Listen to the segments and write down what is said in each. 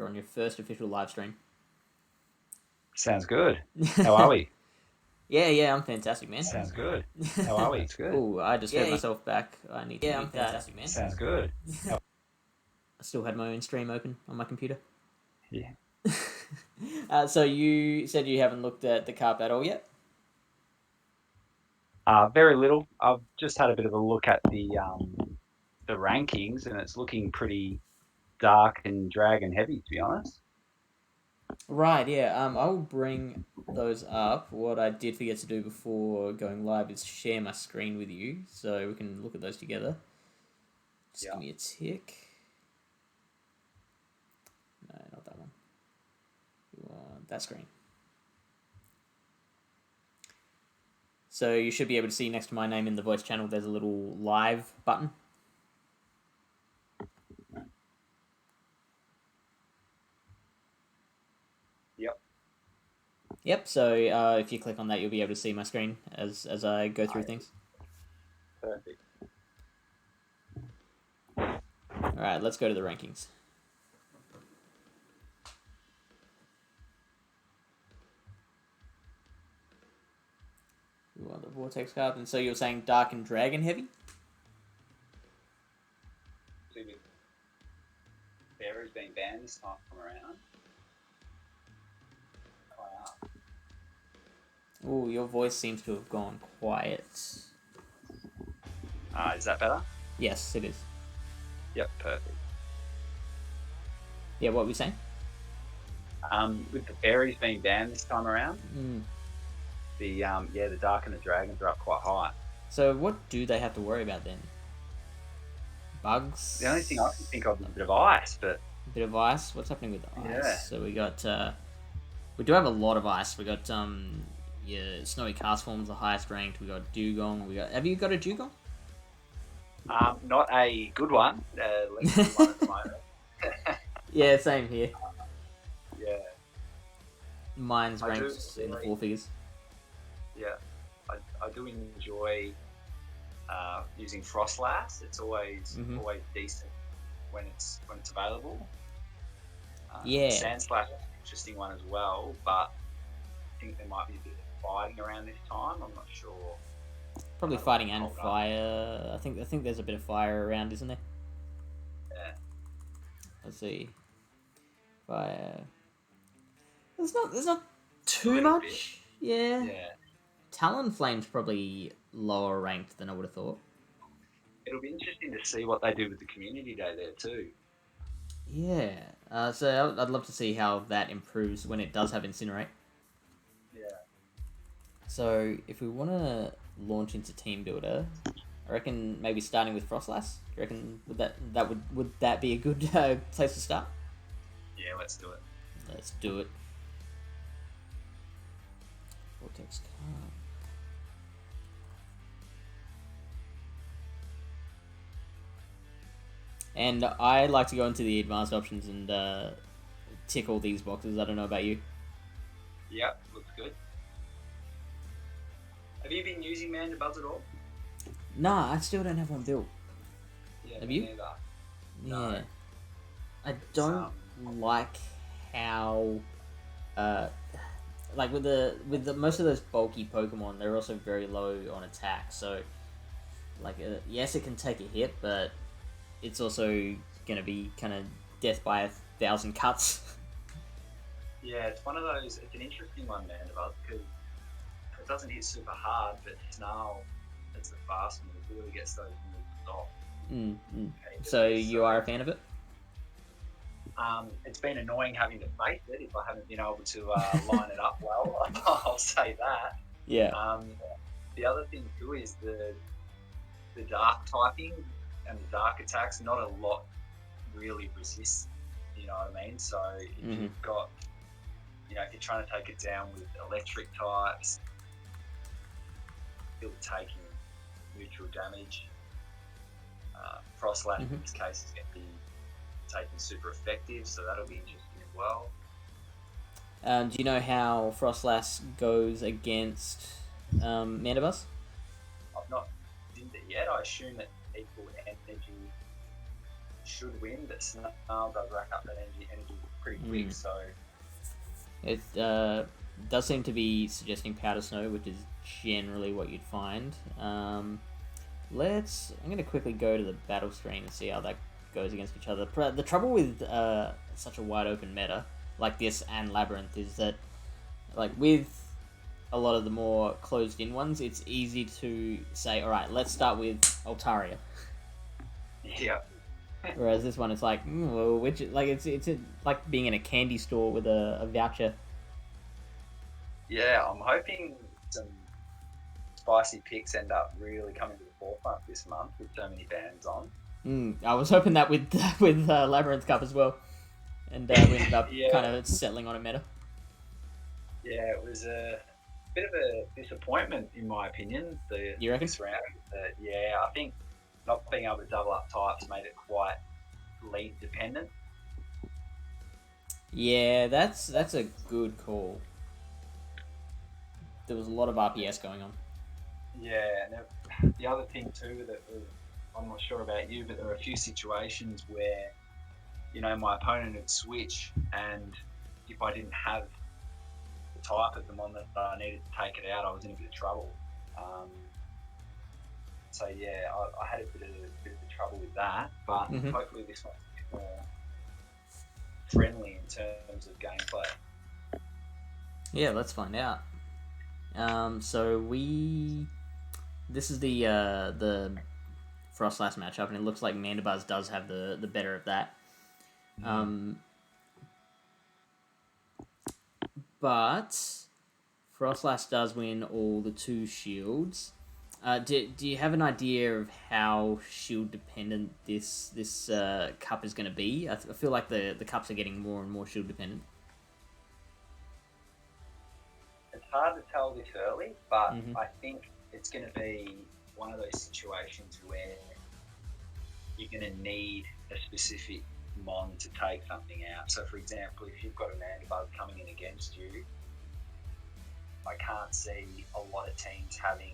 You're on your first official live stream. Sounds good. How are we? Yeah, I'm fantastic, man. Sounds good. How are we? It's good. Oh, I just heard myself back. I need to mute that. Fantastic, man. Sounds good. I still had my own stream open on my computer. Yeah. So you said you haven't looked at the carp at all yet? Very little. I've just had a bit of a look at the rankings, and it's looking pretty dark and dragon heavy, to be honest. Right, yeah. I will bring those up. What I did forget to do before going live is share my screen with you, so we can look at those together. Just give me a tick. No, not that one. You want that screen. So you should be able to see next to my name in the voice channel, there's a little live button. Yep, so if you click on that, you'll be able to see my screen as I go through things. Perfect. Alright, let's go to the rankings. We want the Vortex Cup, and so you're saying Dark and Dragon heavy? Bearer's been banned this time around. Oh, your voice seems to have gone quiet. Is that better? Yes, it is. Yep, perfect. Yeah, what were we saying? With the berries being banned this time around, the Dark and the Dragons are up quite high. So what do they have to worry about then? Bugs? The only thing I can think of is a bit of ice, but... A bit of ice? What's happening with ice? Yeah. So we got... we do have a lot of ice. We got, Snowy Castform's the highest ranked. We got Dugong. Have you got a Dugong? Not a good one. Least good one at the moment. Yeah, same here. Yeah. Mine's ranked in the 4 figures. Yeah. I do enjoy using Snorlax. It's always decent when it's available. Yeah. Sandslash is an interesting one as well, but I think there might be a bit of fighting around this time. I'm not sure. Probably fighting and fire. I think there's a bit of fire around, isn't there? Yeah. Let's see. Fire. There's not too much. Yeah. Talonflame's probably lower ranked than I would have thought. It'll be interesting to see what they do with the community day there too. Yeah. So I'd love to see how that improves when it does have Incinerate. Yeah. So if we want to launch into Team Builder, I reckon maybe starting with Snorlax. Do you reckon would that be a good place to start? Yeah, let's do it. Let's do it. Vortex Cup. And I like to go into the advanced options and tick all these boxes. I don't know about you. Yep, looks good. Have you been using Mandibuzz at all? Nah, I still don't have one built. Yeah, have you? Neither. Yeah. No. I don't like how like with the most of those bulky Pokemon, they're also very low on attack. So like yes, it can take a hit, but it's also gonna be kind of death by 1,000 cuts. Yeah, it's one of those. It's an interesting one, Mandibuzz, because it doesn't hit super hard, but Snarl, it's the fast move, really gets those moves off. So you are a fan of it? It's been annoying having to face it if I haven't been able to line it up well. I'll say that. Yeah. The other thing too is the dark typing and the dark attacks. Not a lot really resists. You know what I mean? So if you've got, if you're trying to take it down with electric types, still taking neutral damage. Frostlash in this case is going to be taking super effective, so that'll be interesting as well. Do you know how Frostlass goes against Mandibuzz? I've not did it yet. I assume that equal energy should win, but Snarl does rack up that energy pretty quick. So it does seem to be suggesting Powder Snow, which is generally what you'd find. I'm going to quickly go to the battle screen and see how that goes against each other. The trouble with such a wide open meta like this and Labyrinth is that, like, with a lot of the more closed in ones, it's easy to say, all right, let's start with Altaria. yeah. Whereas this one, it's like, well, which, like, it's like being in a candy store with a voucher. Yeah, I'm hoping some spicy picks end up really coming to the forefront this month with so many bans on. I was hoping that with Labyrinth Cup as well, and we ended up kind of settling on a meta. Yeah, it was a bit of a disappointment in my opinion. You reckon? This round, I think not being able to double up types made it quite lead dependent. Yeah, that's a good call. There was a lot of RPS going on. Yeah, and the other thing too that I'm not sure about you, but there were a few situations where, you know, my opponent would switch, and if I didn't have the type of them on that I needed to take it out, I was in a bit of trouble. So yeah, I had a bit of trouble with that, but hopefully this one's a bit more friendly in terms of gameplay. Yeah, let's find out. So this is the Frostlass matchup, and it looks like Mandibuzz does have the better of that. But Frostlass does win all the 2 shields. Do you have an idea of how shield dependent this cup is going to be? I feel like the cups are getting more and more shield dependent. It's hard to tell this early, but I think it's going to be one of those situations where you're going to need a specific mon to take something out. So, for example, if you've got a Mandibuzz coming in against you, I can't see a lot of teams having,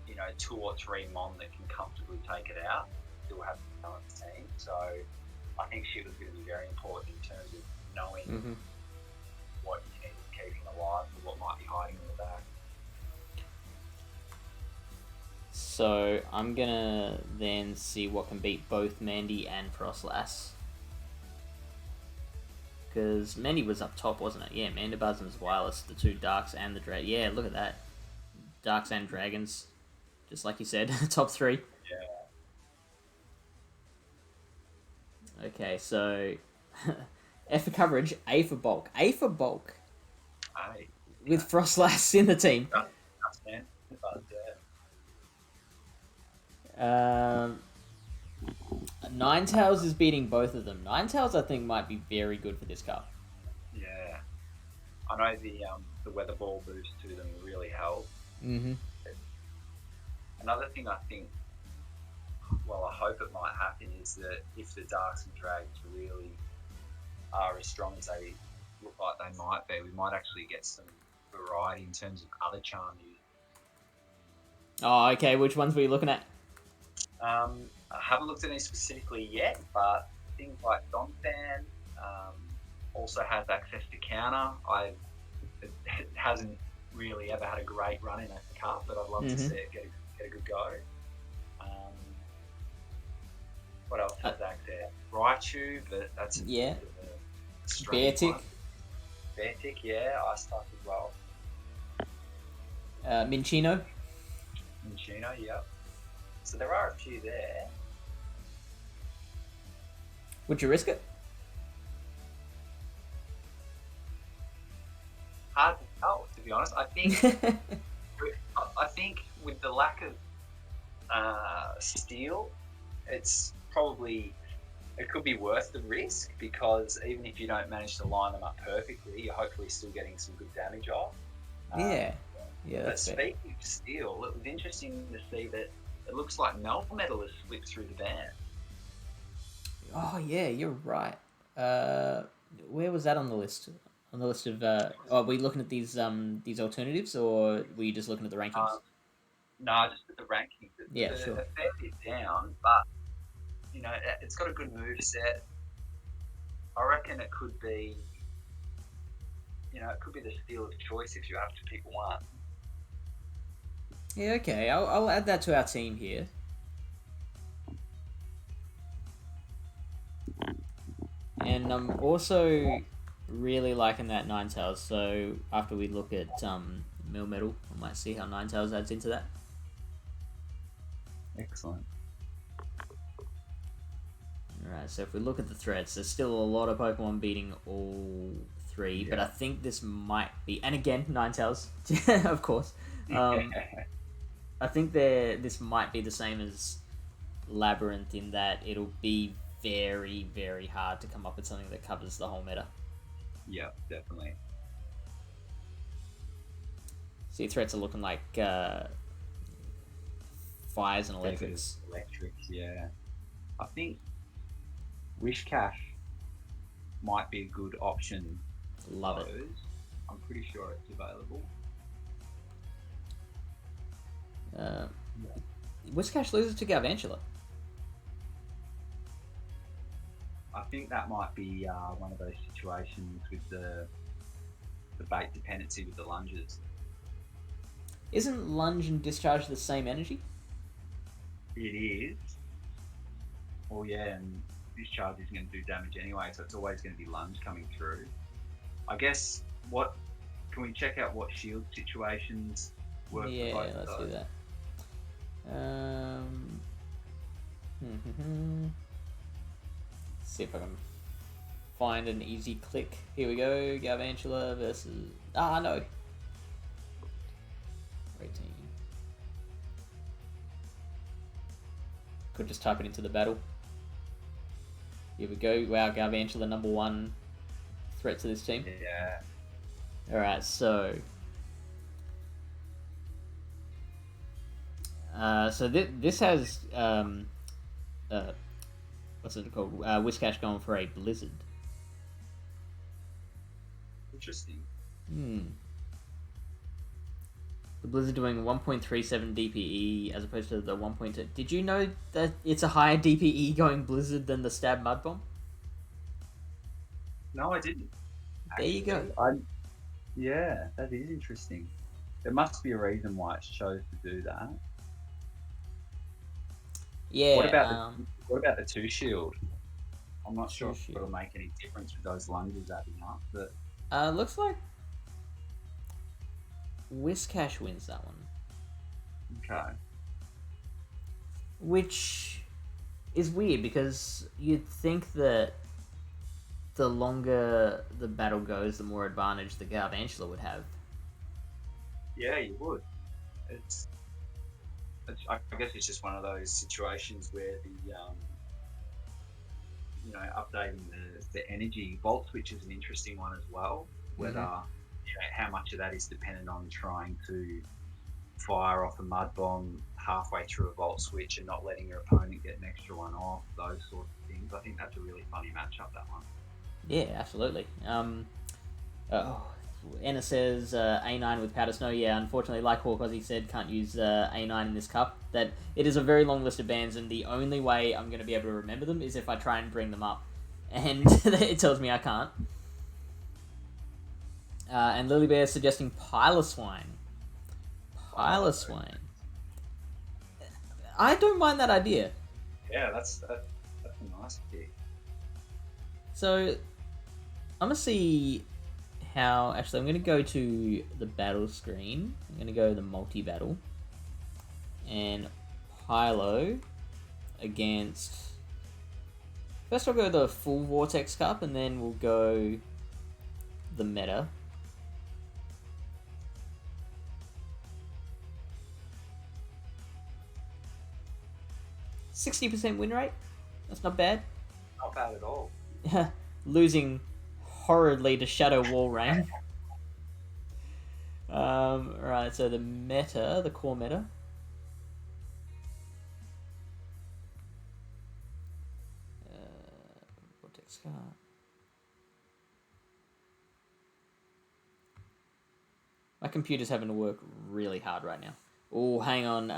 you know, 2 or 3 mon that can comfortably take it out, still have a balanced team. So I think shield is going to be very important in terms of knowing what you need keeping alive and what might be hiding in the back. So I'm gonna then see what can beat both Mandy and Frostlass. Because Mandy was up top, wasn't it? Yeah, Mandibuzz and Wireless, the 2 Darks and the Dragons. Yeah, look at that. Darks and Dragons. Just like you said, top 3. Yeah. Okay, so F for coverage, A for bulk. A for bulk. Aye. With Frostlass in the team. That's man. But, Ninetales is beating both of them. Ninetales, I think, might be very good for this cup. yeah. I know the weather ball boost to them really helped. Another thing I think, well, I hope it might happen, is that if the Darks and Dragons really are as strong as they look like they might be, we might actually get some variety in terms of other charm use. Oh, okay. Which ones were you looking at? I haven't looked at any specifically yet, but things like Donphan also has access to counter. It hasn't really ever had a great run in a cup, but I'd love to see it get a good go. What else has access? Raichu, but that's yeah. Beartic, yeah, Ice type as well. Minchino, yep. So there are a few there. Would you risk it? Hard to tell, to be honest. I think with the lack of steel, it could be worth the risk, because even if you don't manage to line them up perfectly, you're hopefully still getting some good damage off. Yeah, but that's fair. Speaking of steel, it was interesting to see that it looks like Melmetal has slipped through the ban. Oh yeah, you're right. Where was that on the list? On the list of were you looking at these alternatives, or were you just looking at the rankings? No, just at the rankings. Yeah, sure. The effect is down, but you know, it's got a good move set. I reckon it could be, it could be the steal of choice if you have to pick one. Yeah, okay. I'll add that to our team here. And I'm also really liking that Ninetales. So after we look at Metal, I might see how Ninetales adds into that. Excellent. Alright, so if we look at the threats, there's still a lot of Pokemon beating all three, but I think this might be, and again, Ninetales, of course. I think this might be the same as Labyrinth in that it'll be very, very hard to come up with something that covers the whole meta. Yeah, definitely. See, threats are looking like fires and electrics. Electrics, yeah. I think Wishcash might be a good option. Love it. I'm pretty sure it's available. Wishcash loses to Galvantula. I think that might be one of those situations with the bait dependency with the lunges. Isn't lunge and discharge the same energy? It is. Well, yeah, and discharge is going to do damage anyway, so it's always going to be lunge coming through. I guess can we check out what shield situations work? Yeah, let's do that. See if I can find an easy click. Here we go. Galvantula versus... no. 18. Could just type it into the battle. Here we go. Wow, Galvantula #1 threat to this team. Yeah. Alright, so... this has... what's it called? Whiscash going for a Blizzard. Interesting. The Blizzard doing 1.37 DPE as opposed to the 1.2. Did you know that it's a higher DPE going Blizzard than the Stab Mud Bomb? No, I didn't. There you go. Yeah, that is interesting. There must be a reason why it chose to do that. Yeah. What about the 2 shield? I'm not sure if it'll make any difference with those lunges adding up, but looks like Whiscash wins that one. Okay. Which is weird because you'd think that the longer the battle goes, the more advantage the Galvantula would have. Yeah, you would. I guess it's just one of those situations where the updating the energy volt switch is an interesting one as well. Whether how much of that is dependent on trying to fire off a mud bomb halfway through a volt switch and not letting your opponent get an extra one off, those sorts of things. I think that's a really funny matchup, that one. Yeah, absolutely. Enna says A9 with Powder Snow. Yeah, unfortunately, like Hawkeye said, can't use A9 in this cup. That it is a very long list of bands, and the only way I'm going to be able to remember them is if I try and bring them up. And it tells me I can't. And Lily Bear suggesting Piloswine. Piloswine. I don't mind that idea. Yeah, that's a nice pick. So, I'm going to see how... Actually, I'm going to go to the battle screen. I'm going to go to the multi-battle. And Pylo against... First I'll go the full Vortex Cup, and then we'll go the meta. %60 win rate. That's not bad. Not bad at all. Losing horridly to Shadow Wall Rain. Right, so the meta, the core meta. Vortex Cup. My computer's having to work really hard right now. Oh, hang on.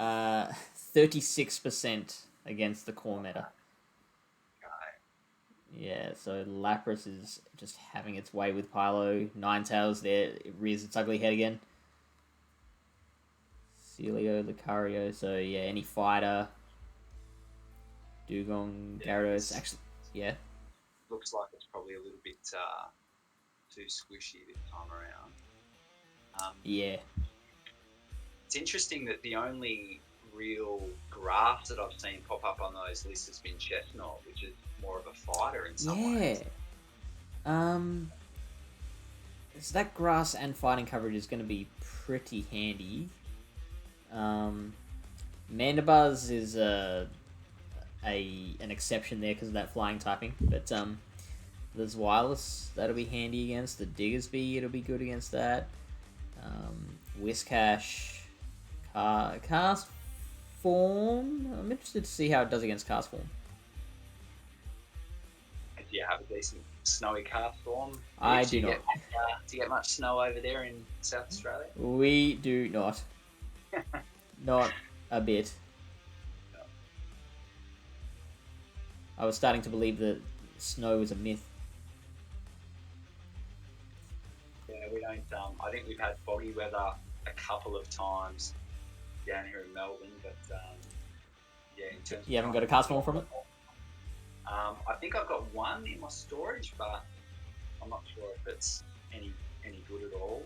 36% against the core meta. Yeah, so Lapras is just having its way with Pylo. Ninetales there, it rears its ugly head again. Celio, Lucario, so yeah, any fighter. Dugong, Gyarados, actually, yeah. Looks like it's probably a little bit too squishy this time around. Yeah. It's interesting that the only real grass that I've seen pop up on those lists has been Chestnut, which is more of a fighter in some ways. So that grass and fighting coverage is going to be pretty handy. Mandibuzz is an exception there because of that flying typing, but there's Wireless, that'll be handy against. The Diggersby, it'll be good against that. Whiscash, Cast Form. I'm interested to see how it does against Cast Form. Do you have a decent snowy Cast Form? I do not. Do you get much snow over there in South Australia? We do not. Not a bit. No. I was starting to believe that snow was a myth. Yeah, we don't. I think we've had foggy weather a couple of times down here in Melbourne, but yeah, in terms You haven't got a Cast Form from it? I think I've got one in my storage, but I'm not sure if it's any good at all.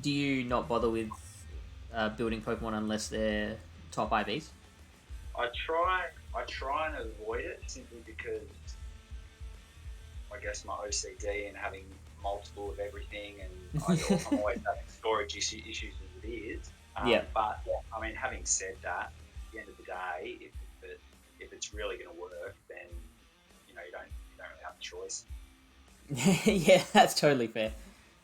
Do you not bother with building Pokemon unless they're top IVs? I try and avoid it simply because I guess my OCD and having multiple of everything, and I'm always having storage issues as it is. Yeah. But I mean, having said that, at the end of the day, if it's really going to work, then you don't really have a choice. Yeah, that's totally fair.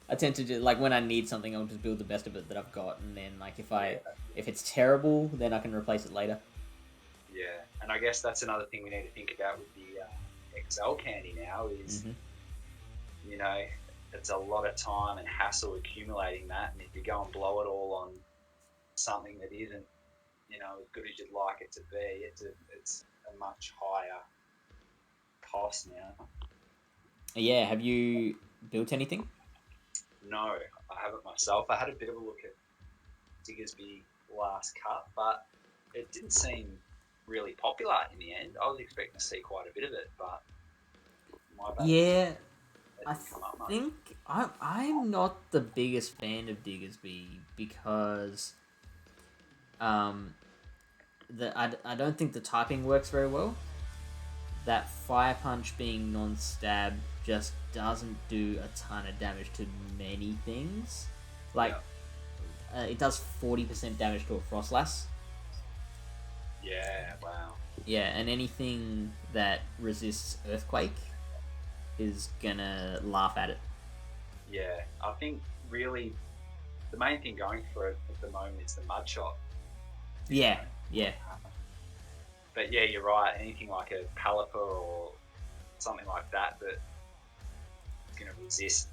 I tend to do, like, when I need something, I'll just build the best of it that I've got, and then like if it's terrible, then I can replace it later. Yeah, and I guess that's another thing we need to think about with the XL candy now is, it's a lot of time and hassle accumulating that, and if you go and blow it all on something that isn't, as good as you'd like it to be, it's a much higher cost now. Yeah, have you built anything? No, I haven't myself. I had a bit of a look at Diggersby last cut, but it didn't seem really popular in the end. I was expecting to see quite a bit of it, but my bad. Yeah, I think I'm not the biggest fan of Diggersby because I don't think the typing works very well. That Fire Punch being non-stab just doesn't do a ton of damage to many things. It does 40% damage to a Frostlass. Yeah, wow. Yeah, and anything that resists Earthquake is gonna laugh at it. Yeah, I think really the main thing going for it at the moment is the Mud Shot. Yeah. But yeah, you're right. Anything like a Caliper or something like that is going to resist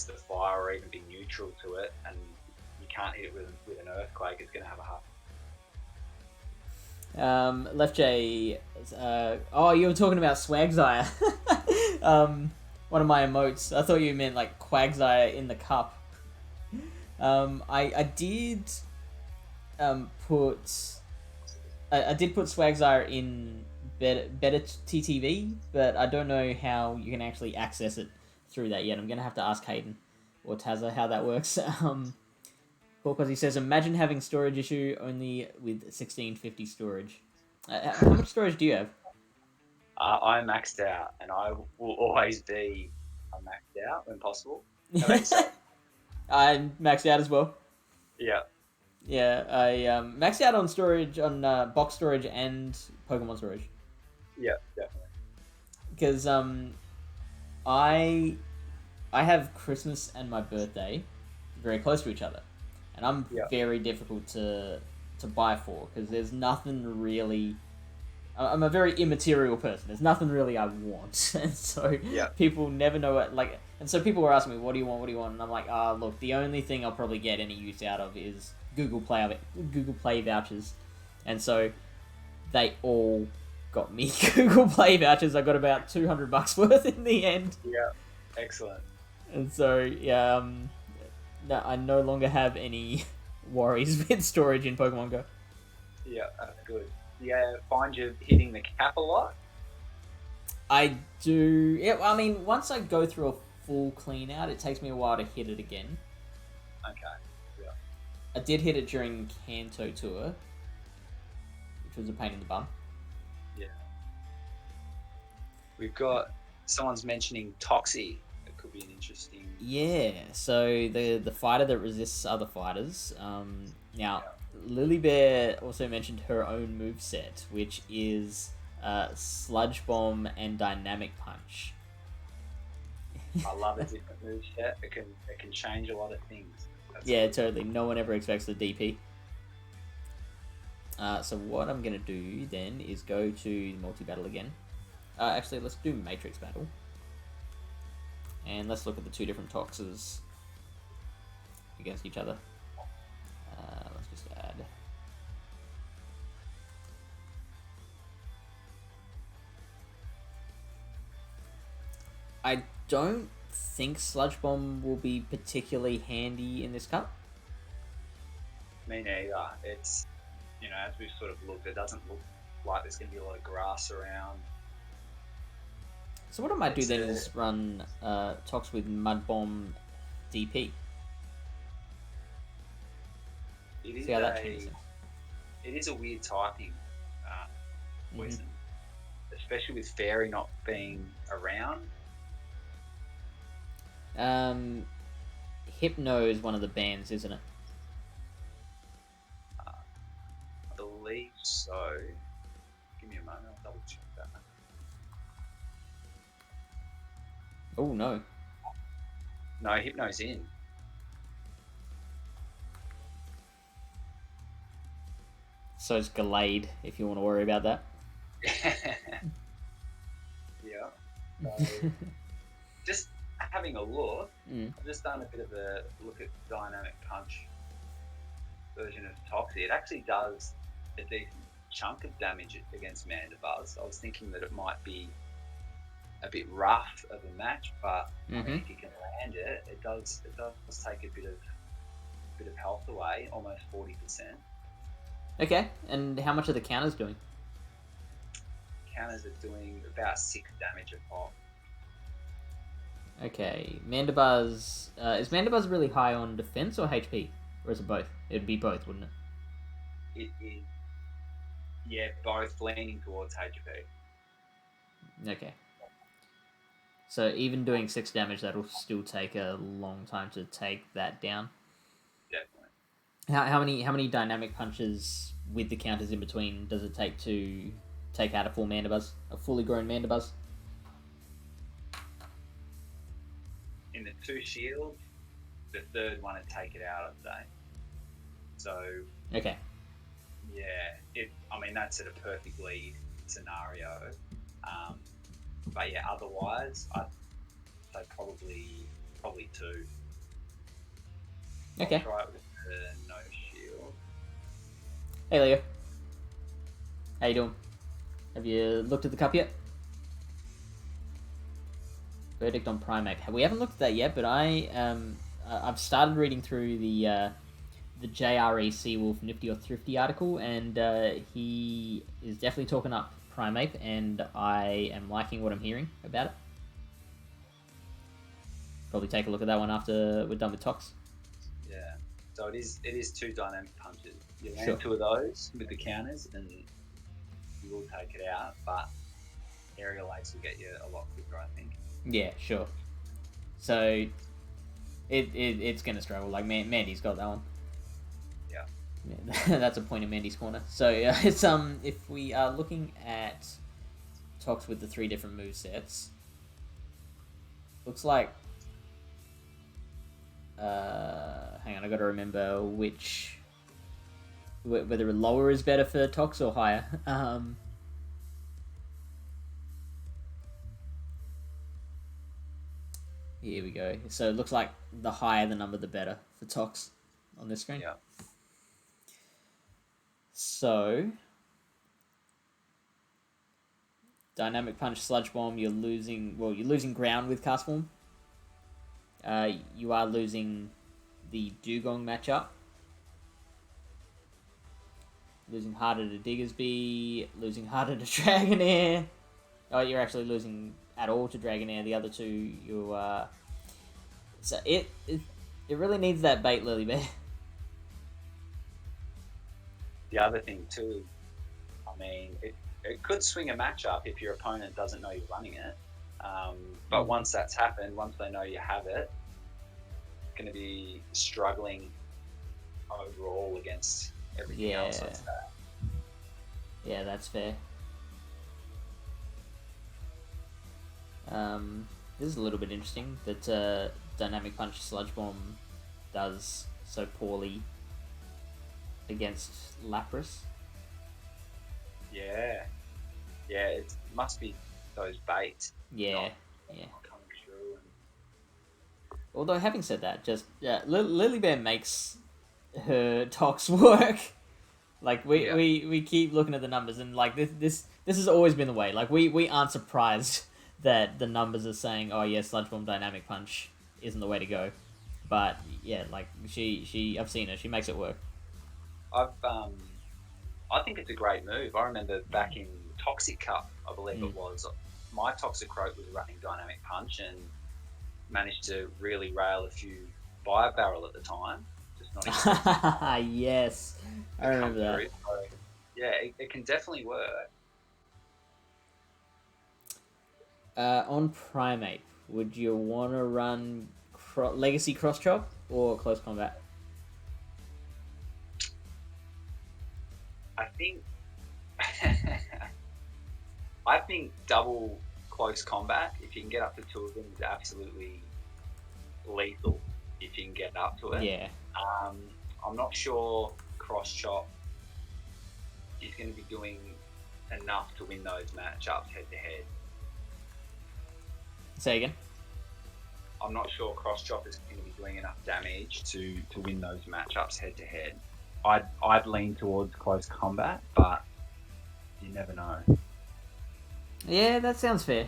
the fire or even be neutral to it, and you can't hit it with an Earthquake, it's going to have a hard. Left J. You were talking about Swagzire. One of my emotes. I thought you meant like Quagsire in the cup. I did I did put Swagzire in better TTV, but I don't know how you can actually access it through that yet. I'm gonna have to ask Hayden or Tazza how that works. Because he says, imagine having storage issue only with 1650 storage. How much storage do you have? I maxed out, and I will always be maxed out when possible. How about yourself? I maxed out as well. Yeah. Yeah, I maxed out on storage, on box storage and Pokemon storage. Yeah, definitely. Because I have Christmas and my birthday very close to each other, and I'm very difficult to buy for because there's nothing really. I'm a very immaterial person. There's nothing really I want, and so people never know what like. And so people were asking me, "What do you want? What do you want?" And I'm like, look, the only thing I'll probably get any use out of is Google Play vouchers, and so they all got me Google Play vouchers. I got about $200 worth in the end. Yeah, excellent. And so, yeah, no, I no longer have any worries with storage in Pokemon Go. Yeah, that's good. Yeah, find you hitting the cap a lot. I do. Yeah, I mean, once I go through a full clean out, it takes me a while to hit it again. Okay. Yeah. I did hit it during Kanto Tour, which was a pain in the bum. Yeah. We've got someone's mentioning Toxie. It could be an interesting. Yeah. So the fighter that resists other fighters. Now, Lily Bear also mentioned her own moveset, which is Sludge Bomb and Dynamic Punch. I love a different move set. It can change a lot of things. Yeah, totally. No one ever expects the DP. So what I'm going to do then is go to multi-battle again. Actually, let's do Matrix Battle. And let's look at the two different Toxes against each other. Let's just add... I don't think Sludge Bomb will be particularly handy in this cup. Me neither. It's, as we've sort of looked, it doesn't look like there's going to be a lot of grass around. So what I might do then is run Tox with Mud Bomb DP. It See how that changes. It is a weird typing poison, especially with Fairy not being around. Hypno is one of the bands, isn't it? I believe so. Give me a moment, I'll double check that. Oh no. No, Hypno's in. So it's Gallade, if you want to worry about that. Yeah. So, just having a look, I've just done a bit of a look at Dynamic Punch version of Toxie. It actually does a decent chunk of damage against Mandibuzz. I was thinking that it might be a bit rough of a match, but I mean, if you can land it, it does take a bit of health away, almost 40%. Okay, and how much are the counters doing? Counters are doing about 6 damage a pop. Okay, Mandibuzz... is Mandibuzz really high on defense or HP? Or is it both? It'd be both, wouldn't it? It is, yeah, both leaning towards HP. Okay. So even doing 6 damage, that'll still take a long time to take that down. Definitely. How many dynamic punches with the counters in between does it take to take out a full Mandibuzz? A fully grown Mandibuzz? In the 2 shields, the third one would take it out, I'd say. So, okay. Yeah, that's at a perfect lead scenario. But yeah, otherwise, I'd say probably 2. Okay. I'll try it with the no shield. Hey Leo. How you doing? Have you looked at the cup yet? Verdict on Primeape. We haven't looked at that yet, but I've started reading through the JRE Seawolf Nifty or Thrifty article, and he is definitely talking up Primeape, and I am liking what I'm hearing about it. Probably take a look at that one after we're done with Tox. Yeah. So it is 2 dynamic punches. You land 2 of those with the counters, and you will take it out, but aerial ace will get you a lot quicker, I think. Yeah, sure. So it's gonna struggle. Like Mandy's got that one. Yeah, that's a point in Mandy's corner. So it's if we are looking at Tox with the 3 different move sets, looks like. Hang on, I got to remember whether lower is better for Tox or higher. Here we go. So it looks like the higher the number, the better for Tox on this screen. Yeah. So Dynamic Punch, Sludge Bomb, you're losing ground with Cast Form. You are losing the Dugong matchup. Losing harder to Diggersby, losing harder to Dragonair. Oh, you're actually losing at all to Dragonair. The other two, you so it really needs that bait, Lily Bear. The other thing too, I mean, it could swing a matchup if your opponent doesn't know you're running it. But once that's happened, once they know you have it, it's going to be struggling overall against everything else. Like that. Yeah, that's fair. This is a little bit interesting that Dynamic Punch Sludge Bomb does so poorly against Lapras. Yeah, it must be those baits. Yeah. Not coming through. Although having said that, Lily Bear makes her tox work. Like we keep looking at the numbers, and like this has always been the way. Like we aren't surprised that the numbers are saying, oh yeah, Sludge Bomb Dynamic Punch isn't the way to go. But yeah, like she I've seen her, she makes it work. I think it's a great move. I remember back in Toxic Cup, I believe it was, my Toxicroak was running Dynamic Punch and managed to really rail a few Fire Barrel at the time. Just not yes, I remember that. So, yeah, it can definitely work. On Primate, would you want to run Legacy Cross Chop or Close Combat? I think double Close Combat, if you can get up to two of them, is absolutely lethal if you can get up to it. Yeah. I'm not sure Cross Chop is going to be doing enough to win those matchups head to head. Say again? I'm not sure Cross Chop is going to be doing enough damage to win those matchups head to head. I'd lean towards Close Combat, but you never know. Yeah, that sounds fair.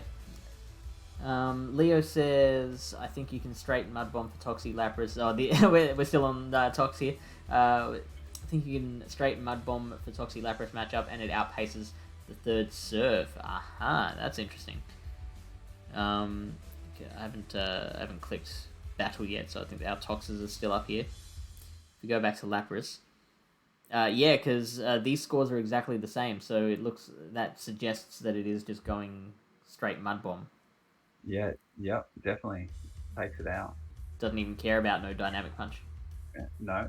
Leo says, I think you can straight Mud Bomb for Toxie Lapras. Oh, we're still on Tox here. I think you can straight Mud Bomb for Toxie Lapras matchup, and it outpaces the third Surf. Aha, that's interesting. Okay, I haven't clicked Battle yet, so I think our Toxes are still up here. If we go back to Lapras. Yeah, because these scores are exactly the same, so that suggests that it is just going straight Mud Bomb. Yeah, yep, definitely takes it out. Doesn't even care about no Dynamic Punch. Yeah, no.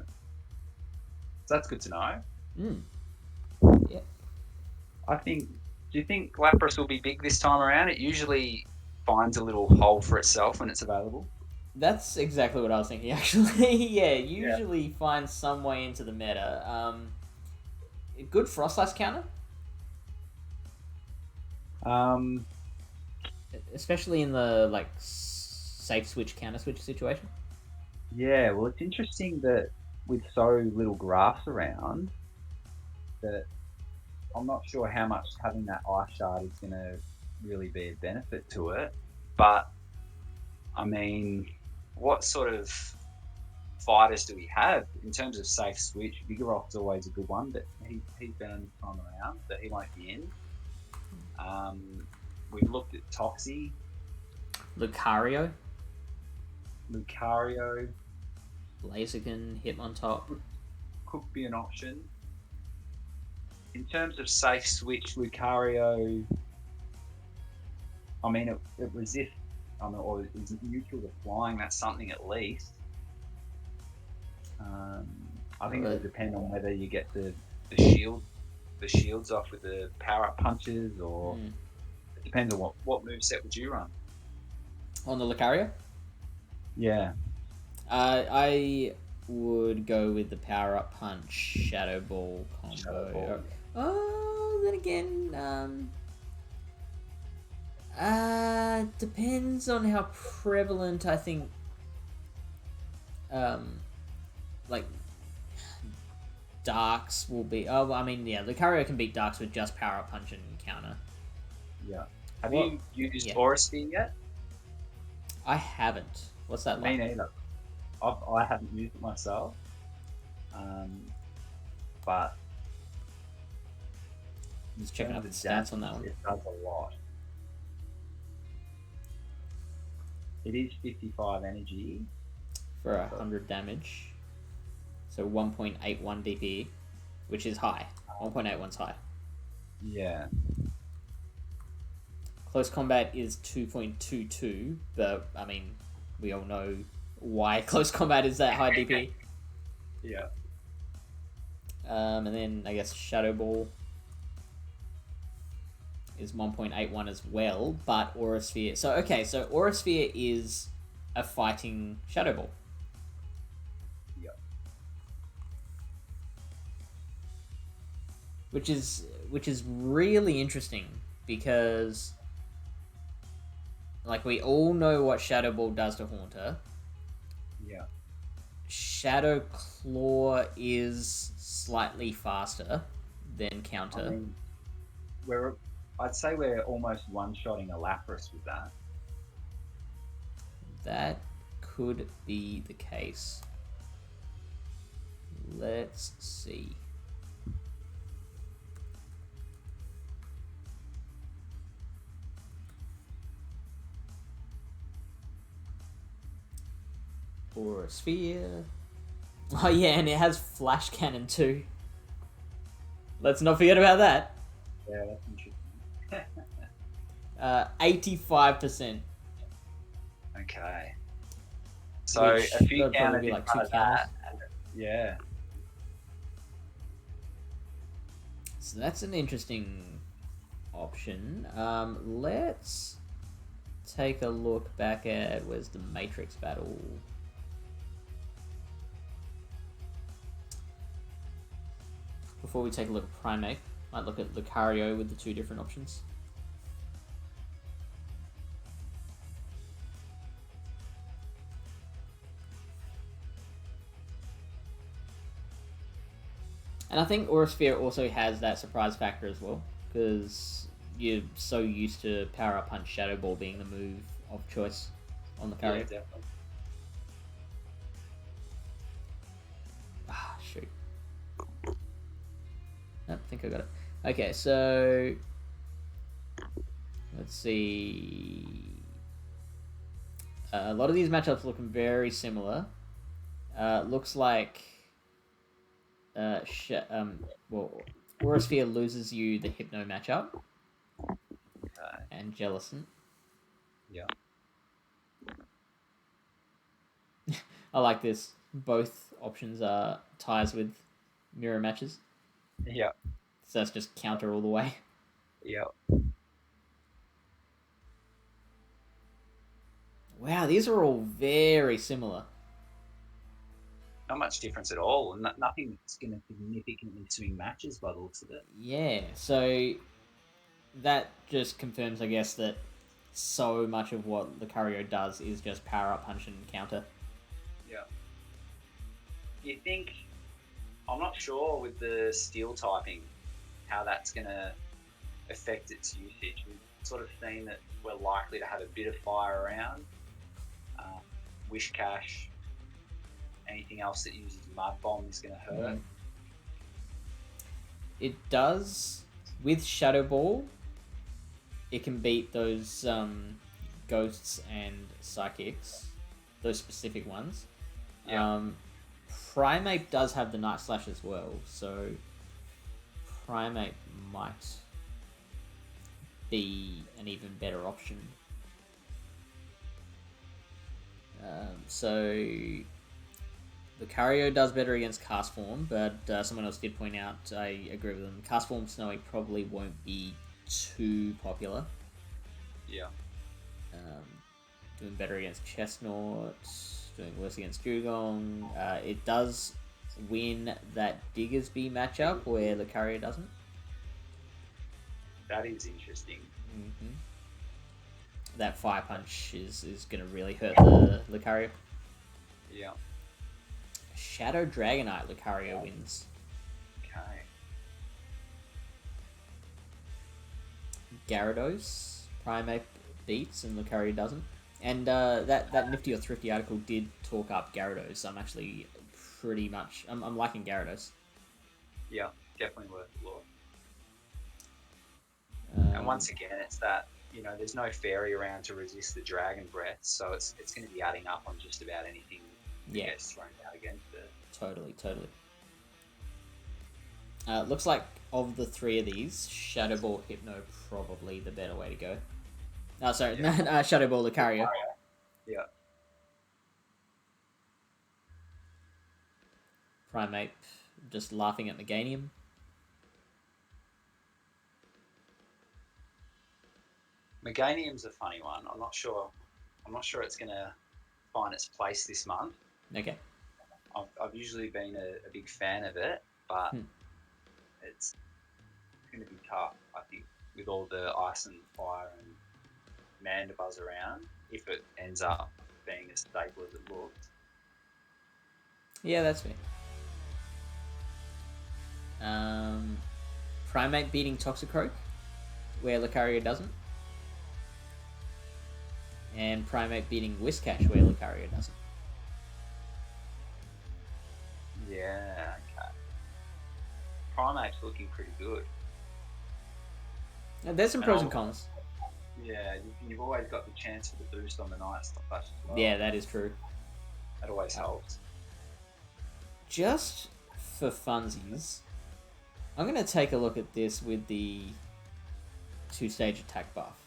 So that's good to know. Yeah. Do you think Lapras will be big this time around? It usually finds a little hole for itself when it's available. That's exactly what I was thinking, actually. Yeah, usually finds some way into the meta. Good Frostlass counter? Especially in the, like, safe switch, counter switch situation. Yeah, well, it's interesting that with so little grass around, that I'm not sure how much having that Ice Shard is going to really be a benefit to it. But, I mean, what sort of fighters do we have in terms of safe switch? Vigoroth's always a good one, but he's been this time around, but he won't be in. We've looked at Toxie. Lucario. Blaziken, Hitmontop. Could be an option. In terms of safe switch, Lucario, I mean, it resists, or is neutral to flying. That's something at least. I think it would depend on whether you get the shields off with the power up punches, or it depends on what moveset would you run. On the Lucario? Yeah. I would go with the power up punch Shadow Ball combo. Shadow Ball. Oh, then again, depends on how prevalent I think, like, Darks will be. Oh, I mean, yeah, Lucario can beat Darks with just power up punch and counter. Yeah. Have What- you used yeah. Aura Sphere yet? I haven't. What's that Me like? neither. I haven't used it myself, but Just checking in out the terms of stats on that damage, one. it does a lot. It is 55 energy. For 100 damage. So 1.81 DP, which is high. 1.81's high. Yeah. Close combat is 2.22, but I mean, we all know why close combat is that high DP. Yeah. And then I guess Shadow Ball is 1.81 as well, but Aura Sphere. So okay, so Aura Sphere is a fighting Shadow Ball. Yeah. Which is really interesting because like we all know what Shadow Ball does to Haunter. Yeah. Shadow Claw is slightly faster than Counter. I mean, I'd say we're almost one-shotting a Lapras with that. That could be the case. Let's see. Aura Sphere. Oh yeah, and it has Flash Cannon too. Let's not forget about that. Yeah, that's interesting. 85%. Okay. So Which a few that'd probably counters be in like front 2 of counters. that. Yeah. So that's an interesting option. Let's take a look back at where's the Matrix battle. Before we take a look at Primate, might look at Lucario with the 2 different options. And I think Aura Sphere also has that surprise factor as well, because you're so used to Power Up Punch Shadow Ball being the move of choice on the Yeah, Lucario. definitely. Ah, shoot. I think I got it. Okay, so let's see. A lot of these matchups looking very similar. Looks like Aura Sphere loses you the Hypno matchup. Okay. And Jellicent. Yeah. I like this. Both options are ties with mirror matches. Yeah. So that's just counter all the way. Yeah. Wow, these are all very similar. Not much difference at all, and nothing that's going to significantly swing matches by the looks of it. Yeah, so that just confirms, I guess, that so much of what Lucario does is just power up, punch, and counter. Yeah. Do you think? I'm not sure with the steel typing how that's going to affect its usage. We've sort of seen that we're likely to have a bit of fire around. Wish Cash, anything else that uses Mud Bomb is going to hurt. It does. With Shadow Ball, it can beat those Ghosts and Psychics, those specific ones. Yeah. Primate does have the Night Slash as well, so Primate might be an even better option. So Lucario does better against Cast Form, but someone else did point out, I agree with them, Cast Form Snowy probably won't be too popular. Yeah. Doing better against Chestnut, doing worse against Dugong. It does win that Diggersby matchup where Lucario doesn't. That is interesting. Mm-hmm. That Fire Punch is going to really hurt the Lucario. Yeah. Shadow Dragonite Lucario wins. Okay. Gyarados. Primeape beats and Lucario doesn't. And that Nifty or Thrifty article did talk up Gyarados. So I'm actually pretty much... I'm liking Gyarados. Yeah, definitely worth a look. And once again, it's that, you know, there's no fairy around to resist the Dragon Breath, so it's going to be adding up on just about anything that gets thrown out against it. Totally. Looks like of the three of these, Shadow Ball Hypno probably the better way to go. Oh, sorry, Shadow Ball Lucario. Yeah. Primeape just laughing at Meganium. Meganium's a funny one. I'm not sure it's going to find its place this month. Okay. I've usually been a big fan of it, but it's going to be tough, I think, with all the ice and fire and Mandibuzz around, if it ends up being as stable as it looks. Yeah, that's fair. Primeape beating Toxicroak, where Lucario doesn't. And Primeape beating Whiscash, where Lucario doesn't. Yeah, okay. Primeape's looking pretty good. Now, there's some pros and cons. Yeah, you've always got the chance for the boost on the night slash as well. Yeah, that is true. That always helps. Just for funsies, I'm going to take a look at this with the 2-stage attack buff.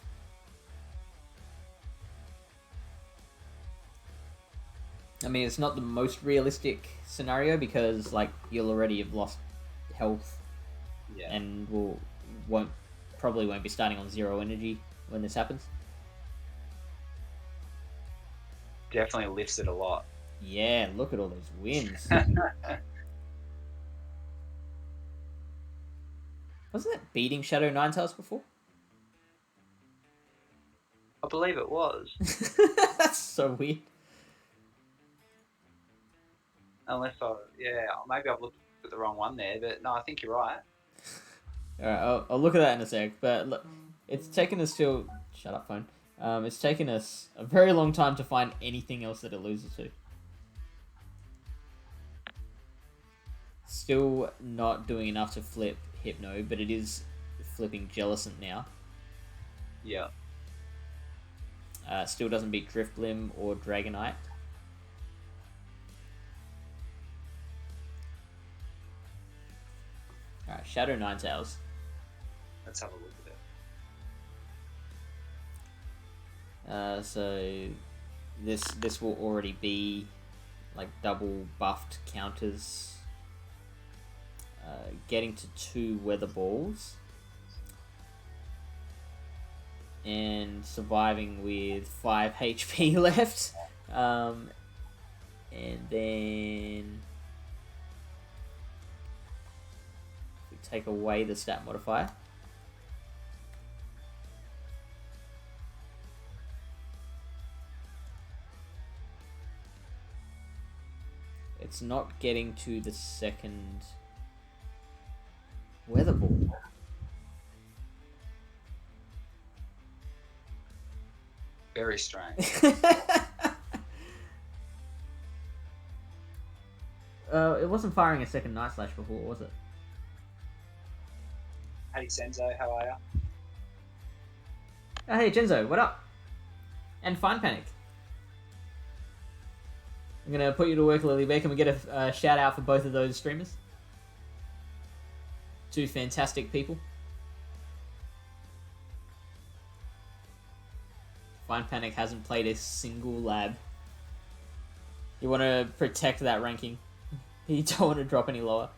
I mean, it's not the most realistic scenario because, like, you'll already have lost health, and probably won't be starting on 0 energy when this happens. Definitely lifts it a lot. Yeah, look at all those wins. Wasn't it beating Shadow Ninetales before? I believe it was. That's so weird. Unless maybe I've looked at the wrong one there, but no, I think you're right. Alright, I'll look at that in a sec, but look, it's taken us till... Shut up, phone. It's taken us a very long time to find anything else that it loses to. Still not doing enough to flip Hypno, but it is flipping Jellicent now. Yeah. Still doesn't beat Drifblim or Dragonite. Alright, Shadow Ninetales. Let's have a look at it. So this will already be like double buffed counters. Getting to 2 Weather Balls. And surviving with 5 HP left. And then... we take away the stat modifier. It's not getting to the second Weather Ball. Very strange. It wasn't firing a second Night Slash before, was it? Hey Senzo, how are ya? Oh, hey Genzo, what up? And Fine Panic. I'm gonna put you to work, Lilybear. Can we get a shout out for both of those streamers? 2 fantastic people. Fine Panic hasn't played a single lab. You want to protect that ranking. You don't want to drop any lower.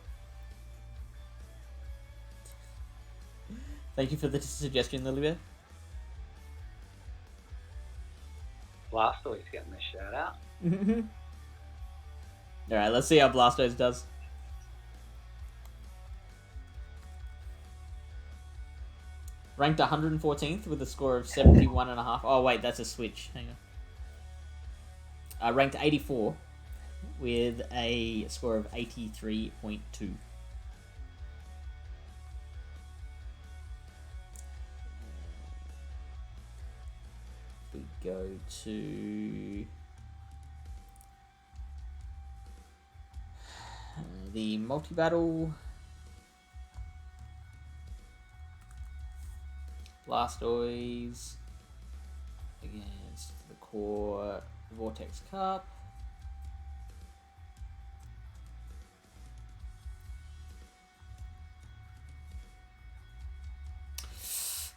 Thank you for the suggestion, Lilybear. Blastoise getting the shout out. Alright, let's see how Blastoise does. Ranked 114th with a score of 71.5. Oh wait, that's a switch. Hang on. Ranked 84 with a score of 83.2. go to the multi-battle. Blastoise against the core Vortex Cup.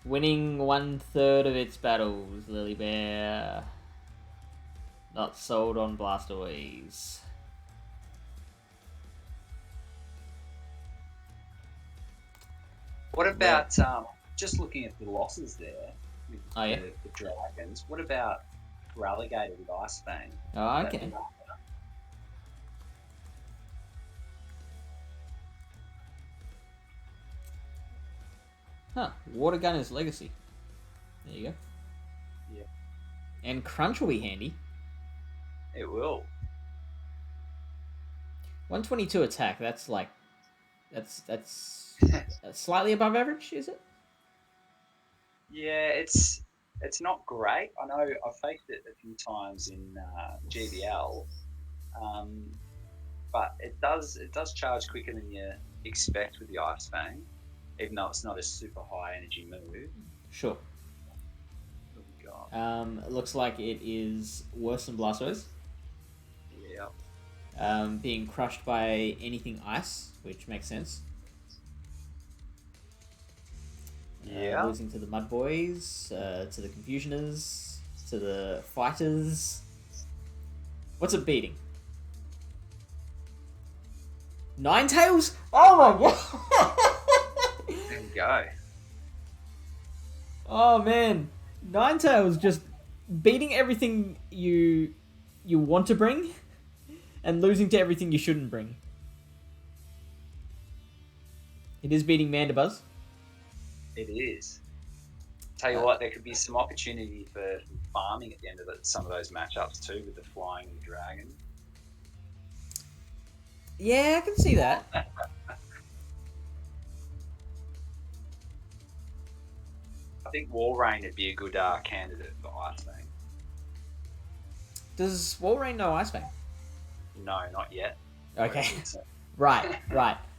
Winning 1/3 of its battles, Lilybear. Not sold on Blastoise. What about just looking at the losses there with the Dragons? What about Relegated with Ice Fang? Oh, okay. Huh. Water Gunner's Legacy. There you go. Yeah. And Crunch will be handy. It will. 122 attack. That's like, that's slightly above average, is it? Yeah, it's not great. I know I've faced it a few times in GBL, but it does charge quicker than you expect with the Ice Fang, even though it's not a super high energy move. Sure. It looks like it is worse than Blastoise. Yeah. Being crushed by anything ice, which makes sense. Yeah. Losing to the Mud Boys, to the Confusioners, to the Fighters. What's it beating? Ninetales? Oh my god! There you go. Oh man, Ninetales just beating everything you want to bring, and losing to everything you shouldn't bring. It is beating Mandibuzz. It is. Tell you what, there could be some opportunity for farming at the end of some of those matchups too, with the Flying Dragon. Yeah, I can see that. I think Walrein would be a good candidate for Ice Fang. Does Walrein know Ice Fang? No, not yet. Okay. Right.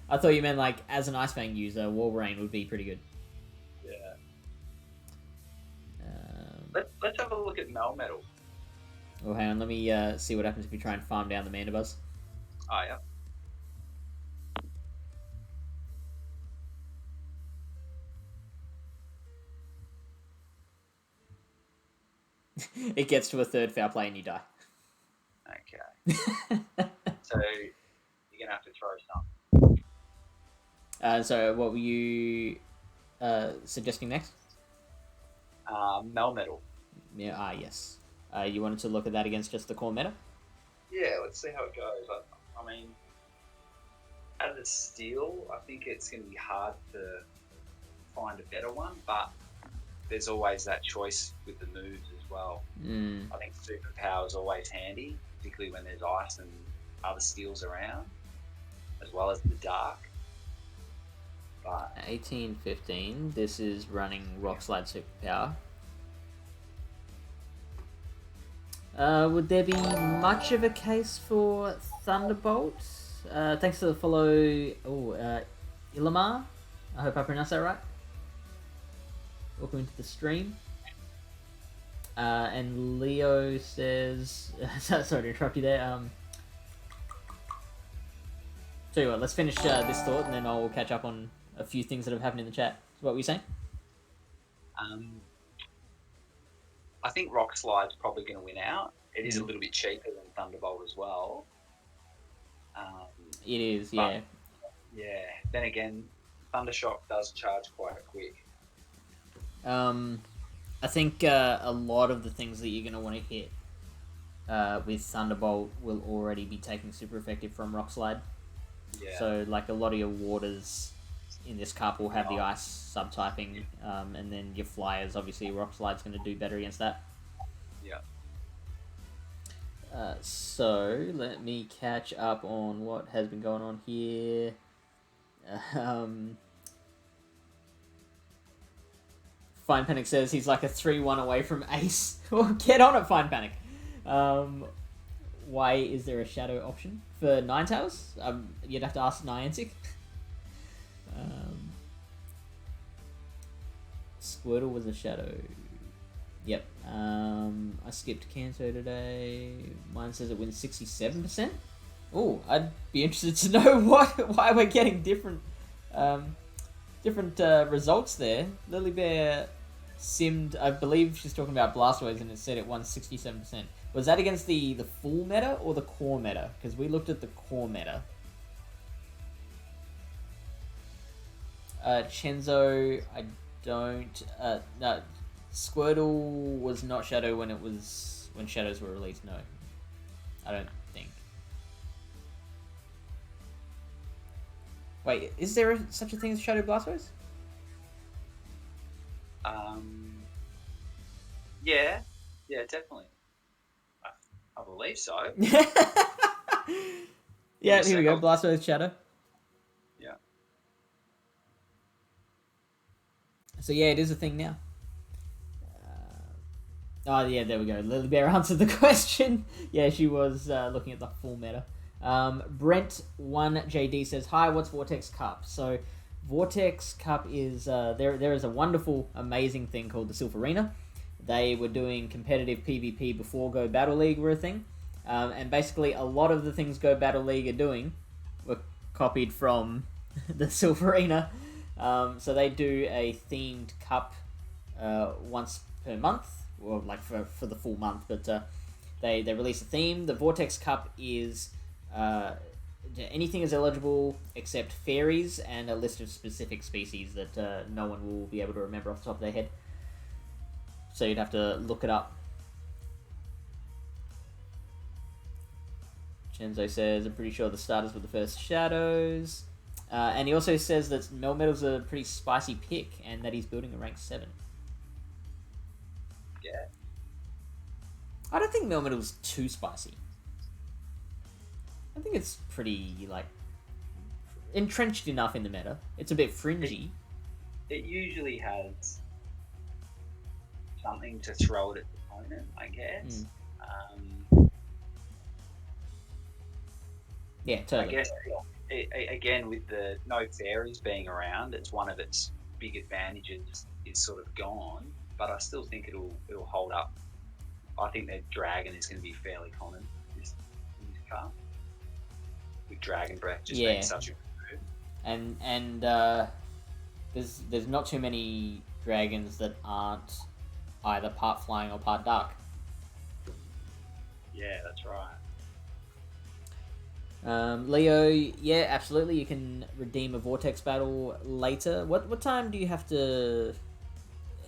I thought you meant like as an Ice Fang user, Walrein would be pretty good. Yeah. Let's have a look at Melmetal. Oh, hang on. Let me see what happens if we try and farm down the Mandibuzz. Oh, yeah. It gets to a third foul play and you die. Okay. So you're gonna have to throw some. So what were you suggesting next? Melmetal. Yeah. Yes. You wanted to look at that against just the core meta? Yeah, let's see how it goes. I mean, as a steal, I think it's going to be hard to find a better one, but there's always that choice with the moves as well. I think Superpower is always handy, particularly when there's ice and other steals around, as well as the dark. But 18-15. This is running Rock Slide Superpower. Would there be much of a case for Thunderbolt? Thanks for the follow. Ilamar. I hope I pronounced that right. Welcome into the stream. And Leo says... sorry to interrupt you there. Tell you what, let's finish this thought and then I'll catch up on a few things that have happened in the chat. What were you saying? I think Rock Slide's probably going to win out. It is a little bit cheaper than Thunderbolt as well. It is, yeah. Yeah. Then again, Thundershock does charge quite quick. I think a lot of the things that you're going to want to hit with Thunderbolt will already be taking super effective from Rock Slide. Yeah. So, like, a lot of your waters in this cup will have the ice subtyping, and then your flyers, obviously, Rock Slide's going to do better against that. Yeah. So, let me catch up on what has been going on here. Fine Panic says he's like a 3-1 away from ace. Well, get on it, Fine Panic. Why is there a shadow option for Ninetales? You'd have to ask Niantic. Squirtle was a shadow. Yep. I skipped Kanto today. Mine says it wins 67%. Oh, I'd be interested to know why we're getting different results there. Lily Bear simmed, I believe she's talking about Blastoise, and it said it won 67%. Was that against the full meta or the core meta? Because we looked at the core meta. Chenzo, I don't... no, Squirtle was not Shadow when Shadows were released, no. I don't think. Wait, is there such a thing as Shadow Blastoise? Yeah, definitely. I believe so. Yeah, here we go. Blastoise Shadow. Yeah. So yeah, it is a thing now. Oh yeah, there we go. Lily Bear answered the question. Yeah, she was looking at the full meta. Brent1JD says, "Hi, what's Vortex Cup?" So, Vortex Cup is there is a wonderful, amazing thing called the Silpharina. They were doing competitive PvP before Go Battle League were a thing, and basically a lot of the things Go Battle League are doing were copied from the Silpharina. So they do a themed cup once per month, or like for the full month, but they release a theme. The Vortex Cup is anything is eligible except fairies and a list of specific species that no one will be able to remember off the top of their head. So you'd have to look it up. Chenzo says, "I'm pretty sure the starters were the first shadows." And he also says that Melmetal's a pretty spicy pick and that he's building a rank 7. Yeah. I don't think Melmetal's too spicy. I think it's pretty, like, entrenched enough in the meta. It's a bit fringy. It usually has something to throw at its opponent, I guess. Yeah, totally. I guess, again, with the no fairies being around, it's one of its big advantages is sort of gone, but I still think it'll hold up. I think that Dragon is going to be fairly common in this car, with Dragon Breath just being such a good move. And there's not too many dragons that aren't either part flying or part dark. Yeah, that's right. Leo, yeah, absolutely. You can redeem a Vortex battle later. What time do you have to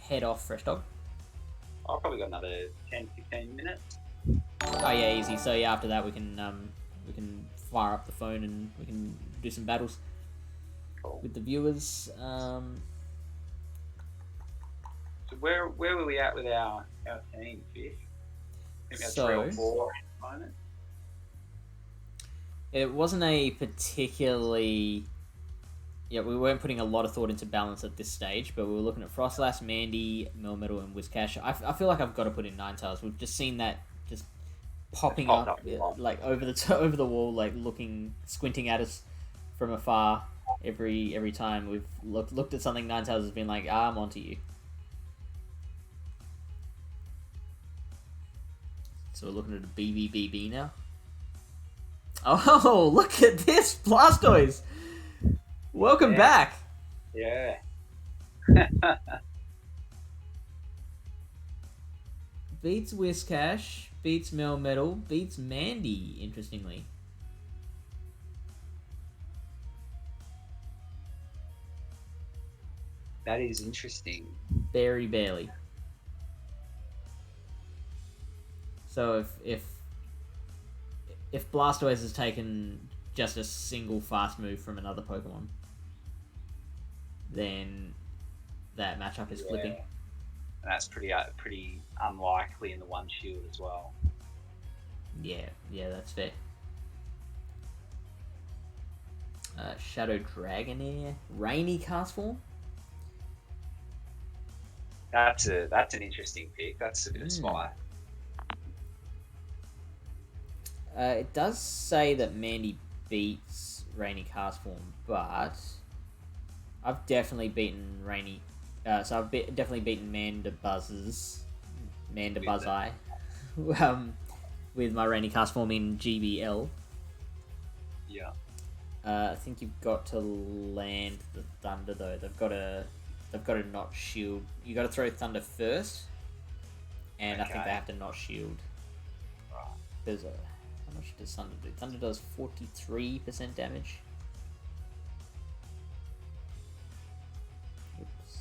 head off, Freshdog? I've probably got another 10-15 minutes. Oh yeah, easy. So yeah, after that we can fire up the phone and we can do some battles with the viewers. So where were we at with our team, Fifth? Maybe our 3 or 4 at the moment. It wasn't a particularly... Yeah, we weren't putting a lot of thought into balance at this stage, but we were looking at Frostlass, Mandy, Melmetal, and Whiscash. I feel like I've got to put in Ninetales. We've just seen that just popping up like over the wall, like squinting at us from afar every time we've looked at something. Ninetales has been like, I'm onto you. So we're looking at a BBBB now. Oh, look at this Blastoise! Welcome back! Yeah. Beats Whiscash, beats Melmetal, beats Mandy, interestingly. That is interesting. Very barely. So if Blastoise has taken just a single fast move from another Pokemon, then that matchup is flipping. And that's pretty unlikely in the one shield as well. Yeah, that's fair. Shadow Dragonair, Rainy cast form. That's an interesting pick. That's a bit of spy. It does say that Mandy beats Rainy Castform, but I've definitely beaten Rainy. So I've definitely beaten Mandabuzz's Mandabuzzi with my Rainy Castform in GBL. Yeah. I think you've got to land the Thunder though. They've got to not shield. You got to throw Thunder first, and I think they have to not shield. Right. There's a how much does Thunder do? Thunder does 43% damage. Oops.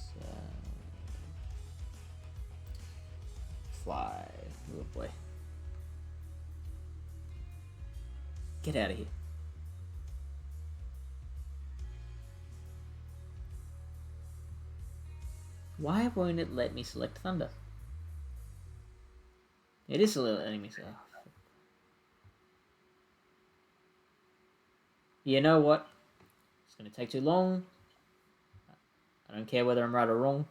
Fly. Oh boy. Get out of here. Why won't it let me select Thunder? It is letting me select. You know what? It's going to take too long. I don't care whether I'm right or wrong.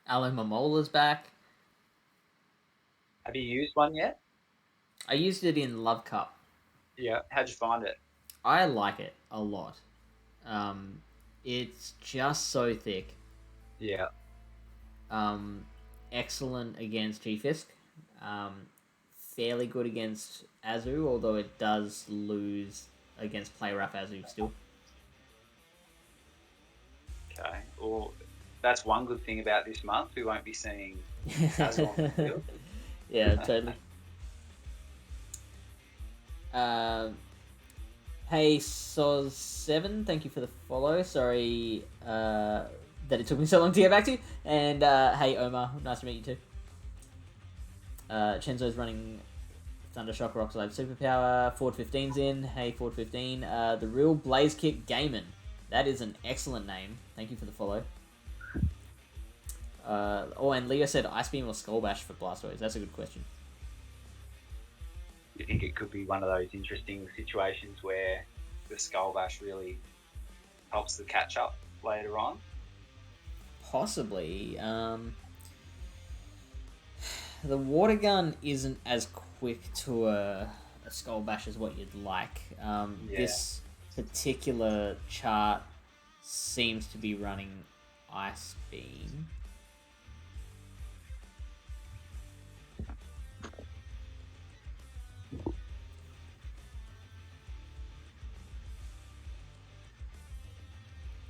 Aloe Mamola's back. Have you used one yet? I used it in Love Cup. Yeah. How'd you find it? I like it a lot. It's just so thick. Yeah. Excellent against G-Fisk. Fairly good against Azu, although it does lose against Play Rough Azu still. Okay. Well, that's one good thing about this month. We won't be seeing Azu on the field. Yeah, totally. Hey Soz7, thank you for the follow. Sorry that it took me so long to get back to you. And hey Omar, nice to meet you too. Chenzo's running Thundershock Rock Slide Superpower. Ford 15's in. Hey Ford 15. The Real Blaze Kick Gaiman. That is an excellent name. Thank you for the follow. And Leo said Ice Beam or Skull Bash for Blastoise. That's a good question. You think it could be one of those interesting situations where the Skull Bash really helps the catch up later on? Possibly. The Water Gun isn't as quick to a Skull Bash as what you'd like. This particular chart seems to be running Ice Beam.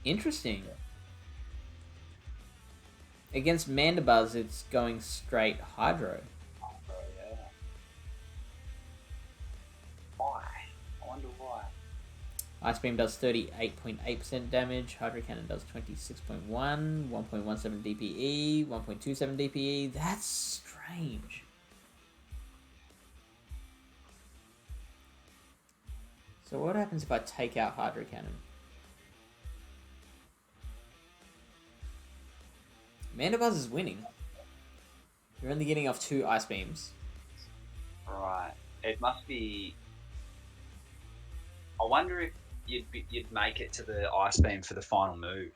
Interesting. Against Mandibuzz, it's going straight Hydro. Yeah. Why? I wonder why. Ice Beam does 38.8% damage. Hydro Cannon does 26.1, 1.17 DPE, 1.27 DPE. That's strange. So what happens if I take out Hydro Cannon? Mandibuzz is winning. You're only getting off 2 Ice Beams. Right. It must be... I wonder if you'd make it to the Ice Beam for the final move.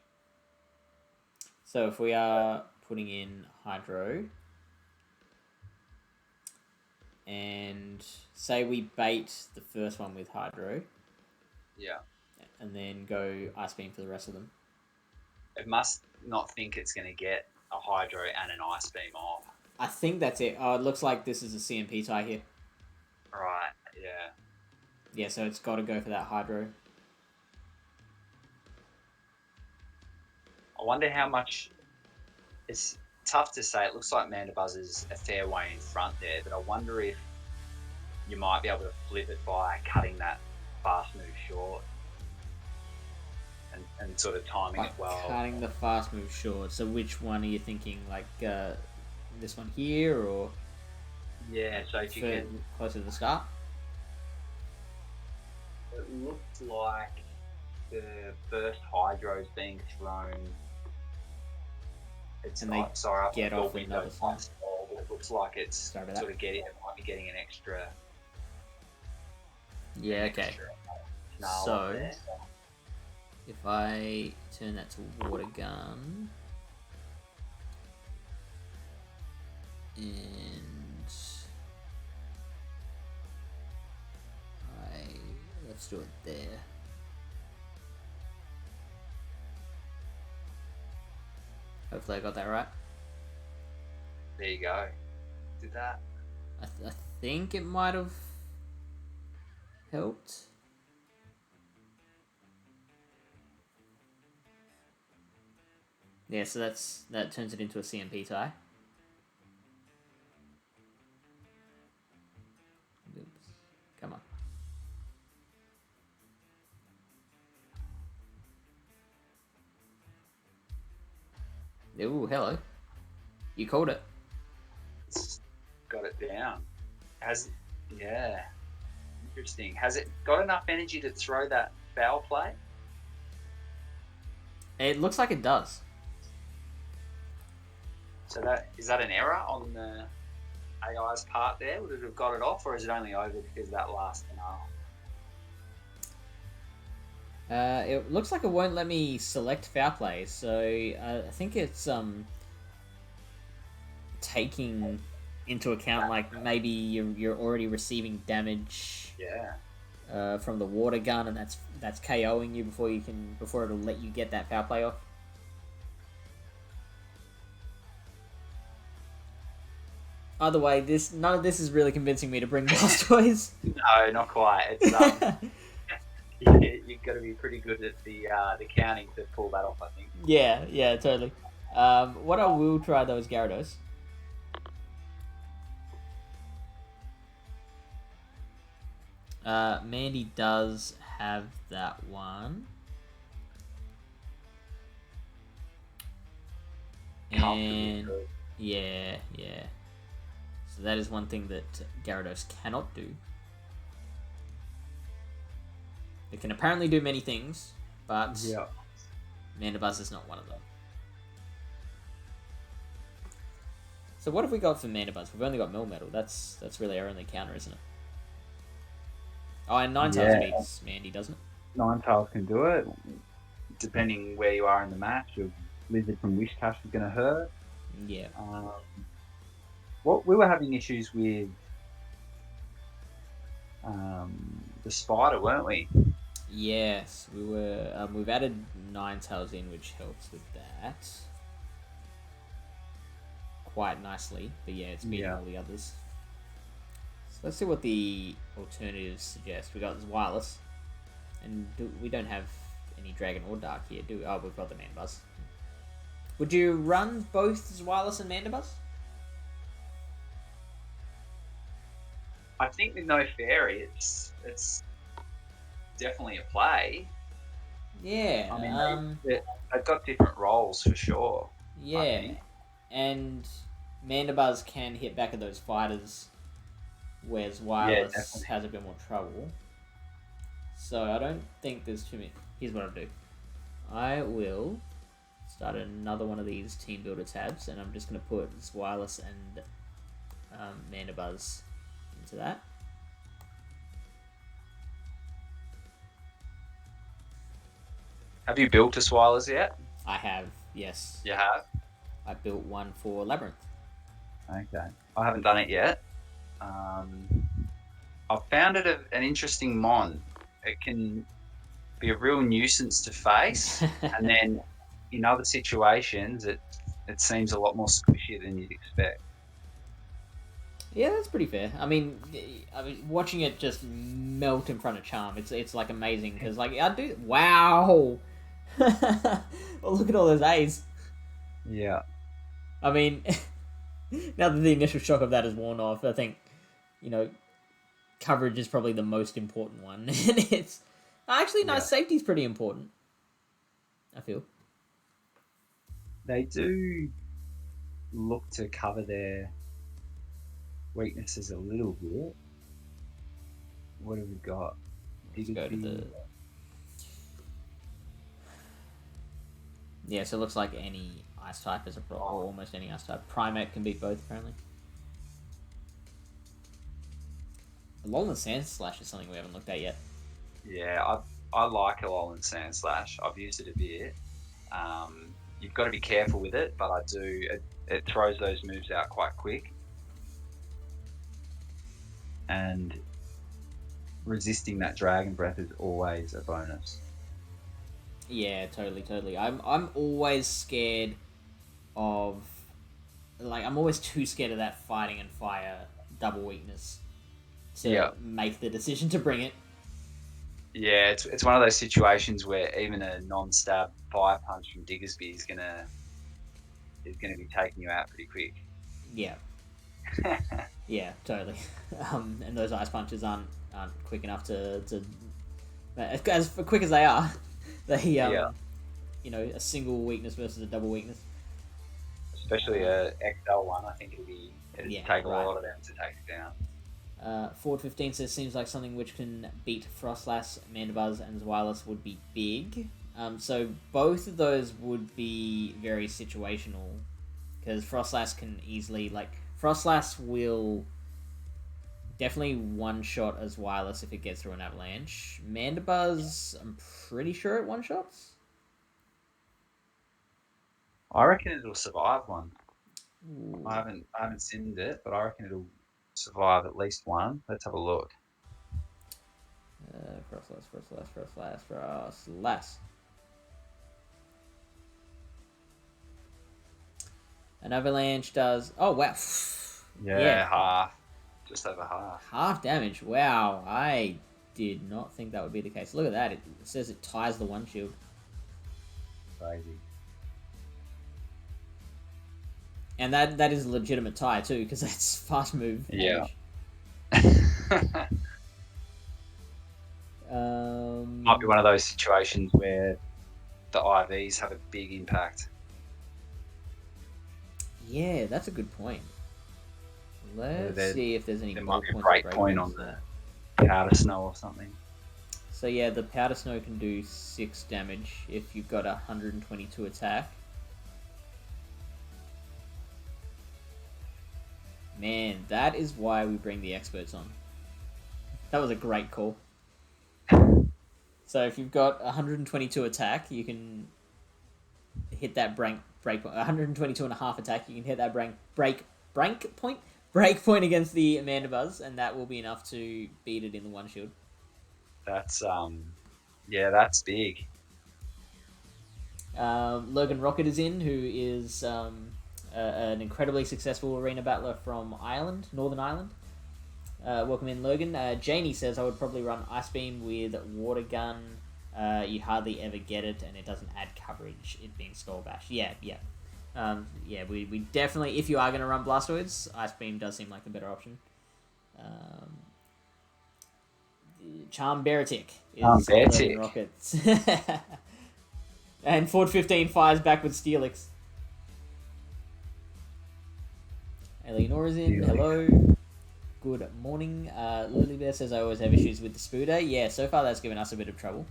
So if we are putting in Hydro, and say we bait the first one with Hydro, Yeah. and then go Ice Beam for the rest of them. It must not think it's going to get a Hydro and an Ice Beam off. I think that's it. Oh, it looks like this is a CMP tie here. Right, yeah. Yeah, so it's got to go for that Hydro. I wonder how much... It's tough to say. It looks like Mandibuzz is a fair way in front there, but I wonder if you might be able to flip it by cutting that fast move short and sort of timing it well. Cutting the fast move short. So which one are you thinking? Like this one here, or yeah? So if you can closer to the start. It looks like the first Hydro's being thrown. It's and not, they sorry, get the off window another side. but it looks like it's Sorry about sort that. of getting. It might be getting an extra. Yeah. Okay. Extra null So there. if I turn that to Water Gun, And let's do it there. Hopefully I got that right. There you go. Did that? I think it might have helped. Yeah, so that turns it into a CMP tie. Oops. Come on. Ooh, hello. You called it. Got it down. Yeah. Interesting. Has it got enough energy to throw that foul play? It looks like it does. So is that an error on the AI's part there? Would it have got it off, or is it only over because of that last finale? It looks like it won't let me select foul play, so I think it's taking into account like maybe you're already receiving damage. Yeah. From the water gun, and that's KOing you before it'll let you get that foul play off. Either way, none of this is really convincing me to bring Blastoise. No, not quite. It's you've got to be pretty good at the counting to pull that off, I think. Yeah, totally. What I will try though is Gyarados. Mandy does have that one. And yeah. So that is one thing that Gyarados cannot do. It can apparently do many things, but Mandibuzz is not one of them. So what have we got for Mandibuzz? We've only got Melmetal. That's really our only counter, isn't it? Oh, and Ninetales beats Mandy, doesn't it? Ninetales can do it. Depending where you are in the match, your Lizard from Wish Touch is going to hurt. Yeah. We were having issues with the spider, weren't we? Yes, we were. We've added Ninetales in, which helps with that quite nicely. But yeah, it's beating all the others. So let's see what the alternatives suggest. We got Wireless, and we don't have any Dragon or Dark here, do we? Oh, we've got the Mandibuzz. Would you run both Wireless and Mandibuzz? I think with no fairy, it's definitely a play. Yeah. I mean, they've got different roles for sure. Yeah, and Mandibuzz can hit back at those fighters, whereas Wireless has a bit more trouble. So I don't think there's too many. Here's what I'll do. I will start another one of these team builder tabs, and I'm just going to put Wireless and Mandibuzz into that. Have you built a Swilers yet? I have, yes. You have? I built one for Labyrinth. Okay. I haven't done it yet. I've found it an interesting mon. It can be a real nuisance to face, and then in other situations, it seems a lot more squishy than you'd expect. Yeah, that's pretty fair. I mean, watching it just melt in front of Charm, it's like amazing because like I do. Wow. Well, look at all those A's. Yeah. I mean, now that the initial shock of that has worn off, I think, coverage is probably the most important one. And it's actually, no, safety's pretty important, I feel. They do look to cover their weaknesses a little bit. What have we got? Let's go to the... Yeah, so it looks like any ice type is or almost any ice type. Primate can beat both, apparently. Alolan Sandslash is something we haven't looked at yet. Yeah, I like Alolan Sandslash. I've used it a bit. You've got to be careful with it, but I do. It throws those moves out quite quick. and resisting that Dragon Breath is always a bonus. Yeah, totally. I'm always scared of, like, I'm always too scared of that fighting and fire double weakness to make the decision to bring it. Yeah, it's one of those situations where even a non-stab fire punch from Diggersby is gonna be taking you out pretty quick. Yeah. Yeah, totally. And those ice punches aren't quick enough to as quick as they are. They you know, a single weakness versus a double weakness. Especially a XL1, I think it'd take a lot of them to take it down. Ford 15 says, seems like something which can beat Frostlass, Mandibuzz, and Zweilous would be big. So both of those would be very situational, because Frostlass can easily, like, Frostlass will definitely one-shot as Zweilous if it gets through an avalanche. Mandibuzz, I'm pretty sure it one-shots. I reckon it'll survive one. Ooh. I haven't seen it, but I reckon it'll survive at least one. Let's have a look. Frostlass. An avalanche does... Oh, wow. Yeah, half. Just over half. Half damage. Wow. I did not think that would be the case. Look at that. It says it ties the one shield. Crazy. And that is a legitimate tie, too, because that's fast move. Yeah. Might be one of those situations where the IVs have a big impact. Yeah, that's a good point. Let's see if there's any. There might be a break point on the powder snow or something. So yeah, the powder snow can do 6 damage if you've got 122 attack. Man, that is why we bring the experts on. That was a great call. So if you've got 122 attack, you can hit that break point. 122 and a half attack, you can hit that break point against the Mandibuzz, and that will be enough to beat it in the one shield. That's that's big. Logan Rocket is in, who is an incredibly successful arena battler from Ireland, Northern Ireland. Welcome in, Logan. Janie says, I would probably run Ice Beam with Water Gun. You hardly ever get it, and it doesn't add coverage, it being Skull Bash. Yeah. We definitely, if you are going to run Blastoids, Ice Beam does seem like the better option. Charm Beartic is Logan Rockets. And Ford 15 fires back with Steelix. Eleanor is in. Hello. Good morning. Lily Bear says, I always have issues with the Spooder. Yeah, so far that's given us a bit of trouble.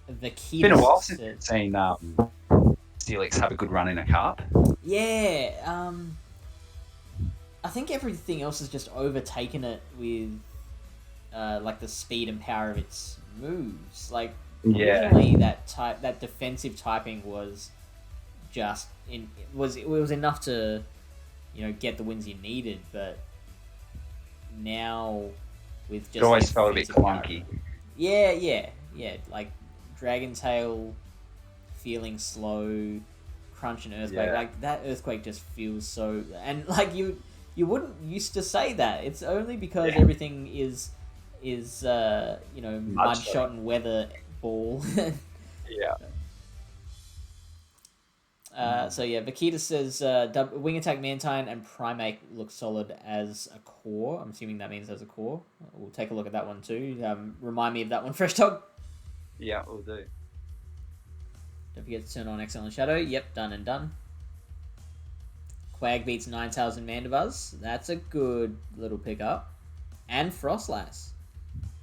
It's been a while since we've seen Steelix have a good run in a cup. Yeah. I think everything else has just overtaken it with like the speed and power of its moves. Like, originally that defensive typing was just it was enough to, you know, get the wins you needed, but now with just, it always felt a bit clunky. Yeah, like Dragon Tail feeling slow, Crunch and Earthquake, like that Earthquake just feels so, and like you wouldn't used to say that. It's only because everything is you know, mud shot and weather ball. Yeah. So yeah, Vakita says Wing Attack Mantine and Primate look solid as a core. I'm assuming that means as a core. We'll take a look at that one too. Remind me of that one, Freshdog. Yeah, we'll do. Don't forget to turn on Excellent Shadow. Yep, done and done. Quag beats Ninetales and Mandibuzz. That's a good little pickup. And Frostlass.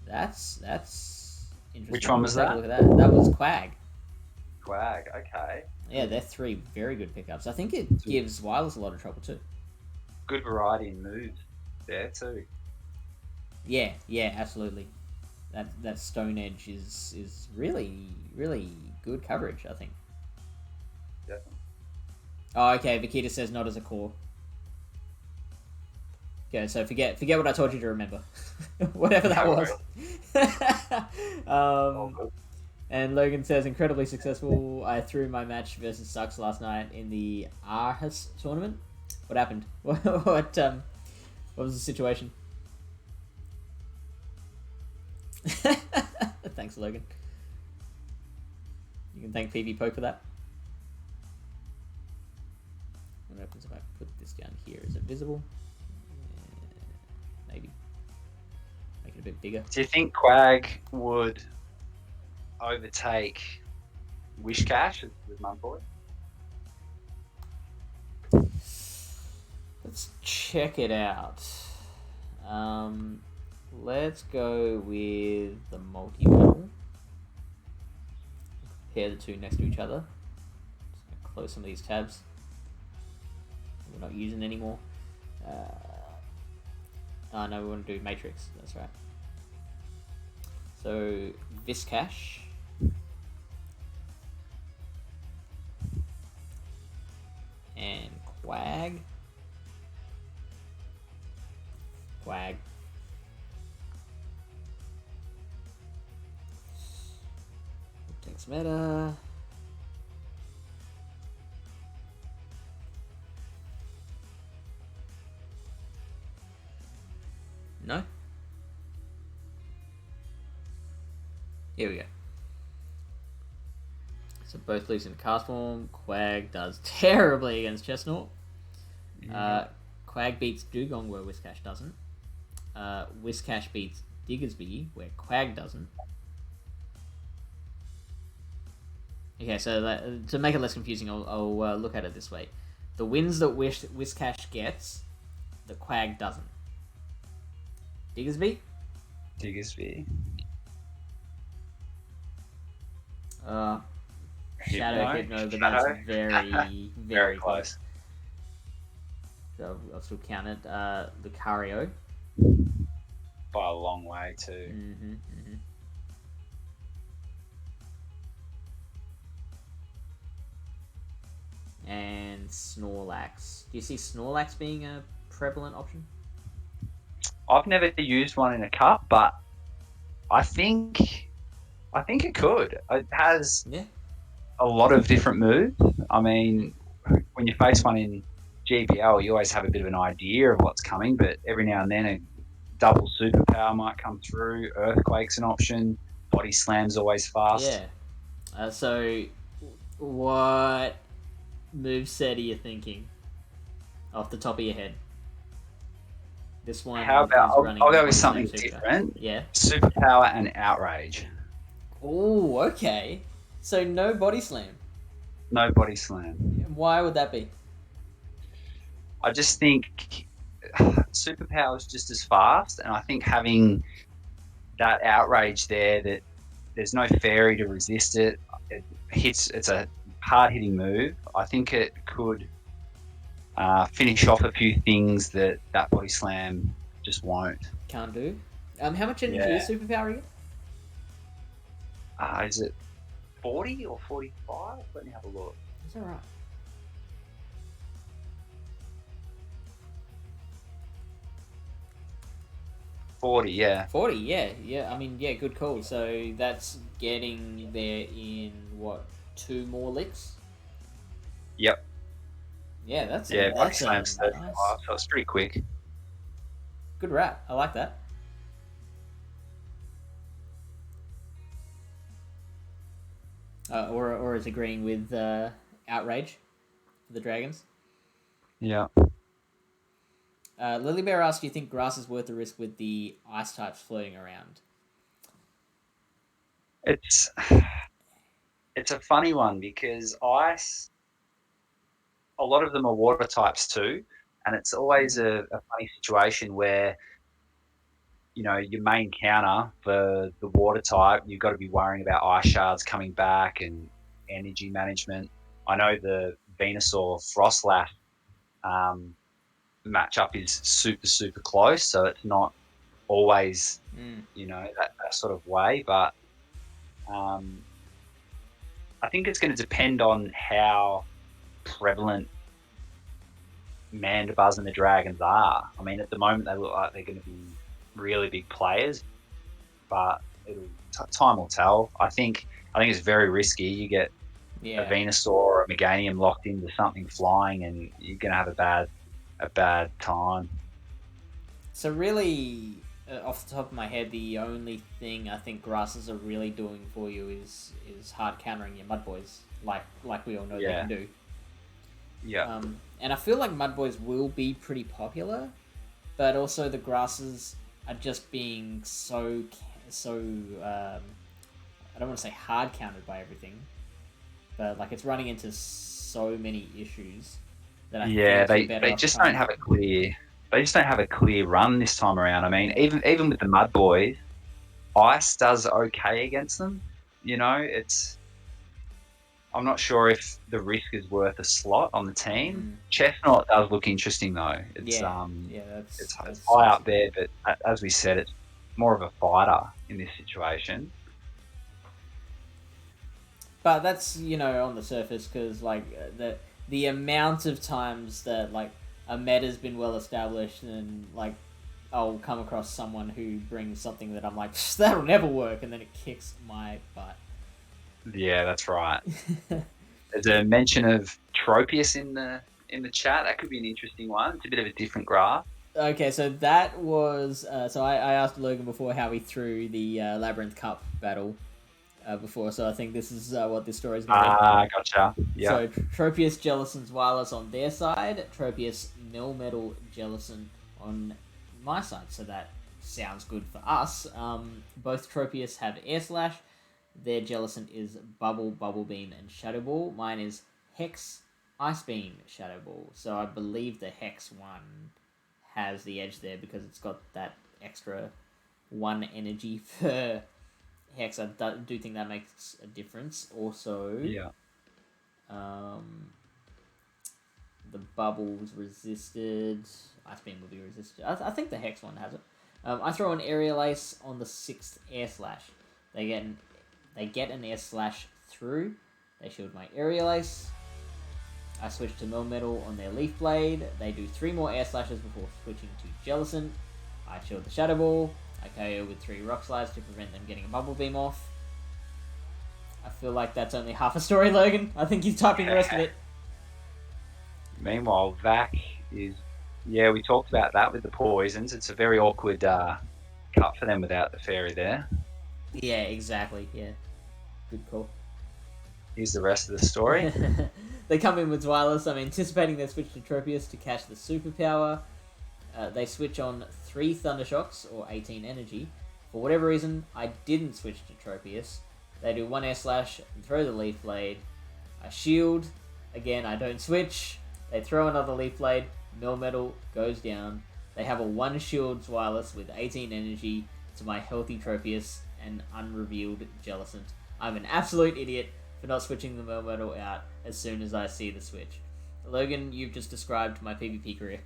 That's interesting. Which one was that? Look at that. That was Quag. Quag, okay. Yeah, they're 3 very good pickups. I think it gives Wireless a lot of trouble too. Good variety in moves there too. Yeah, absolutely. That Stone Edge is really, really good coverage, I think. Definitely. Oh, okay, Vakita says not as a core. Okay, so forget what I told you to remember. Whatever that was. And Logan says, incredibly successful. I threw my match versus Sucks last night in the Aarhus tournament. What happened? What was the situation? Thanks, Logan. You can thank Phoebe Poke for that. What happens if I put this down here? Is it visible? Maybe. Make it a bit bigger. Do you think Quag would overtake Wishcash with Mudboy? Let's check it out. Let's go with the multi-battle. Compare the two next to each other. Just gonna close some of these tabs we're not using anymore. Oh no, we want to do Matrix. That's right. So Viscash. And Quag. Vortex Meta. No? Here we go. So both leaves in cast form. Quag does terribly against Chestnut. Quag beats Dugong where Whiscash doesn't. Whiscash beats Diggersby where Quag doesn't. Okay, so to make it less confusing, I'll look at it this way. The wins that Whiscash gets, the Quag doesn't. Diggersby? Shadow Hypno, but that's very, very close. So I'll still count it. Lucario. By a long way, too. And Snorlax. Do you see Snorlax being a prevalent option? I've never used one in a cup, but I think it could. It has a lot of different moves. I mean, when you face one in GPL, you always have a bit of an idea of what's coming, but every now and then a double superpower might come through. Earthquake's an option. Body Slam's always fast. Yeah. So, what moveset are you thinking off the top of your head? This one. How about I'll go with something different. Yeah. Superpower and Outrage. Oh, okay. So no Body Slam. No Body Slam. Why would that be? I just think Superpower is just as fast, and I think having that Outrage there, that there's no fairy to resist it. It's a hard-hitting move. I think it could finish off a few things that Body Slam just won't. Can't do. How much energy is Superpower again? Is it 40 or 45? Let me have a look. Is that right? Yeah. 40, yeah. I mean, good call. So that's getting there in what, 2 more licks? Yep. Yeah, that's Body Slam's 35, nice. so it's pretty quick. Good wrap. I like that. Or is agreeing with Outrage for the Dragons. Yeah. Lily Bear asks, do you think grass is worth the risk with the ice types floating around? It's a funny one because ice, a lot of them are water types too, and it's always a funny situation where, your main counter for the water type, you've got to be worrying about ice shards coming back and energy management. I know the Venusaur Frostlass matchup is super, super close, so it's not always, that sort of way, but I think it's going to depend on how prevalent Mandibuzz and the Dragons are. I mean, at the moment they look like they're going to be really big players, but time will tell. I think it's very risky. You get a Venusaur or a Meganium locked into something flying, and you're going to have a bad time. So really, off the top of my head, the only thing I think grasses are really doing for you is hard countering your Mudboys, like we all know they can do. Yeah. And I feel like Mudboys will be pretty popular, but also the grasses are just being so I don't want to say hard countered by everything, but like it's running into so many issues that I think they just don't have a clear. They just don't have a clear run this time around. I mean, even with the Mudboys, Ice does okay against them. You know, I'm not sure if the risk is worth a slot on the team. Chestnut does look interesting though. It's high up there, but as we said, it's more of a fighter in this situation. But that's, on the surface, because like the amount of times that like a meta's been well established, and like I'll come across someone who brings something that I'm like, that'll never work, and then it kicks my butt. Yeah, that's right. There's a mention of Tropius in the chat. That could be an interesting one. It's a bit of a different graph. Okay, so that was I asked Logan before how he threw the Labyrinth Cup battle before, so I think this is what this story is going to be. Gotcha. Yeah. So Tropius, Jellicent's Wireless on their side, Tropius, Melmetal, Jellicent on my side. So that sounds good for us. Both Tropius have Air Slash. Their Jellicent is Bubble, Bubble Beam, and Shadow Ball. Mine is Hex, Ice Beam, Shadow Ball. So I believe the Hex one has the edge there because it's got that extra 1 energy per Hex. I do think that makes a difference. Also, the Bubble's resisted. Ice Beam will be resisted. I think the Hex one has it. I throw an Aerial Ace on the 6th Air Slash. They get an Air Slash through. They shield my Aerial Ace. I switch to Melmetal on their Leaf Blade. They do 3 more Air Slashes before switching to Jellicent. I shield the Shadow Ball. I KO with 3 Rock Slides to prevent them getting a Bubble Beam off. I feel like that's only half a story, Logan. I think he's typing the rest of it. Meanwhile, Vac is... Yeah, we talked about that with the poisons. It's a very awkward cut for them without the fairy there. Yeah, exactly. Yeah. Good call. Here's the rest of the story. They come in with Wireless. I'm anticipating their switch to Tropius to catch the superpower. They switch on 3 Thundershocks, or 18 energy. For whatever reason, I didn't switch to Tropius. They do 1 Air Slash and throw the Leaf Blade. I shield. Again, I don't switch. They throw another Leaf Blade. Melmetal goes down. They have a 1 Shields Wireless with 18 energy to my healthy Tropius and unrevealed Jellicent. I'm an absolute idiot for not switching the Melmetal out as soon as I see the switch. Logan, you've just described my PvP career.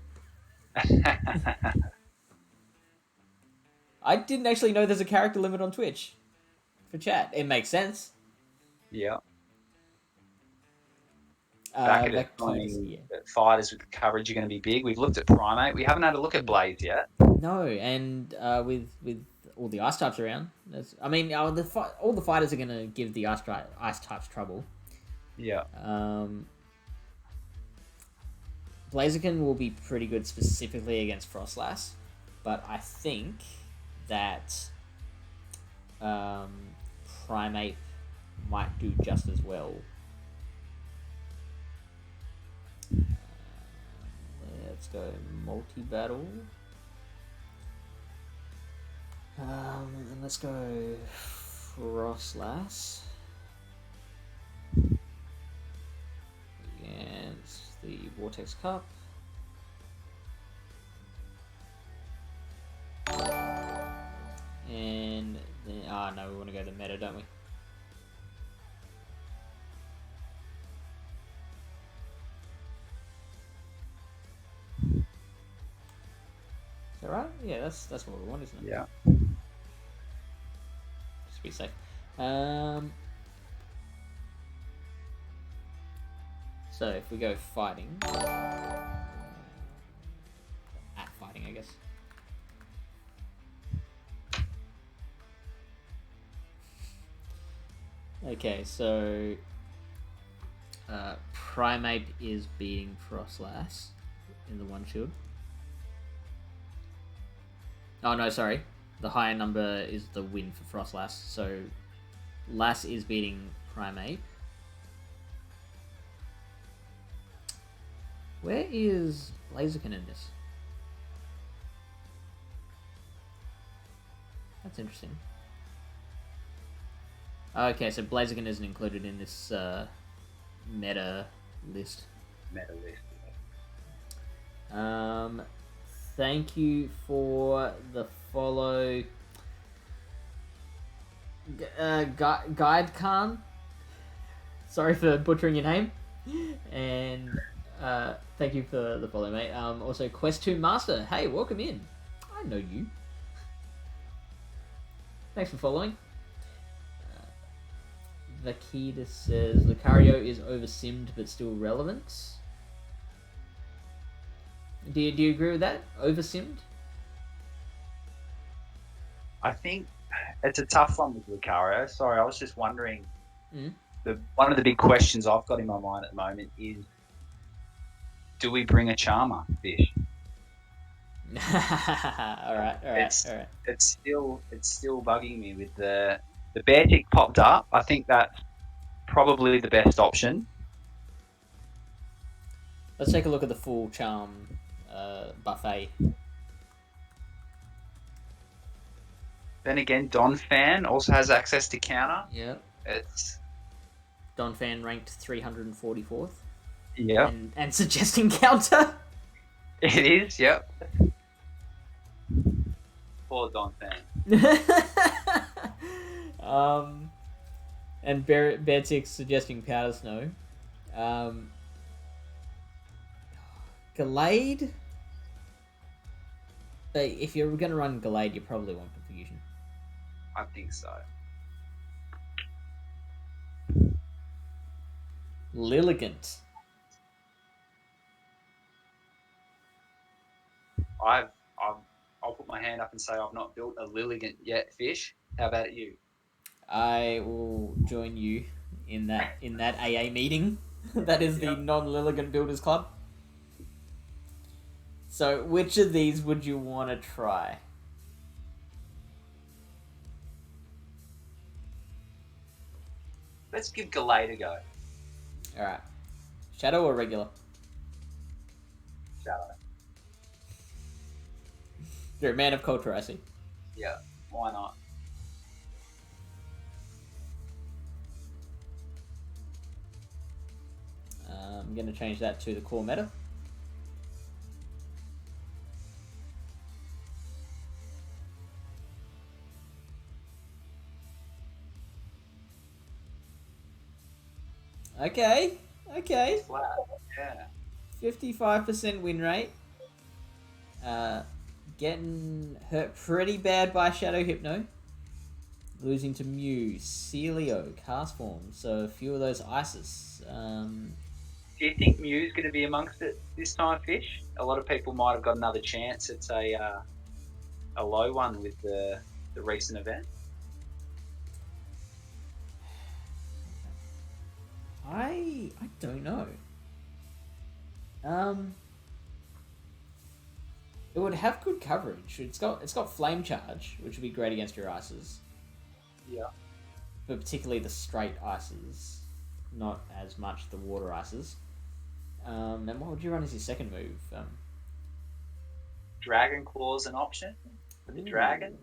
I didn't actually know there's a character limit on Twitch for chat. It makes sense. Yeah. Back at fighters with coverage are going to be big. We've looked at Primate. We haven't had a look at Blaze yet. No, and with all the ice types around, all the fighters are going to give the ice types trouble. Yeah. Blaziken will be pretty good specifically against Frostlass, but I think that Primate might do just as well. Let's go multi-battle. And let's go Frostlass against the Vortex Cup. And then, no, we want to go the meta, don't we? Is that right? Yeah, that's what we want, isn't it? Yeah. Just be safe. So if we go fighting, guess. Okay, so Primeape is beating Froslass in the one shield. Oh no, sorry. The higher number is the win for Froslass. So Lass is beating Primeape. Where is Blaziken in this? That's interesting. Okay, so Blaziken isn't included in this meta list. Meta list. Thank you for the follow, Guide Khan. Sorry for butchering your name, and thank you for the follow, mate. Also, Quest 2 Master. Hey, welcome in. I know you. Thanks for following. Vakita says Lucario is over-simmed but still relevant. Do you agree with that? Over-simmed? I think it's a tough one with Lucario. Sorry, I was just wondering. One of the big questions I've got in my mind at the moment is, do we bring a Charmer fish? all right. It's still bugging me with the Beartic popped up. I think that's probably the best option. Let's take a look at the full charm buffet. Then again, Donphan also has access to counter. Yeah. It's Donphan ranked 344th. Yeah. And suggesting counter. It is, yep. Poor Donphan. And Beartic suggesting Powder Snow. Gallade? If you're going to run Gallade, you probably want Confusion. I think so. Lilligant. I'll put my hand up and say I've not built a Lilligant yet, Fish. How about you? I will join you in that AA meeting. That is the non-Lilligant Builders Club. So, which of these would you want to try? Let's give Gallade a go. Alright. Shadow or regular? Shadow. You're a man of culture, I see. Yeah, why not? I'm going to change that to the core meta. Okay. Flat, yeah. 55% win rate. Getting hurt pretty bad by Shadow Hypno. Losing to Mew, Celio, Cast Form. So a few of those ices. Do you think Mew's going to be amongst it this time, Fish? A lot of people might have got another chance. It's a low one with the recent event. I don't know. It would have good coverage. It's got Flame Charge, which would be great against your ices. Yeah. But particularly the straight ices, not as much the water ices. And what would you run as your second move? Dragon Claw's an option for the dragon.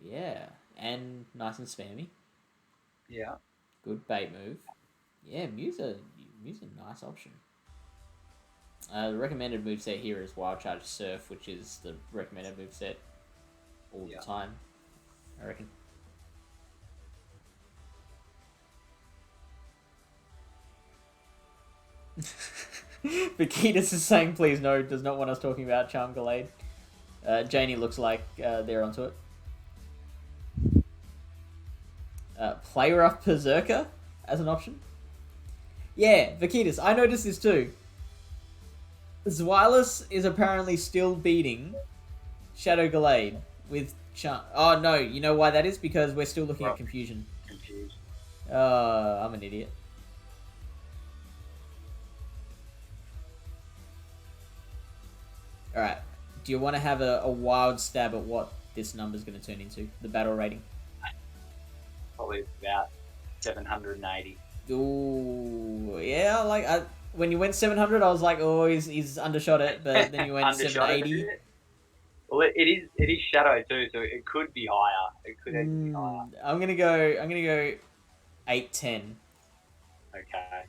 Yeah, and nice and spammy. Yeah. Good bait move. Yeah, Mew's a nice option. The recommended moveset here is Wild Charge Surf, which is the recommended moveset all the time, I reckon. Vakitas is saying please no, does not want us talking about Charm Gallade. Janie looks like they're onto it. Play Rough Berserker as an option. Yeah, Vakitas, I noticed this too. Zweilous is apparently still beating Shadow Glade with Charm. Oh no, you know why that is? Because we're still looking at Confusion. Confused. I'm an idiot. Alright, do you want to have a wild stab at what this number's going to turn into? The battle rating? Probably about 780. Ooh, yeah, like, when you went 700, I was like, oh, he's undershot it, but then you went 780. Well, it is Shadow too, so it could be higher. It could actually be higher. I'm gonna go 810. Okay.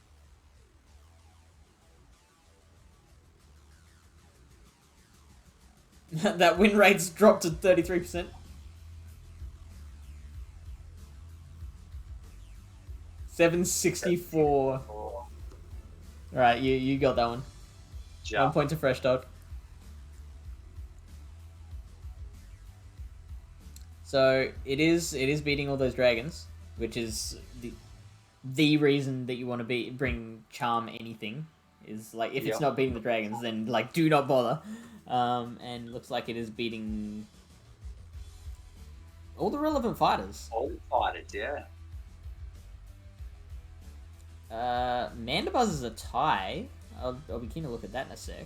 That win rate's dropped to 33%. 764. Alright, you got that one. Jump. 1 point to FreshDog. So it is beating all those dragons, which is the reason that you want to bring Charm anything. Is like, if it's not beating the dragons, then like do not bother. And looks like it is beating all the relevant fighters. All the fighters, yeah. Mandibuzz is a tie. I'll be keen to look at that in a sec.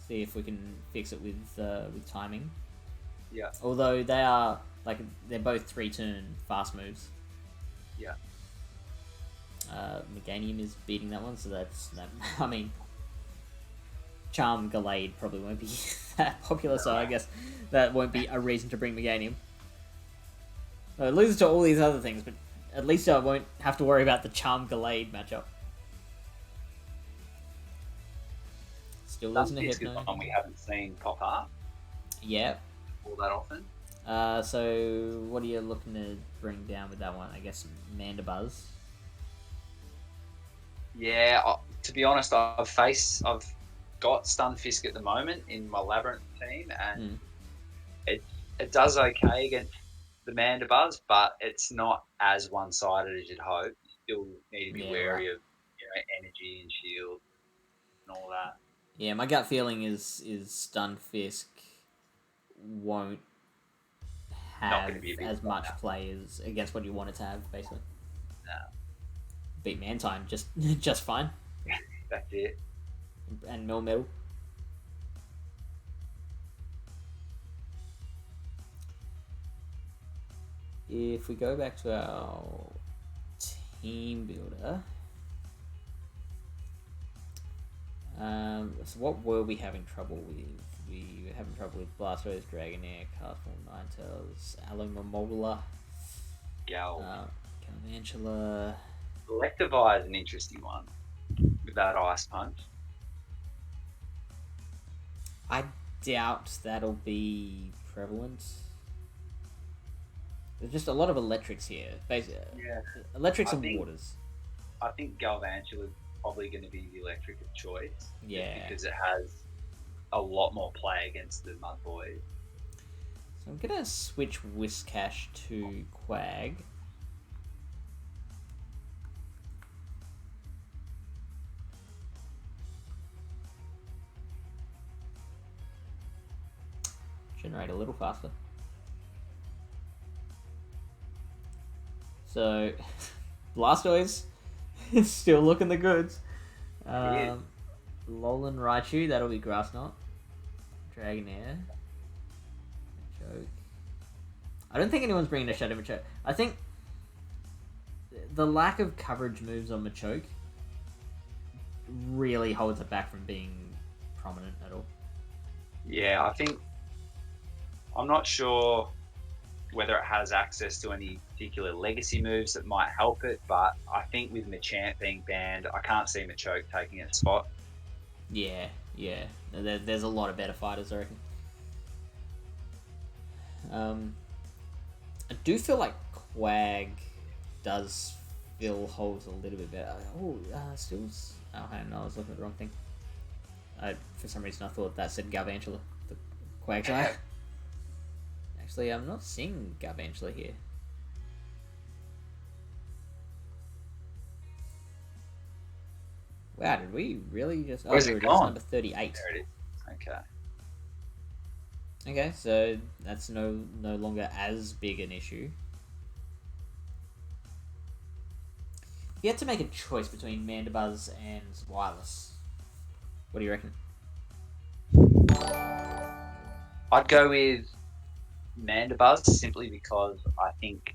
See if we can fix it with timing. Yeah. Although they're both 3-turn fast moves. Yeah. Meganium is beating that one, so that's that. I mean, Charm Glade probably won't be that popular, so I guess that won't be a reason to bring Meganium. It loses to all these other things, but at least I won't have to worry about the Charm Glade matchup. Still losing to Hypno. One we haven't seen pop up. Yeah. All that often. So what are you looking to bring down with that one? I guess Mandibuzz. Yeah, to be honest, I've got Stunfisk at the moment in my Labyrinth team, and it does okay against the Mandibuzz, but it's not as one-sided as you'd hope. You still need to be wary of energy and shield and all that. Yeah, my gut feeling is Stunfisk won't have as much play as against what you want it to have, basically. No. Beat Mantine just fine. That's it. And Melmetal. If we go back to our team builder, so what were we having trouble with? We were having trouble with Blastoise, Dragonair, Castform, Ninetales, Alomomola, Galvantula. Electivire is an interesting one with that Ice Punch. I doubt that'll be prevalent. There's just a lot of electrics here. Basically, electrics and waters. I think Galvantula is probably going to be the electric of choice. Yeah. Because it has a lot more play against the Mud Boys. So I'm going to switch Whiscash to Quag. Generate a little faster. So, Blastoise is still looking the goods. Alolan Raichu, that'll be Grass Knot. Dragonair. Machoke. I don't think anyone's bringing a Shadow Machoke. I think the lack of coverage moves on Machoke really holds it back from being prominent at all. Yeah, I think... I'm not sure whether it has access to any particular legacy moves that might help it, but I think with Machamp being banned, I can't see Machoke taking its spot. Yeah. There's a lot of better fighters, I reckon. I do feel like Quag does fill holes a little bit better. Stills. Oh, hang on, I was looking at the wrong thing. For some reason, I thought that said Galvantula, the Quag guy. Actually, I'm not seeing Galvantula here. Wow, did we really just... Where's it it is, gone? number 38. There it is. Okay. Okay, so that's no longer as big an issue. If you had to make a choice between Mandibuzz and Wireless, what do you reckon? I'd go with Mandibuzz simply because I think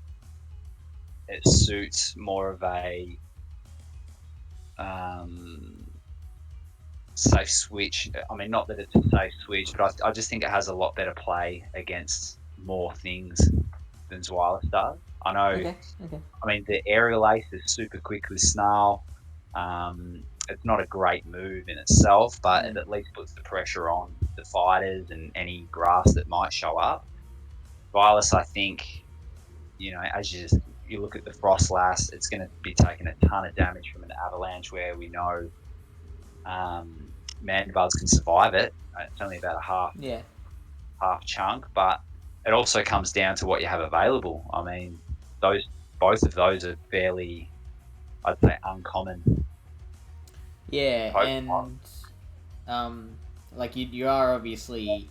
it suits more of a safe switch. I mean, not that it's a safe switch, but I just think it has a lot better play against more things than Zweilous does. I know. Okay. I mean, the aerial ace is super quick with Snarl. It's not a great move in itself, but it at least puts the pressure on the fighters and any grass that might show up. Wireless, I think, as you look at the Frostlass, it's going to be taking a ton of damage from an avalanche where we know Mandibuzz can survive it. It's only about a half chunk, but it also comes down to what you have available. I mean, both of those are fairly, I'd say, uncommon. Yeah, Pokemon. and like you are obviously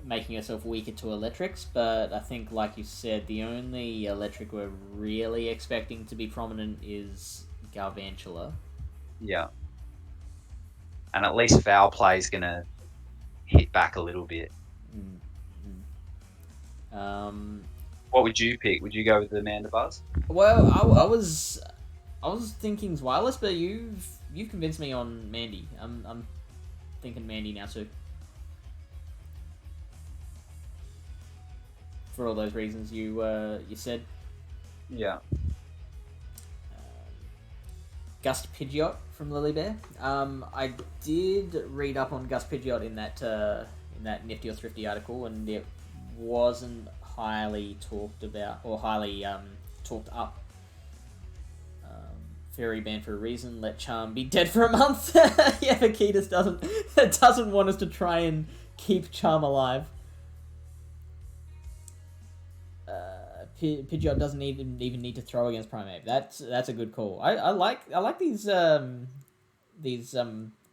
making yourself weaker to electrics, but I think, like you said, the only electric we're really expecting to be prominent is Garvantula. Yeah. And at least foul play is going to hit back a little bit. What would you pick? Would you go with the Mandibuzz? Well, I was thinking Wireless, but you've convinced me on Mandy. I'm thinking Mandy now too. For all those reasons you said. Yeah. Gust Pidgeot from Lilybear. I did read up on Gust Pidgeot in that Nifty or Thrifty article, and it wasn't highly talked about or highly talked up. Fairy banned for a reason. Let Charm be dead for a month. Yeah, Vakitas doesn't want us to try and keep Charm alive. Pidgeot doesn't even need to throw against Primeape. That's a good call. I like these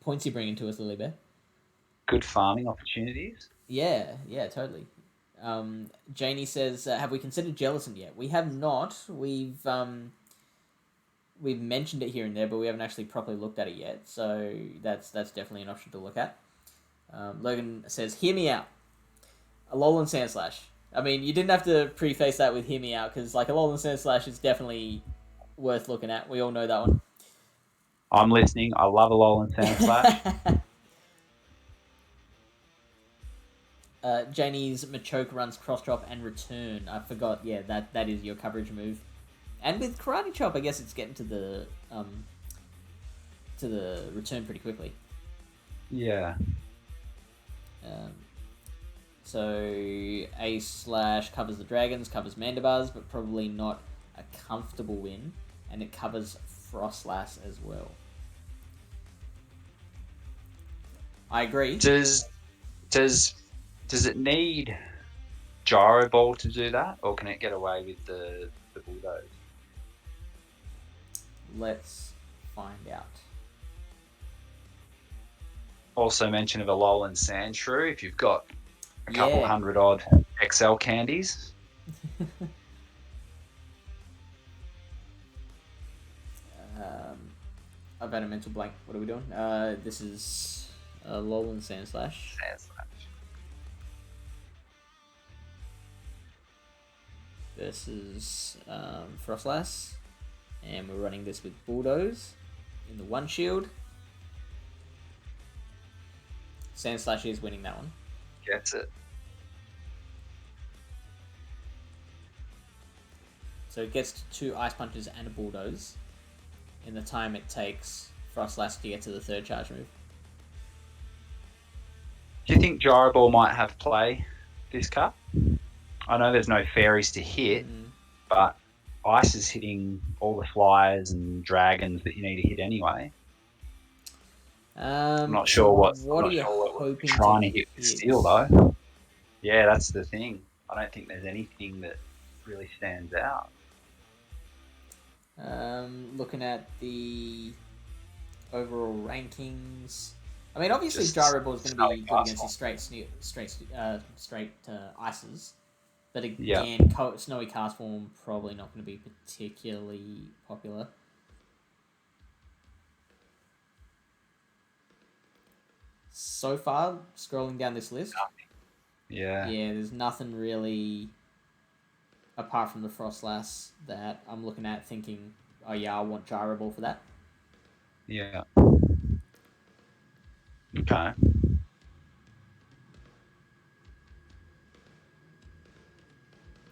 points you bring into us, Lilybear. Good farming opportunities. Yeah, totally. Janie says, "Have we considered Jellicent yet? We have not. We've mentioned it here and there, but we haven't actually properly looked at it yet. So that's definitely an option to look at." Logan says, "Hear me out. Alolan Sandslash." I mean, you didn't have to preface that with "hear me out" because like Alolan Sandslash is definitely worth looking at. We all know that one. I'm listening. I love Alolan Sandslash. Janie's Machoke runs cross drop and return. I forgot. Yeah, that is your coverage move. And with Karate Chop, I guess it's getting to the return pretty quickly. Yeah. So A/slash covers the dragons, covers Mandibuzz, but probably not a comfortable win, and it covers Frostlass as well. I agree. Does it need Gyro Ball to do that, or can it get away with the Bulldoze? Let's find out. Also mention of Alolan Sandshrew if you've got a couple hundred odd XL candies. I've had a mental blank. What are we doing? This is Alolan Sandslash. Versus Frostlass. And we're running this with Bulldoze in the one shield. Sandslash is winning that one. Gets it. So it gets 2 Ice Punches and a Bulldoze in the time it takes Frostlass to get to the third charge move. Do you think Gyro Ball might have play this cup? I know there's no fairies to hit, but Ice is hitting all the flyers and dragons that you need to hit anyway. I'm not sure what we're trying to hit with Steel, though. Yeah, that's the thing. I don't think there's anything that really stands out. Looking at the overall rankings, I mean, obviously Just Gyro Ball is going to Snowy be good against Castle. his straight ices. But Yeah. again, Snowy Cast Form probably not going to be particularly popular. So far, scrolling down this list, Yeah. there's nothing really apart from the Frostlass that I'm looking at thinking, oh yeah, I want Gyro Ball for that. Yeah. Okay.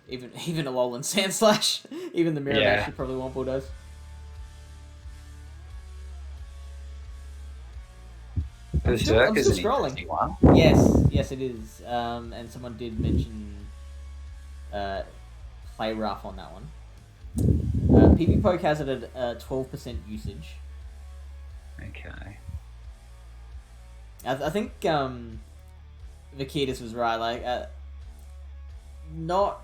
Even a Alolan Sandslash, even the Mirror Match, you probably want Bulldoze. I'm still scrolling. One. Yes, it is. And someone did mention Play Rough on that one. PB Poke has it at 12% usage. Okay. I think Vakitas was right. Like, not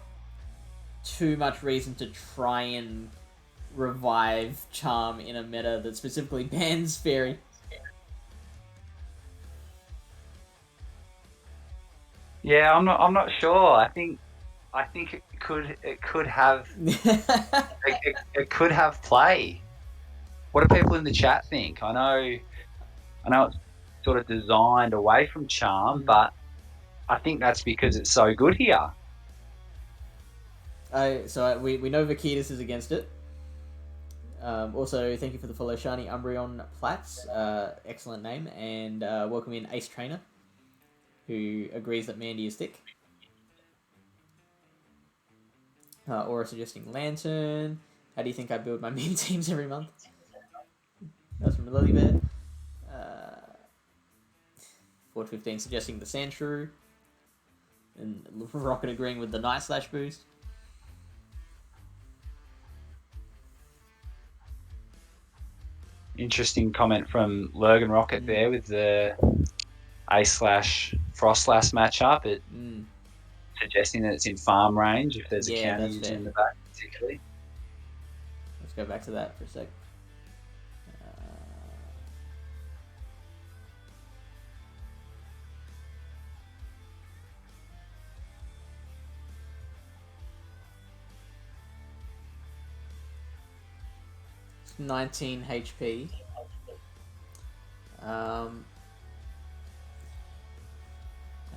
too much reason to try and revive Charm in a meta that specifically bans Fairy. Yeah, I'm not sure. I think it could have it could have play. What do people in the chat think? I know it's sort of designed away from Charm, but I think that's because it's so good here. So we know Vakitas is against it. Also, thank you for the follow, Shiny Umbreon Platts. Excellent name, and welcome in Ace Trainer, who agrees that Mandy is thick. Aura suggesting Lantern. How do you think I build my meme teams every month? That's from Lily Bear. Fort 15 suggesting the Sandshrew. And Rocket agreeing with the Night Slash boost. Interesting comment from Lurgan Rocket there with the A/Frostlass matchup. It suggesting that it's in farm range if there's a counter using in the back particularly. Let's go back to that for a sec. 19 HP.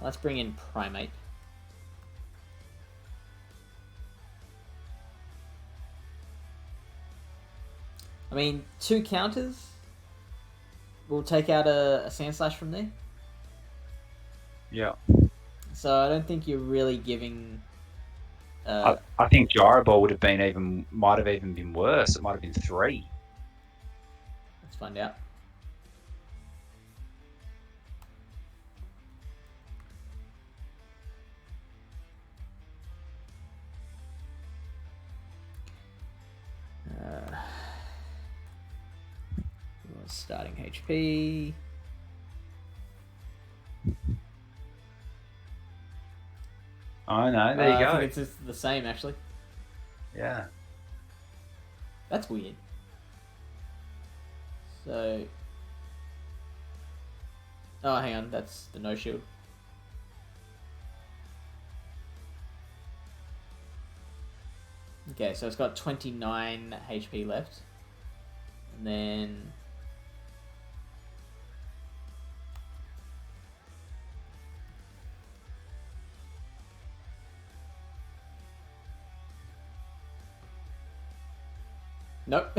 Let's bring in Primate. I mean, 2 counters. We'll take out a Sandslash from there. Yeah. So I don't think you're really giving. I think Gyro Ball might have even been worse. It might have been 3. Let's find out. Starting HP. Oh no, there you go. I think it's just the same actually. Yeah. That's weird. So. Oh, hang on. That's the no shield. Okay, so it's got 29 HP left. And then. Nope.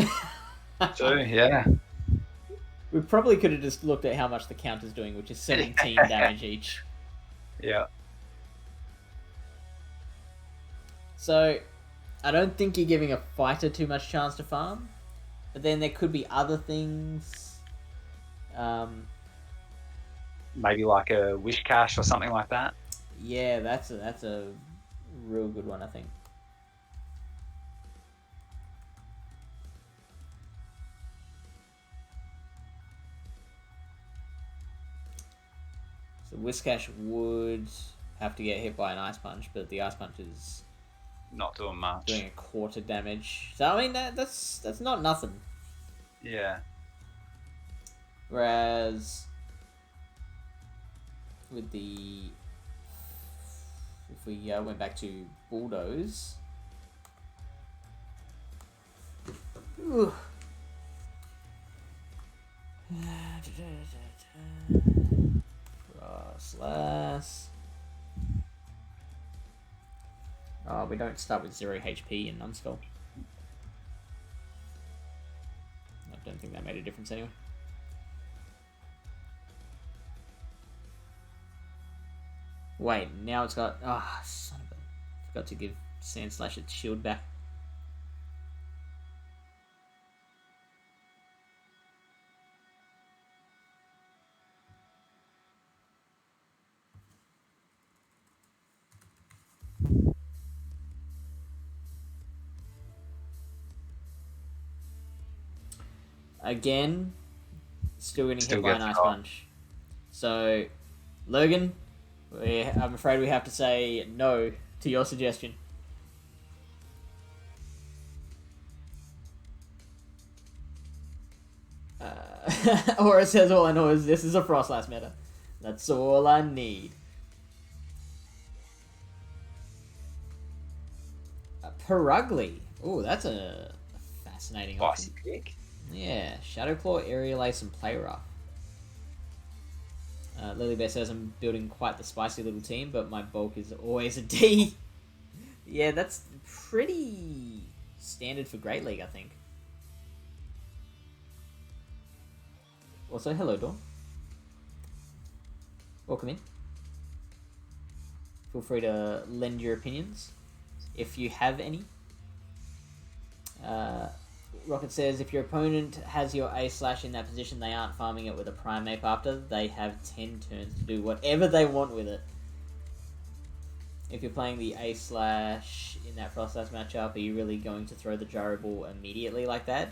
So, yeah. We probably could have just looked at how much the counter's doing, which is 17 damage each. Yeah. So, I don't think you're giving a fighter too much chance to farm. But then there could be other things. Maybe like a Wish Cache or something like that. Yeah, that's a real good one, I think. So Whiscash would have to get hit by an Ice Punch, but the Ice Punch is not doing much. Doing a quarter damage. So I mean that's not nothing. Yeah. Whereas with the... If we went back to Bulldoze... Ooh. Grasslass. Oh, we don't start with 0 HP in Numbskull. I don't think that made a difference anyway. Wait, now it's got... Ah, oh, son of a... Forgot to give Sandslash its shield back. Again, still getting hit by an Ice Punch. So, Logan, I'm afraid we have to say no to your suggestion. Aura says all I know is this is a Frostlass meta. That's all I need. Perugly. Oh, that's a fascinating Spicy pick. Yeah, Shadow Claw, Aerial Ace, and Play Rough. Lilybear says I'm building quite the spicy little team, but my bulk is always a D. Yeah, that's pretty standard for Great League, I think. Also, hello, Dawn. Welcome in. Feel free to lend your opinions, if you have any. Rocket says, if your opponent has your A-Slash in that position, they aren't farming it with a Primeape after. They have 10 turns to do whatever they want with it. If you're playing the A-Slash in that Frostlass matchup, are you really going to throw the Gyro Ball immediately like that?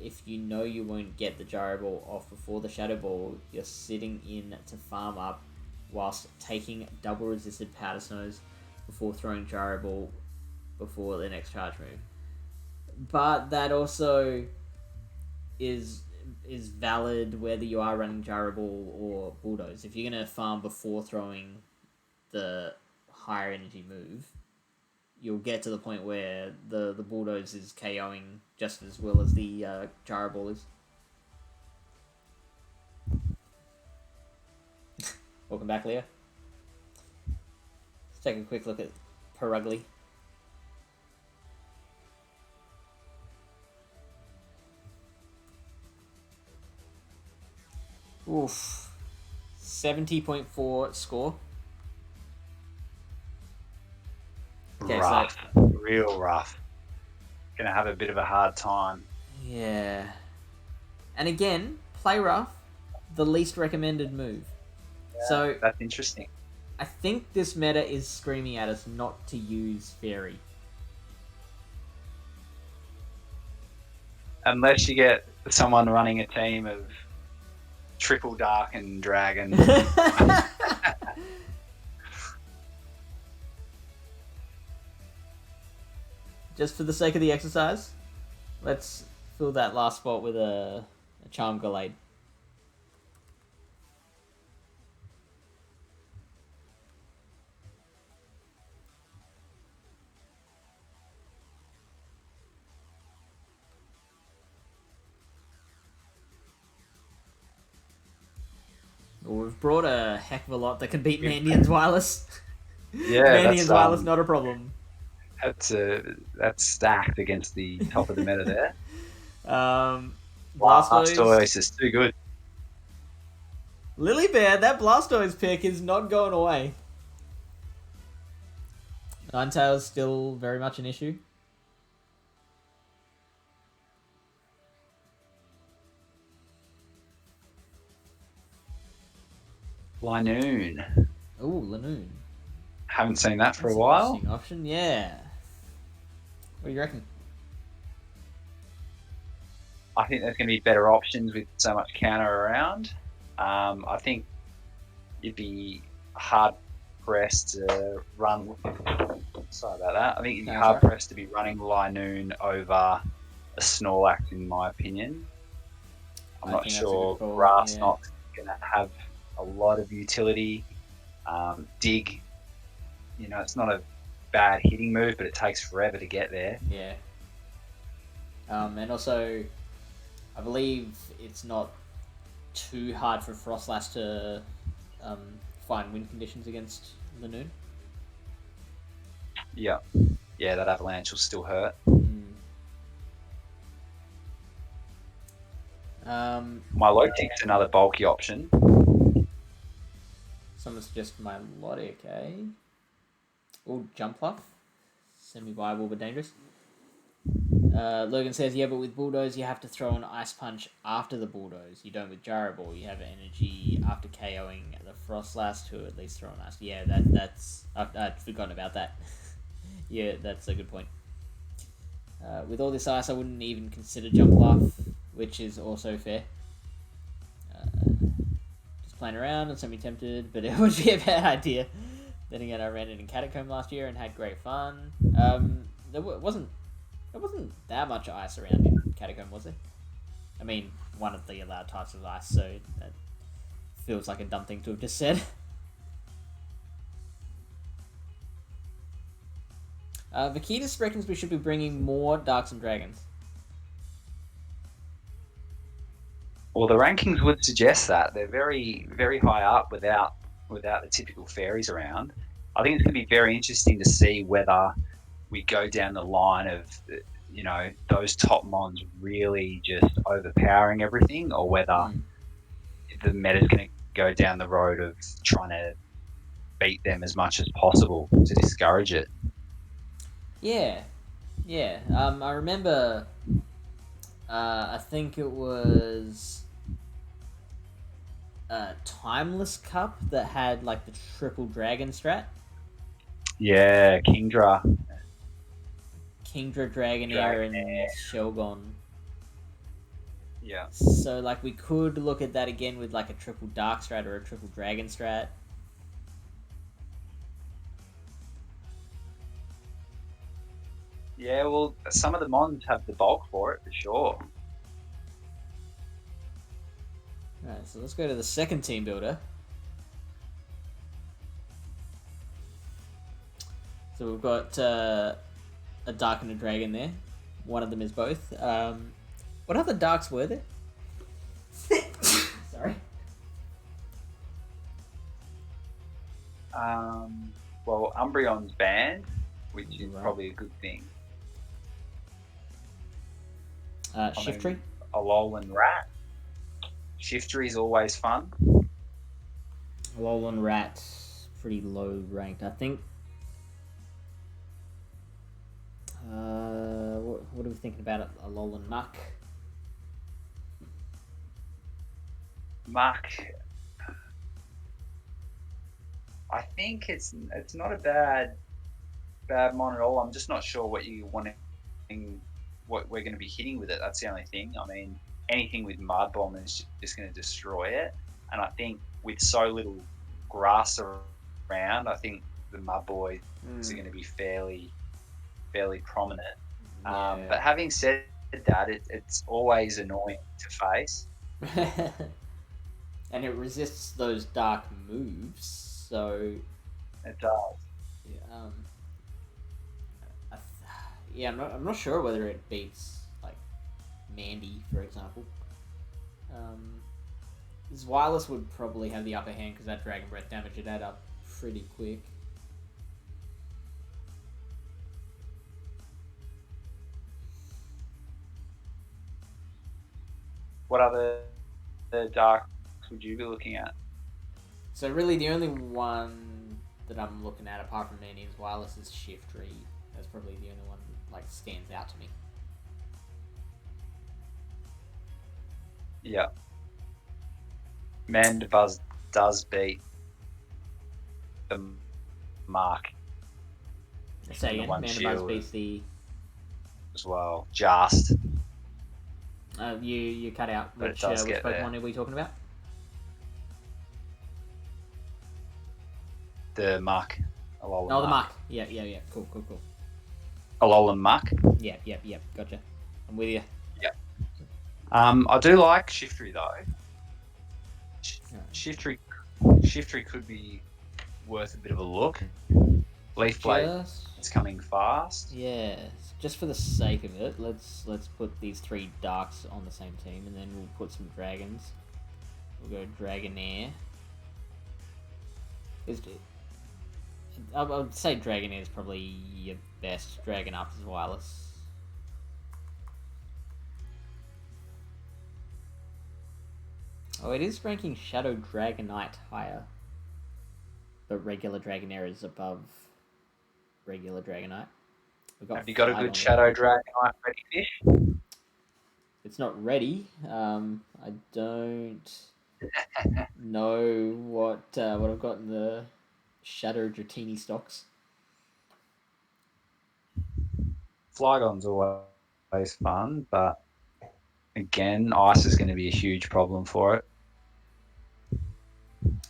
If you know you won't get the Gyro Ball off before the Shadow Ball, you're sitting in to farm up whilst taking double resisted Powder Snows before throwing Gyro Ball before the next charge move. But that also is valid whether you are running Gyro Ball or Bulldoze. If you're going to farm before throwing the higher energy move, you'll get to the point where the Bulldoze is KOing just as well as the Gyro Ball is. Welcome back, Leo. Let's take a quick look at Perugly. Oof. 70.4 score. Okay, rough. so, Real rough. Gonna have a bit of a hard time. Yeah. And again, Play Rough, the least recommended move. Yeah, so that's interesting. I think this meta is screaming at us not to use Fairy. Unless you get someone running a team of Triple Dark and Dragon. Just for the sake of the exercise, let's fill that last spot with a Charm Gallade. Well, we've brought a heck of a lot that can beat Mandian's Wireless. Yeah, Mandian's Wireless, not a problem. That's stacked against the top of the meta there. Blastoise is too good. Lilybear, that Blastoise pick is not going away. Ninetales still very much an issue. Linoon. Ooh, Linoon. Haven't seen that for That's a while. Interesting option, yeah. What do you reckon? I think there's going to be better options with so much counter around. I think you'd be hard pressed to run. Sorry about that. I think you'd be hard pressed to be running Linoon over a Snorlax, in my opinion. I'm not sure Grass not going to have a lot of utility. Dig, it's not a bad hitting move, but it takes forever to get there. Yeah. And also, I believe it's not too hard for Frostlass to find win conditions against the Noon. Yeah, that avalanche will still hurt. Milotic's another bulky option. Someone suggests Milotic, eh? Oh, Jump Fluff. Semi-viable but dangerous. Logan says, yeah, but with Bulldoze, you have to throw an Ice Punch after the Bulldoze. You don't with Gyro Ball. You have energy after KOing the Frostlass to at least throw an Ice. Yeah, that's... I'd forgotten about that. Yeah, that's a good point. With all this ice, I wouldn't even consider Jump Fluff, which is also fair. Just playing around and semi-tempted, but it would be a bad idea. Then again, I ran it in Catacomb last year and had great fun. There wasn't that much ice around in Catacomb, was there? I mean, one of the allowed types of ice, so that feels like a dumb thing to have just said. Vakitas reckons we should be bringing more Darks and Dragons. Well, the rankings would suggest that. They're very, very high up without the typical fairies around. I think it's going to be very interesting to see whether we go down the line of, those top mons really just overpowering everything, or whether the meta's going to go down the road of trying to beat them as much as possible to discourage it. Yeah. I remember, I think it was Timeless Cup that had like the triple dragon strat. Yeah, Kingdra, Dragonair, and Shelgon. Yeah. So like we could look at that again with like a triple dark strat or a triple dragon strat. Yeah, well, some of the mons have the bulk for it, for sure. Alright, so let's go to the second team builder. So we've got a Dark and a Dragon there. One of them is both. What other Darks were there? Sorry. Well, Umbreon's banned, which is probably a good thing. Shiftry? Alolan Rat. Shiftry is always fun. Alolan Rat, pretty low ranked. I think... what are we thinking about it? Alolan Muck? Muck. I think it's not a bad mon at all. I'm just not sure what you want what we're going to be hitting with it. That's the only thing. I mean, anything with Mud Bomb is just going to destroy it. And I think with so little grass around, I think the Mud Boys are going to be fairly prominent. Yeah. But having said that, it's always annoying to face. And it resists those dark moves, so... It does. Yeah, I'm not sure whether it beats, like, Mandy, for example. Zweilous would probably have the upper hand because that Dragon Breath damage would add up pretty quick. What other darks would you be looking at? So really the only one that I'm looking at apart from Mandy and Zweilous is Shiftry. That's probably the only one that like stands out to me. Yeah. Mandibuzz does beat the Mark. Say again, Mandibuzz beats the... as well. Just. You cut out. But Which Pokemon there. Are we talking about? The Mark. Alolan the Mark. Mark. Yeah. Cool. Alolan Mark. Yeah. Gotcha. I'm with you. Yeah. I do like Shiftry though. Shiftry Shiftry could be worth a bit of a look. Leaf Blade, it's coming fast. Yeah, just for the sake of it, let's put these 3 Darks on the same team, and then we'll put some Dragons. We'll go Dragonair. I would say Dragonair is probably your best Dragon after Wireless. Oh, it is ranking Shadow Dragonite higher. But regular Dragonair is above regular Dragonite. Have you got a good Shadow Dragonite ready, Fish? It's not ready. I don't know what I've got in the Shadow Dratini stocks. Flygon's always fun, but again, ice is going to be a huge problem for it. I'm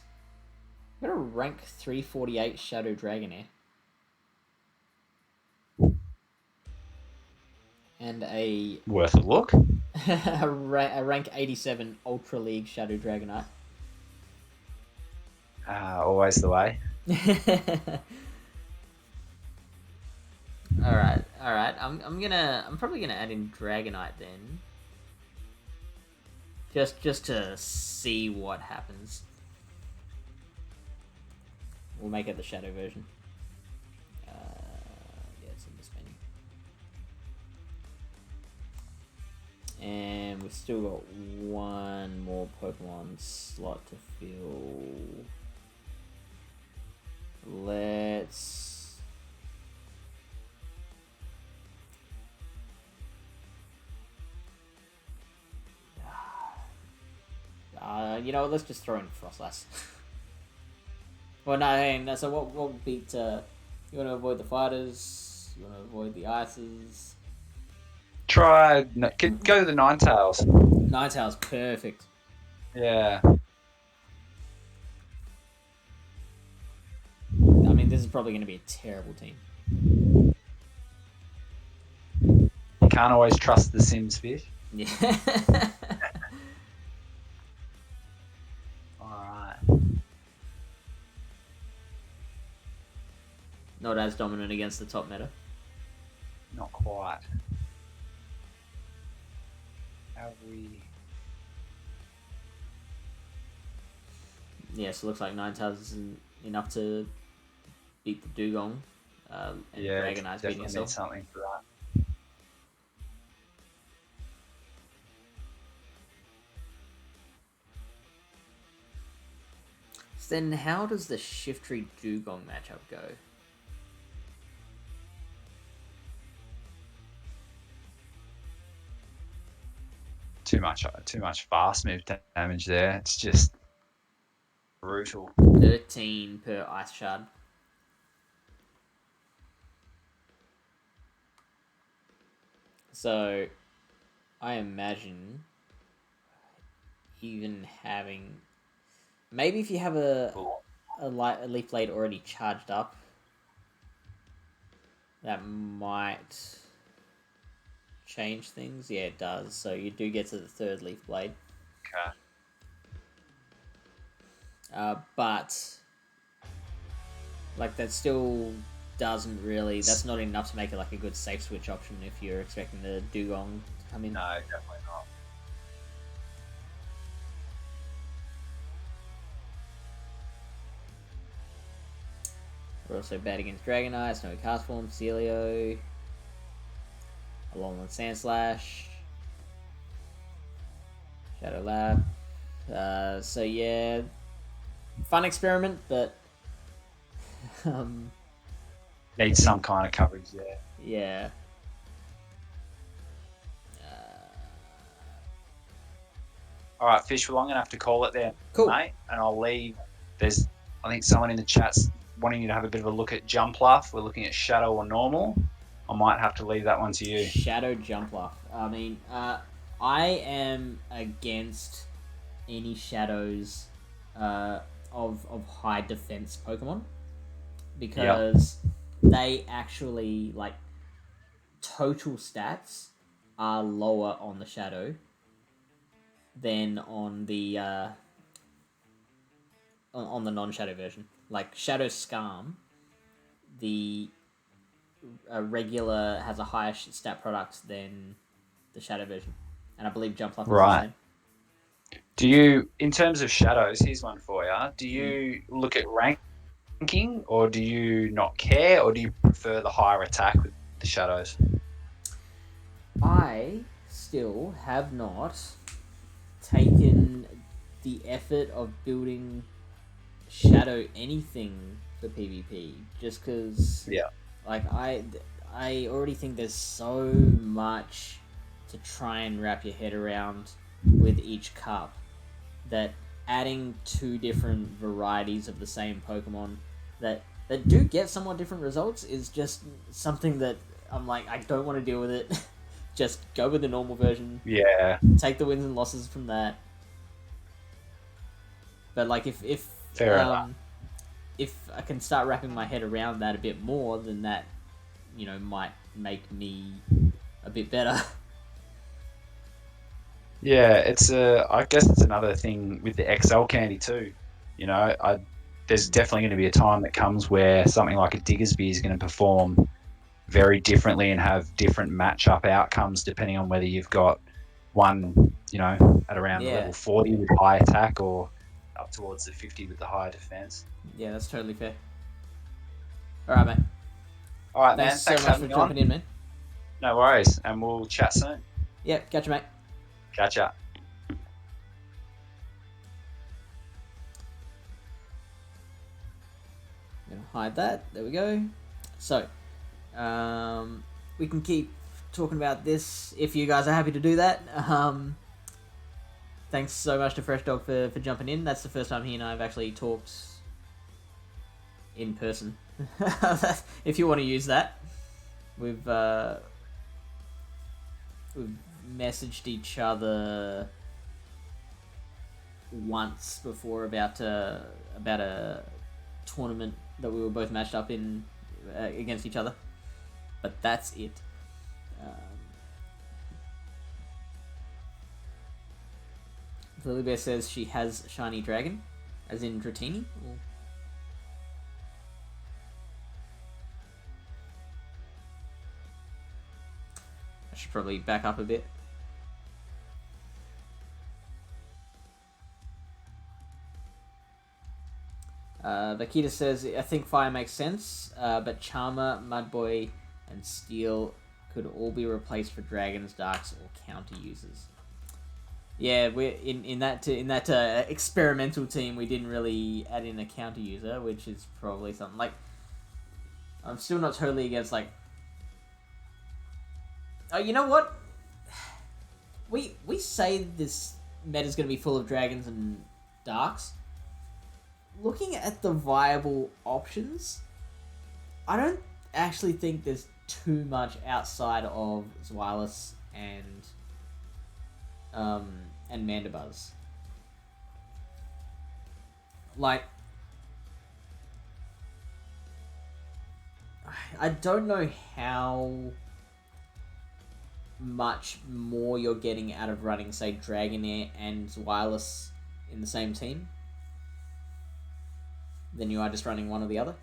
gonna rank 348 Shadow Dragonair. And a worth a look. a rank 87 Ultra League Shadow Dragonite. Always the way. All right. I'm probably gonna add in Dragonite then, just to see what happens. We'll make it the Shadow version. Yeah, it's in this menu. And we've still got one more Pokemon slot to fill. Let's... you know what, let's just throw in Frostlass. Well, no, so what will beat... you want to avoid the fighters, you want to avoid the ices... Go the Ninetales. Ninetales, perfect. Yeah. I mean, this is probably going to be a terrible team. You can't always trust the Sims, Fish. Yeah. Alright. Not as dominant against the top meta. Not quite. Have we... Yeah, so it looks like Ninetales isn't enough to beat the Dugong. And yeah, Dragonite's beating definitely itself. need something for that. So then how does the Shiftry Dugong matchup go? Too much fast move damage there. It's just brutal. 13 per Ice Shard. So, I imagine even having... Maybe if you have a Leaf Blade already charged up, that might change things. Yeah, it does. So you do get to the 3rd Leaf Blade. Okay. But like that still doesn't really... That's not enough to make it like a good safe switch option if you're expecting the Dugong to come in. No, definitely not. We're also bad against Dragonite, Snowy Cast Form, Celio, Alolan Sandslash, Shadow Lab. So yeah, fun experiment, but Needs some kind of coverage there. yeah. All right, Fish. Well, I'm gonna have to call it there, Cool. mate. And I'll leave. I think someone in the chat's wanting you to have a bit of a look at Jumpluff. We're looking at Shadow or Normal. I might have to leave that one to you. Shadow Jumpluff. I mean, I am against any shadows of high defense Pokemon because they actually, like, total stats are lower on the Shadow than on the on the non-Shadow version. Like Shadow Scarm, the regular has a higher stat product than the Shadow version, and I believe Jump Up is the same. Do you, in terms of shadows, here's one for you. Do you look at ranking, or do you not care, or do you prefer the higher attack with the shadows? I still have not taken the effort of building Shadow anything for PvP, just because like I already think there's so much to try and wrap your head around with each cup that adding 2 different varieties of the same Pokemon that do get somewhat different results is just something that I'm like, I don't want to deal with it. Just go with the normal version. Yeah. Take the wins and losses from that. But like if Fair enough. If I can start wrapping my head around that a bit more, then that, might make me a bit better. Yeah, I guess it's another thing with the XL candy too. There's definitely going to be a time that comes where something like a Diggersby is going to perform very differently and have different matchup outcomes depending on whether you've got one, at around the level 40 with high attack or up towards the 50 with the higher defense. Yeah, that's totally fair. All right, mate. All right, Thanks man. so much for jumping in, man. No worries, and we'll chat soon. Yeah, catch you, mate. Catch up. I'm gonna hide that. There we go. So, we can keep talking about this if you guys are happy to do that. Thanks so much to FreshDog for jumping in. That's the first time he and I have actually talked in person. If you want to use that, we've messaged each other once before about a tournament that we were both matched up in against each other, but that's it. Lily Bear says she has Shiny Dragon, as in Dratini. I should probably back up a bit. Vakita says, I think Fire makes sense, but Charmer, Mudboy, and Steel could all be replaced for Dragons, Darks, or counter users. Yeah, we're in that experimental team. We didn't really add in a counter user, which is probably something like. I'm still not totally against like. Oh, you know what? We say this meta's gonna be full of dragons and darks. Looking at the viable options, I don't actually think there's too much outside of Zweilous and Mandibuzz. Like, I don't know how much more you're getting out of running, say, Dragonair and Zweilous in the same team than you are just running one or the other.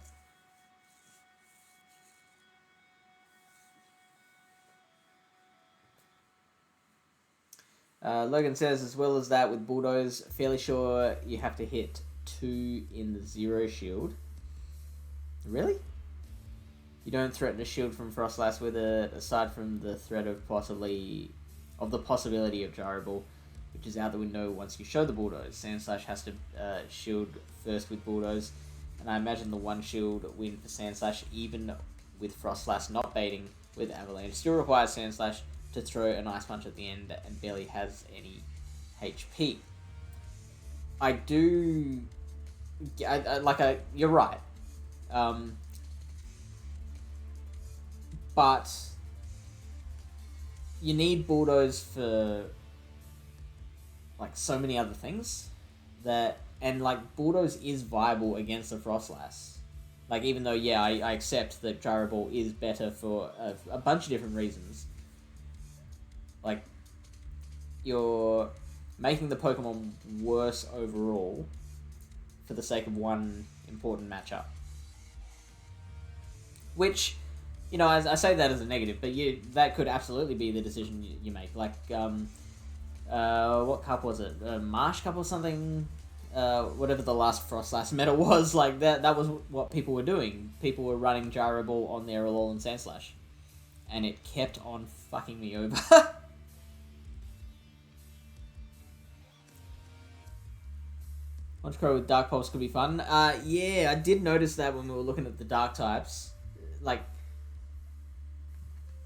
Logan says, as well as that, with Bulldoze, fairly sure you have to hit 2 in the 0 shield. Really? You don't threaten a shield from Frostlass with it, aside from the threat of the possibility of Gyro Ball, which is out the window once you show the Bulldoze. Sandslash has to shield first with Bulldoze, and I imagine the one shield win for Sandslash, even with Frostlass not baiting with Avalanche, still requires Sandslash to throw an Ice Punch at the end and barely has any HP. You're right. But you need Bulldoze for like so many other things and Bulldoze is viable against the Frostlass. Like, even though, yeah, I accept that Gyro Ball is better for a bunch of different reasons. Like, you're making the Pokemon worse overall for the sake of one important matchup. Which, you know, I say that as a negative, but that could absolutely be the decision you make. Like, what cup was it? Marsh Cup or something? Whatever the last Froslass meta was, like that was what people were doing. People were running Gyro Ball on their Alolan Sandslash. And it kept on fucking me over. Honchkrow with Dark Pulse could be fun. Yeah, I did notice that when we were looking at the Dark types. Like,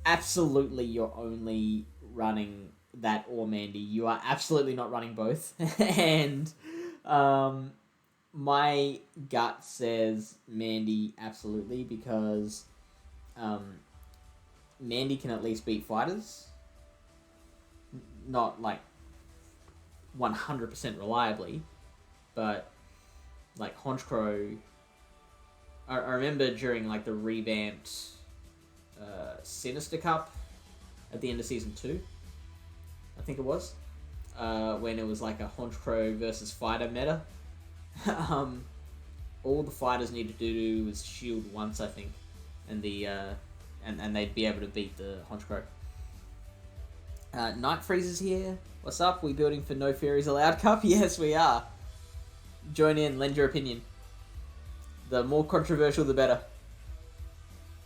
absolutely you're only running that or Mandy. You are absolutely not running both. And my gut says Mandy absolutely, because Mandy can at least beat fighters. Not like 100% reliably, but like Honchkrow, I remember during like the revamped Sinister Cup at the end of Season 2, I think it was, when it was like a Honchkrow versus fighter meta. All the fighters needed to do was shield once, I think, and and they'd be able to beat the Honchkrow. Night Freeze is here. What's up? We building for No Fairies Allowed Cup? Yes, we are. Join in, lend your opinion. The more controversial, the better.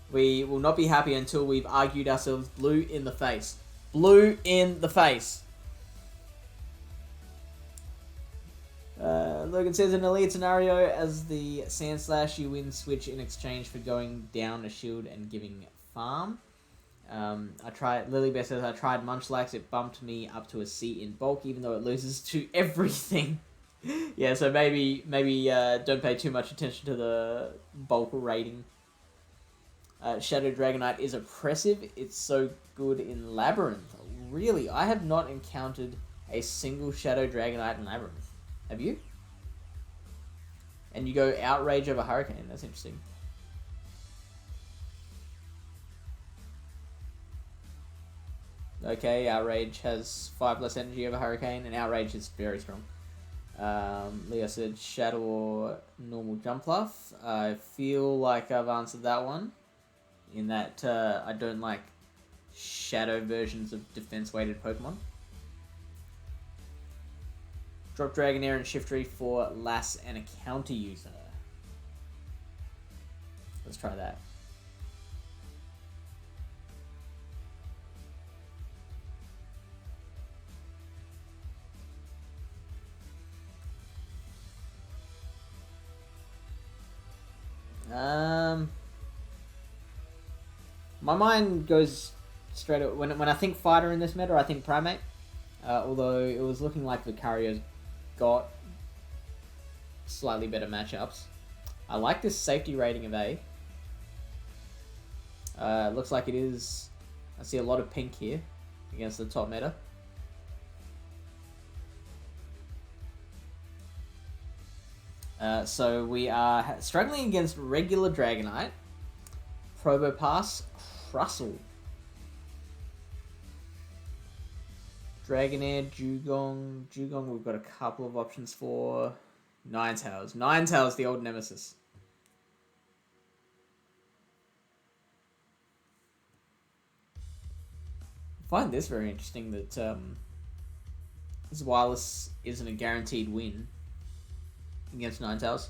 We will not be happy until we've argued ourselves blue in the face. Blue in the face. Logan says, in an elite scenario, as the Sandslash, you win switch in exchange for going down a shield and giving farm. Lilybeth says, I tried Munchlax, it bumped me up to a C in bulk, even though it loses to everything. Yeah, so maybe don't pay too much attention to the bulk rating. Shadow Dragonite is oppressive. It's so good in Labyrinth. Really, I have not encountered a single Shadow Dragonite in Labyrinth. Have you? And you go Outrage over Hurricane. That's interesting. Okay, Outrage has 5 less energy over Hurricane, and Outrage is very strong. Leo said Shadow or normal Jumpluff. I feel like I've answered that one, in that I don't like Shadow versions of defense-weighted Pokemon. Drop Dragonair and Shiftry for Lass and a counter user. Let's try that. My mind goes straight when I think fighter in this meta, I think Primeape. Although it was looking like Vicario's got slightly better matchups. I like this safety rating of A. Looks like it is. I see a lot of pink here against the top meta. So we are struggling against regular Dragonite, Probopass, Crustle, Dragonair, Dugong, we've got a couple of options for. Ninetales. Ninetales, the old nemesis. I find this very interesting, that Zweilous isn't a guaranteed win against Ninetales.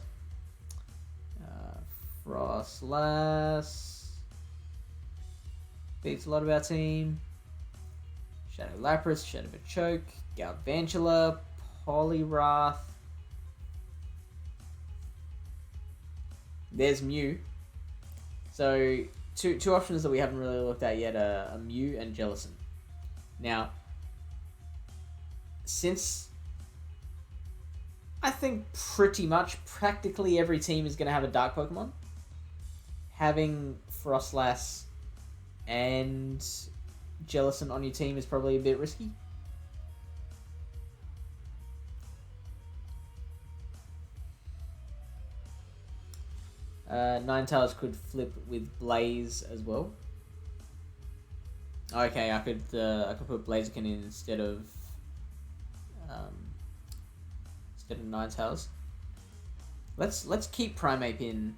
Frostlass beats a lot of our team. Shadow Lapras, Shadow Machoke, Galvantula, Poliwrath. There's Mew. So, two options that we haven't really looked at yet are Mew and Jellicent. Now, since I think pretty much practically every team is going to have a Dark Pokemon, having Frostlass and Jellicent on your team is probably a bit risky. Ninetales could flip with Blaze as well. Okay, I could put Blaziken in instead of Ninetales. Let's keep Primeape in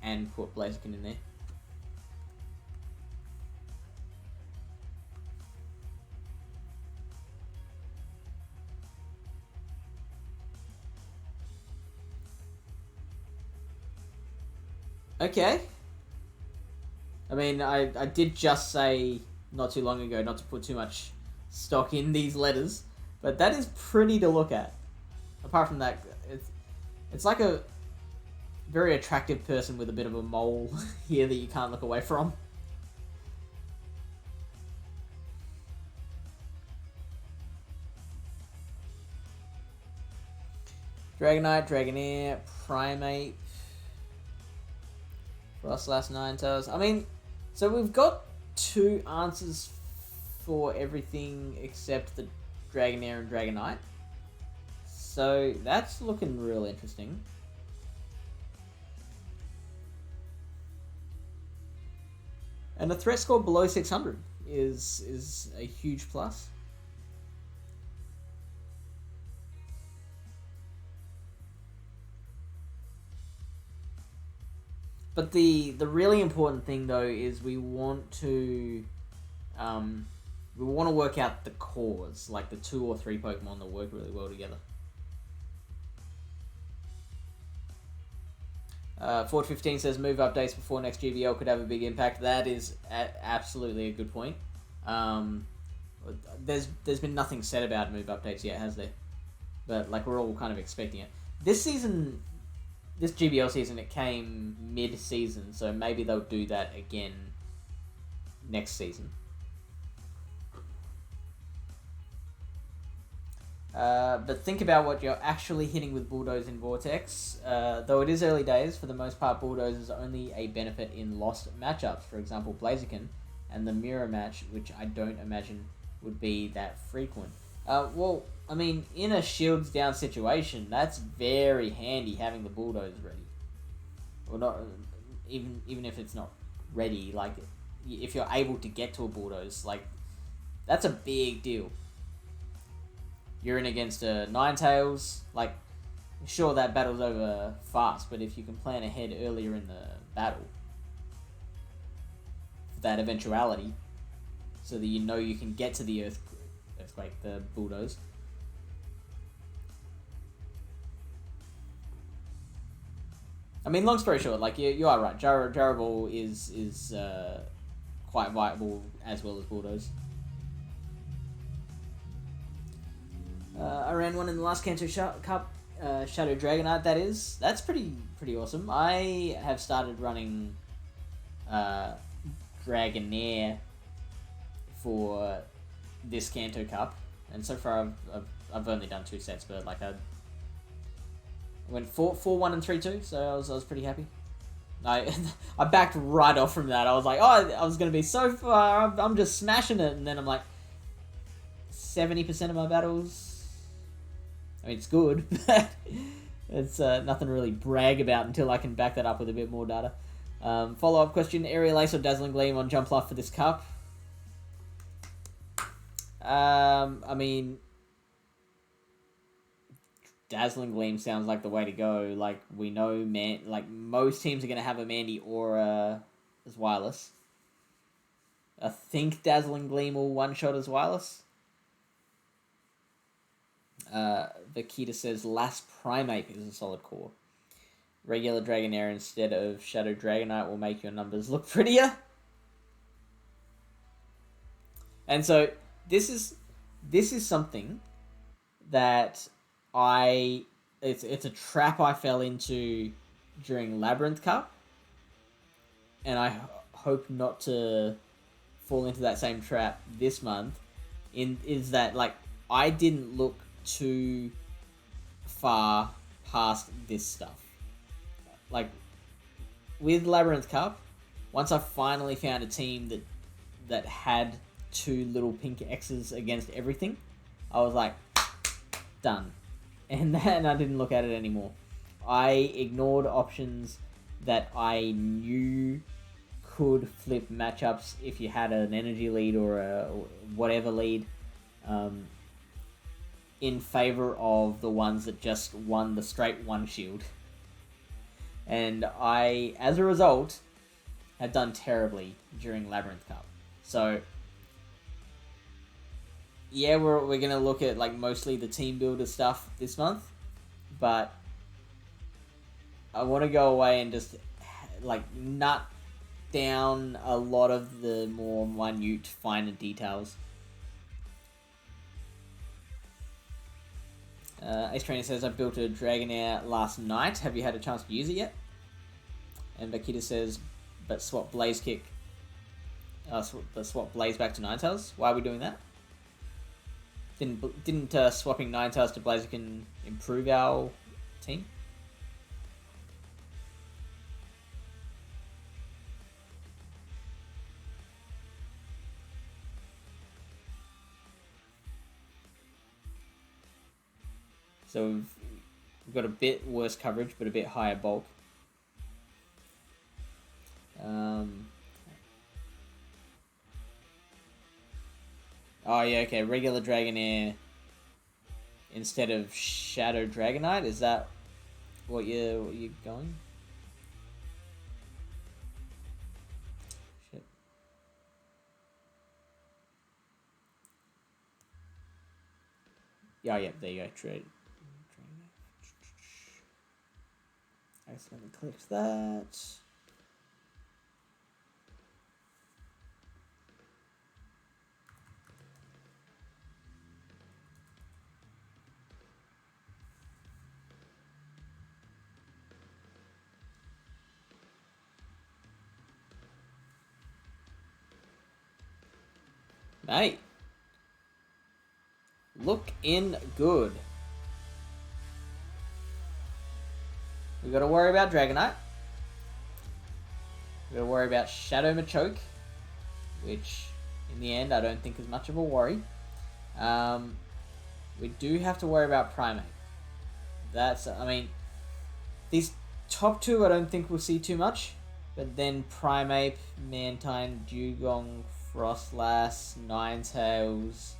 and put Blaziken in there. Okay. I mean, I did just say not too long ago not to put too much stock in these letters, but that is pretty to look at. Apart from that, it's like a very attractive person with a bit of a mole here that you can't look away from. Dragonite, Dragonair, Primeape, Frostlass, Ninetales. I mean, so we've got 2 answers for everything except the Dragonair and Dragonite. So that's looking real interesting. And a threat score below 600 is a huge plus. But the really important thing though is we want to work out the cores, like the 2 or 3 Pokemon that work really well together. Ford15 says move updates before next GBL could have a big impact. That is absolutely a good point. There's been nothing said about move updates yet, has there? But like we're all kind of expecting it. This season, this GBL season, it came mid-season, so maybe they'll do that again next season. But think about what you're actually hitting with Bulldoze in Vortex. Though it is early days, for the most part, Bulldoze is only a benefit in lost matchups. For example, Blaziken and the Mirror match, which I don't imagine would be that frequent. Well, I mean, in a shields down situation, that's very handy having the Bulldoze ready. Or not, even if it's not ready, like, if you're able to get to a Bulldoze, like, that's a big deal. You're in against a Ninetales, like, sure that battle's over fast, but if you can plan ahead earlier in the battle, for that eventuality, so that you know you can get to the Earthquake, the Bulldoze. I mean, long story short, like, you are right, Jaraball is quite viable as well as Bulldoze. I ran one in the last Kanto Cup, Shadow Dragonite, that is. That's pretty awesome. I have started running Dragonair for this Kanto Cup, and so far I've only done 2 sets, but like I went 4-1 and 3-2, so I was pretty happy. I backed right off from that. I was like, oh, I was gonna be so far. I'm just smashing it, and then I'm like, 70% of my battles. I mean, it's good, but it's nothing to really brag about until I can back that up with a bit more data. Follow-up question, Aerial Ace or Dazzling Gleam on Jumpluff for this cup? I mean, Dazzling Gleam sounds like the way to go. Like, we know, like, most teams are going to have a Mandy or as wireless. I think Dazzling Gleam will one-shot as wireless. Vakita says last Primeape is a solid core. Regular Dragonair instead of Shadow Dragonite will make your numbers look prettier. And so this is something that it's a trap I fell into during Labyrinth Cup, and I hope not to fall into that same trap this month. Is that, like, I didn't look too far past this stuff. Like, with Labyrinth Cup, once I finally found a team that had 2 little pink X's against everything, I was like, done. And then I didn't look at it anymore. I ignored options that I knew could flip matchups if you had an energy lead or a whatever lead, in favor of the ones that just won the straight 1 shield. And I, as a result, have done terribly during Labyrinth Cup. So, yeah, we're going to look at like mostly the team builder stuff this month. But I want to go away and just like nut down a lot of the more minute, finer details. Ace Trainer says, I built a Dragonair last night. Have you had a chance to use it yet? And Bakita says, but swap Blaze Kick. But swap Blaze back to Ninetales. Why are we doing that? Didn't swapping Ninetales to Blaziken improve our team? So we've got a bit worse coverage, but a bit higher bulk. Oh yeah, okay. Regular Dragonair instead of Shadow Dragonite. Is that what you're going? Shit. Yeah, yeah. There you go. Trade. I accidentally clicked that. Mate, looking good. We got to worry about Dragonite. We got to worry about Shadow Machoke, which in the end I don't think is much of a worry. We do have to worry about Primeape. I mean, these top two I don't think we'll see too much, but then Primeape, Mantine, Dugong, Frostlass, Ninetales.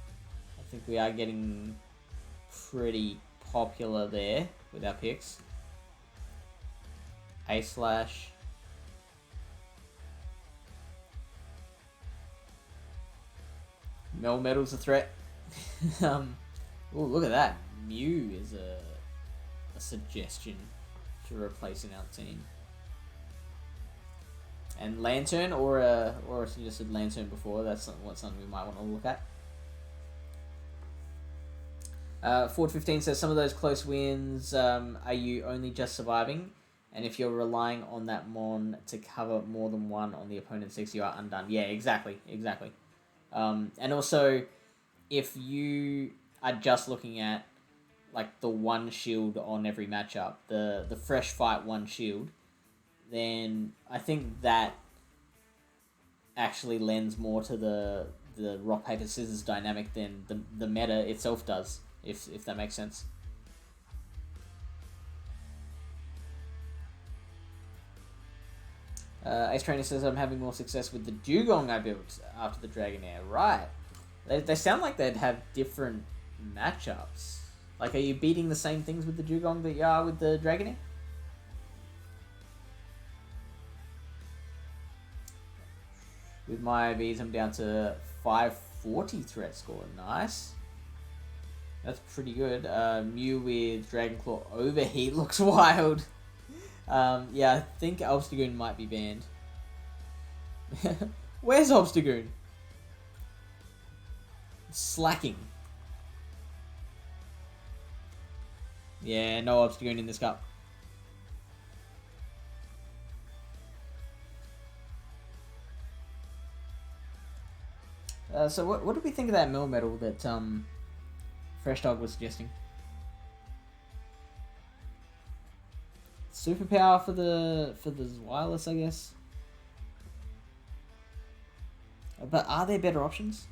I think we are getting pretty popular there with our picks. A-Slash. Melmetal's a threat. Oh, look at that. Mew is a suggestion to replace in our team. And Lantern, or I suggested Lantern before. That's something we might want to look at. Ford 15 says, some of those close wins, are you only just surviving? And if you're relying on that Mon to cover more than one on the opponent's 6, you are undone. Yeah, exactly. And also, if you are just looking at like the one shield on every matchup, the fresh fight one shield, then I think that actually lends more to the rock paper scissors dynamic than the meta itself does, if that makes sense. Ace Trainer says, I'm having more success with the Dugong I built after the Dragonair. Right. They sound like they'd have different matchups. Like, are you beating the same things with the Dugong that you are with the Dragonair? With my IVs, I'm down to 540 threat score. Nice. That's pretty good. Mew with Dragon Claw Overheat looks wild. Yeah, I think Obstagoon might be banned. Where's Obstagoon? Slacking. Yeah, no Obstagoon in this cup. So what did we think of that Melmetal that FreshDog was suggesting? Superpower for the wireless, I guess. But are there better options?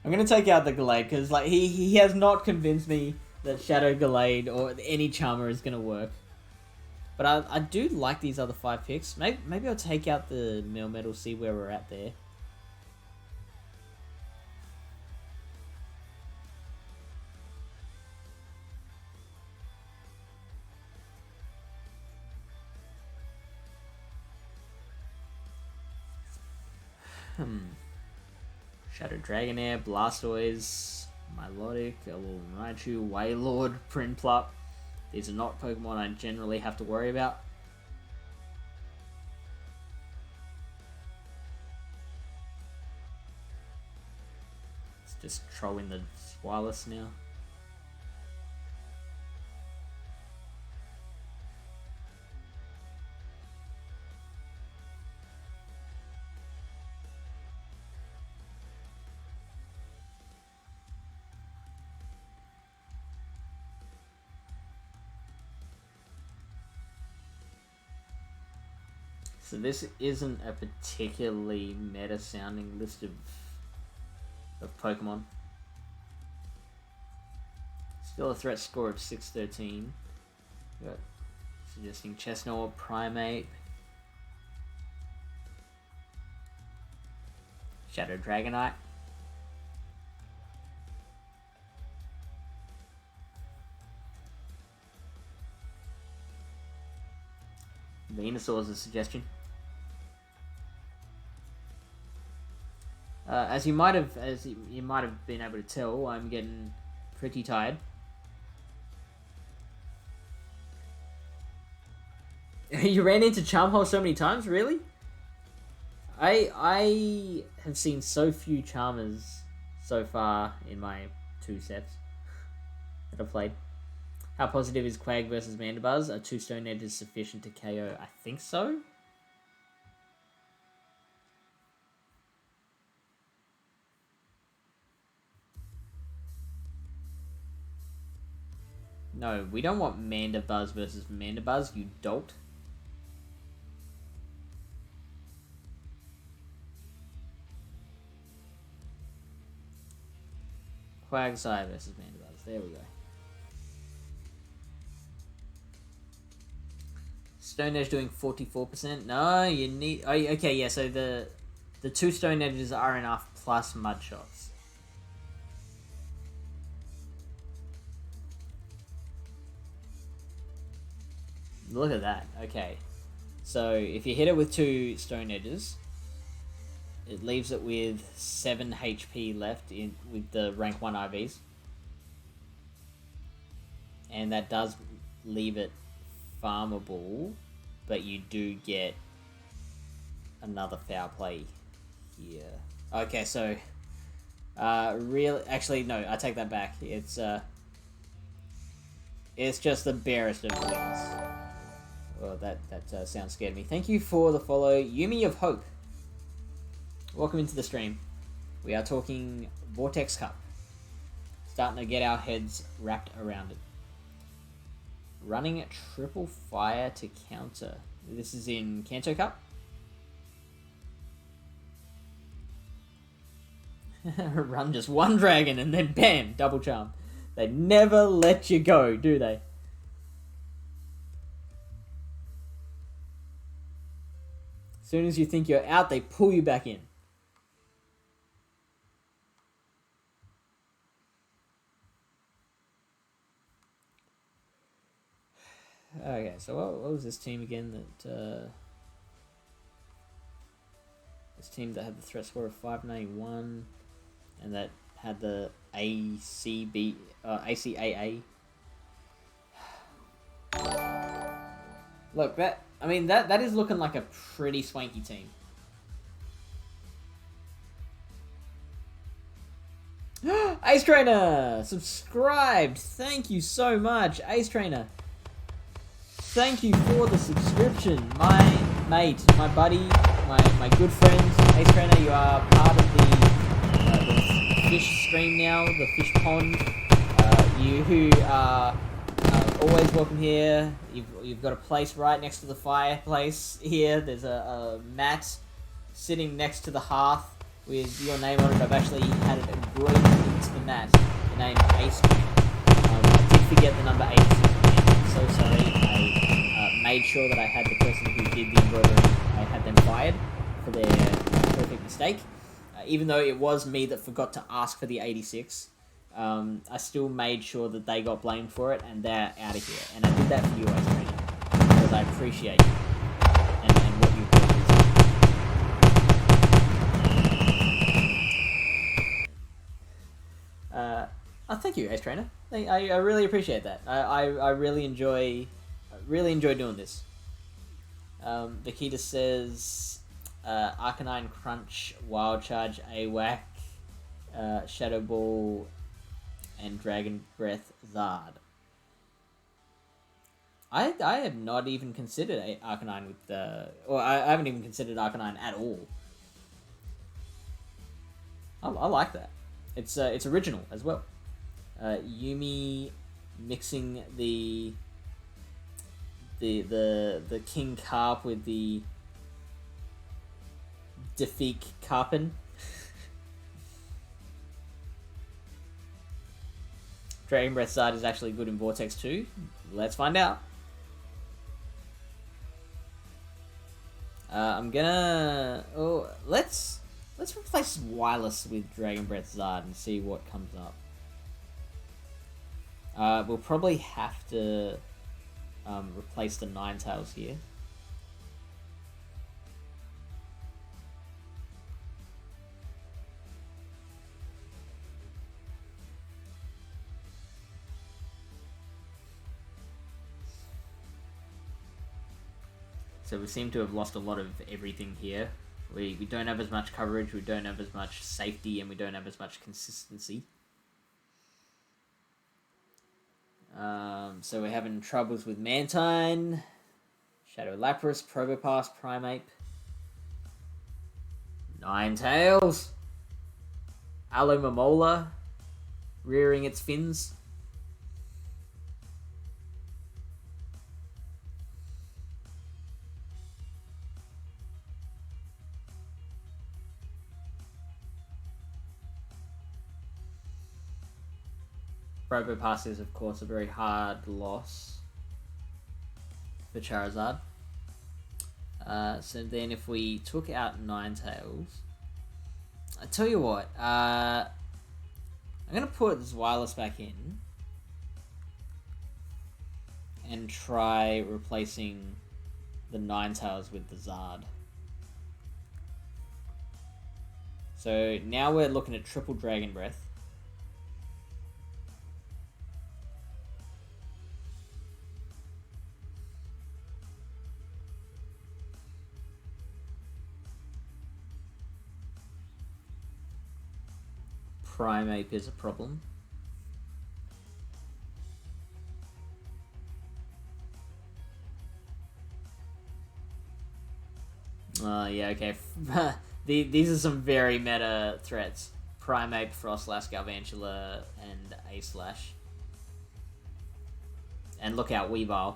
I'm gonna take out the Gallade because like he has not convinced me that Shadow Gallade or any Charmer is gonna work. But I do like these other 5 picks. Maybe I'll take out the Melmetal, see where we're at there. Shadow Dragonair, Blastoise, Milotic, a little Raichu, Wailord, Prinplup. These are not Pokemon I generally have to worry about. Let's just throw in the Swirless now. So this isn't a particularly meta-sounding list of Pokemon. Still a threat score of 613. Got suggesting Chestnut, Primeape, Shadow Dragonite, Venusaur is a suggestion. As you might have been able to tell, I'm getting pretty tired. You ran into Charmhole so many times, really? I have seen so few Charmers so far in my 2 sets that I've played. How positive is Quag versus Mandibuzz? Are 2 Stone Edges sufficient to KO? I think so. No, we don't want Mandibuzz versus Mandibuzz, you dolt. Quagsire versus Mandibuzz, there we go. Stone Edge doing 44%. No, you need... Oh, okay, yeah, so the 2 Stone Edges are enough plus Mud Shots. Look at that. Okay. So, if you hit it with 2 Stone Edges, it leaves it with 7 HP left with the rank 1 IVs. And that does leave it farmable, but you do get another foul play here. Okay, so actually no, I take that back. It's just the barest of wins. Well, that sounds scared me. Thank you for the follow, Yumi of Hope. Welcome into the stream. We are talking Vortex Cup. Starting to get our heads wrapped around it. Running triple fire to counter. This is in Kanto Cup. Run just 1 dragon and then bam, double charm. They never let you go, do they? As soon as you think you're out, they pull you back in. Okay, so what was this team again that... this team that had the threat score of 591 and that had the ACAA. Look, that is looking like a pretty swanky team. Ace Trainer! Subscribed! Thank you so much, Ace Trainer. Thank you for the subscription. My mate, my buddy, my good friend, Ace Trainer, you are part of the fish stream now, the fish pond. You who are always welcome here. You've got a place right next to the fireplace here. There's a mat sitting next to the hearth with your name on it. I've actually had it engraved into the mat. The name Ace Trainer. I did forget the number 86. I'm so sorry. I made sure that I had the person who did the embroidery, I had them fired for their perfect mistake. Even though it was me that forgot to ask for the 86, I still made sure that they got blamed for it, and they're out of here. And I did that for you, Ice Trainer, because I appreciate you and what you've done. Thank you, Ace Trainer. I really appreciate that. I really enjoy doing this. Vikita says Arcanine Crunch, Wild Charge, AWAC, Shadow Ball, and Dragon Breath Zard. I have not even considered Arcanine with I haven't even considered Arcanine at all. I like that. It's original as well. Yumi mixing the King Carp with the Defeek Carpin. Dragon Breath Zard is actually good in Vortex 2. Let's find out. I'm gonna... Oh, let's replace Wireless with Dragon Breath Zard and see what comes up. We'll probably have to replace the Ninetales here. So we seem to have lost a lot of everything here. We don't have as much coverage, we don't have as much safety, and we don't have as much consistency. So we're having troubles with Mantine, Shadow Lapras, Probopass, Primeape, Ninetales, Alomomola, rearing its fins. Probopass is, of course, a very hard loss for Charizard. So then if we took out Ninetales... I tell you what, I'm going to put this Wireless back in and try replacing the Ninetales with the Zard. So now we're looking at triple Dragon Breath. Primeape is a problem. Yeah, okay. These are some very meta threats. Primeape, Frostlass, Galvantula, and A-Slash. And look out, Weavile.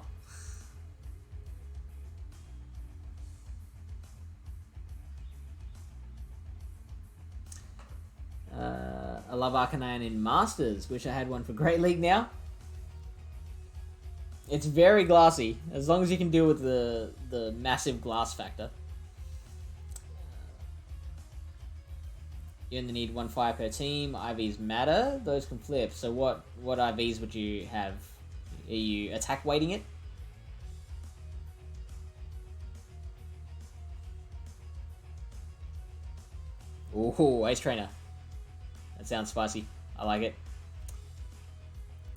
I love Arcanine in Masters. Wish I had one for Great League now. It's very glassy, as long as you can deal with the massive glass factor. You only need 1 fire per team. IVs matter. Those can flip. So what IVs would you have? Are you attack weighting it? Ooh, Ace Trainer. That sounds spicy. I like it.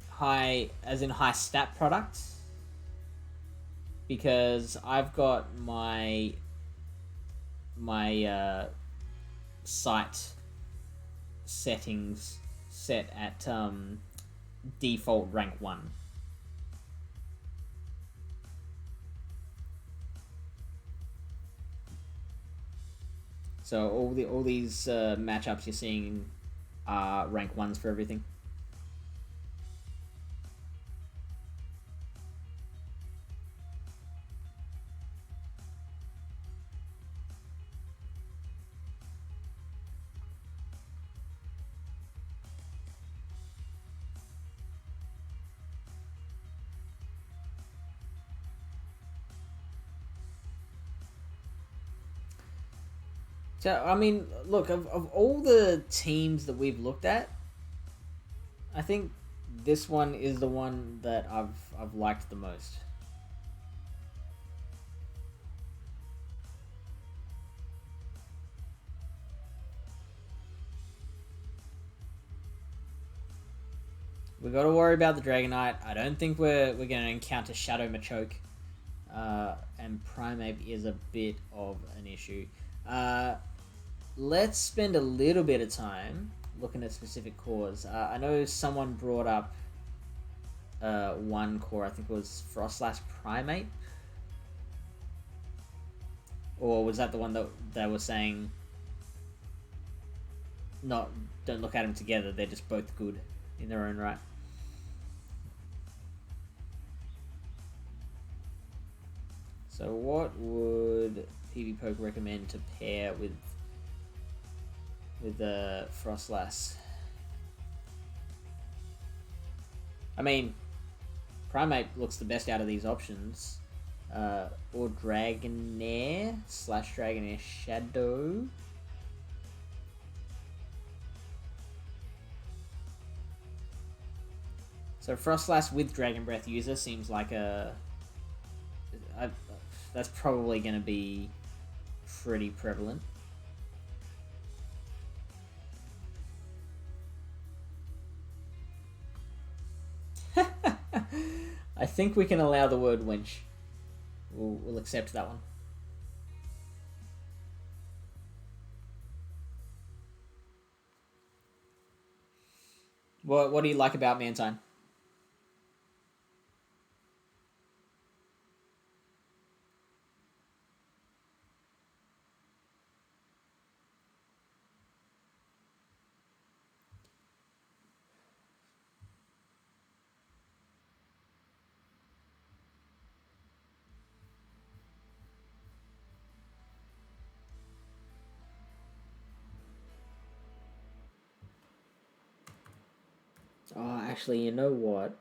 High, as in high stat products. Because I've got my site settings set at default rank 1. So all these matchups you're seeing are rank 1s for everything. So, I mean, look, of all the teams that we've looked at, I think this one is the one that I've liked the most. We got to worry about the Dragonite. I don't think we're going to encounter Shadow Machoke. And Primeape is a bit of an issue. Let's spend a little bit of time looking at specific cores. I know someone brought up one core, I think it was Froslass Primeape. Or was that the one that they were saying don't look at them together, they're just both good in their own right? So what would PvPoke recommend to pair with the Froslass? I mean, Primeape looks the best out of these options. Or Dragonair / Dragonair Shadow. So Froslass with Dragon Breath user seems like that's probably going to be pretty prevalent. I think we can allow the word wench. We'll accept that one. What do you like about Mantine? Oh, actually, you know what?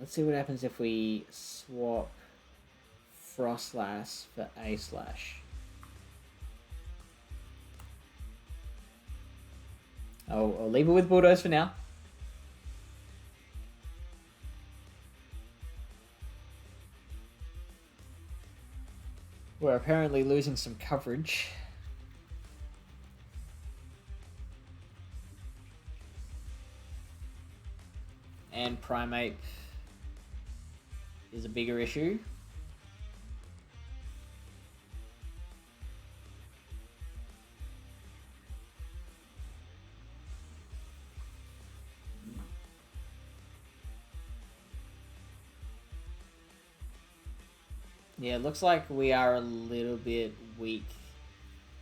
Let's see what happens if we swap Froslass for A-Slash. I'll leave it with Bulldoze for now. We're apparently losing some coverage. And Primeape is a bigger issue. Yeah, it looks like we are a little bit weak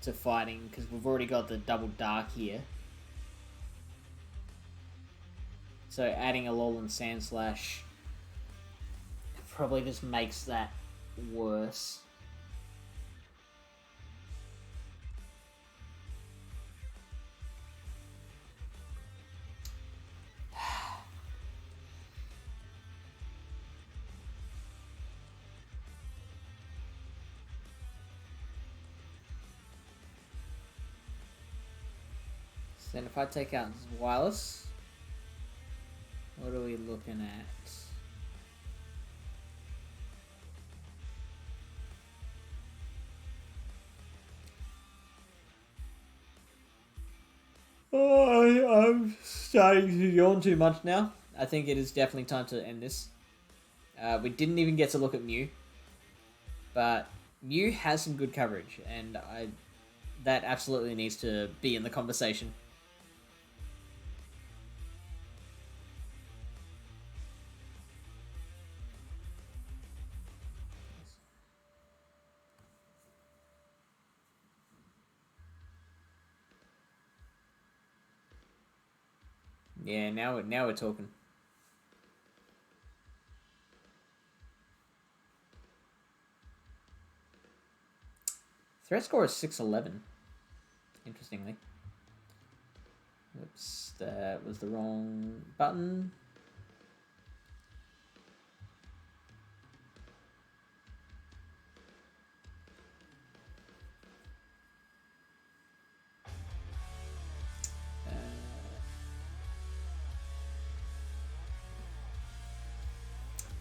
to fighting because we've already got the double dark here. So adding a Alolan Sandslash probably just makes that worse. Then if I take out Wireless, what are we looking at? Oh, I'm starting to yawn too much now. I think it is definitely time to end this. We didn't even get to look at Mew, but Mew has some good coverage, and that absolutely needs to be in the conversation. Yeah, now we're talking. Threat score is 611. Interestingly. Whoops, that was the wrong button.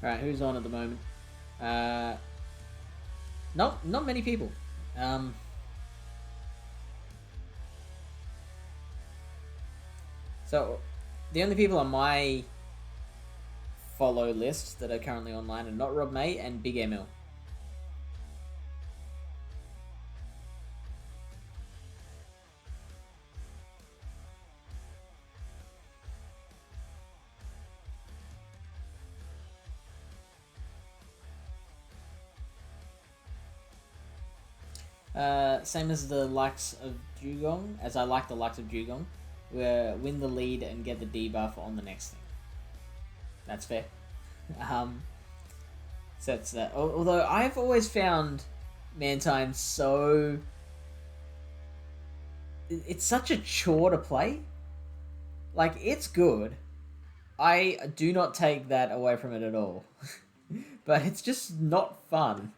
Alright, who's on at the moment? Not many people. So, the only people on my follow list that are currently online are not Rob May and Big ML. Same as the likes of Dugong, as I like the likes of Dugong, where win the lead and get the debuff on the next thing. That's fair. So that's that. Although I've always found Mantine so... It's such a chore to play. Like, it's good. I do not take that away from it at all. But it's just not fun.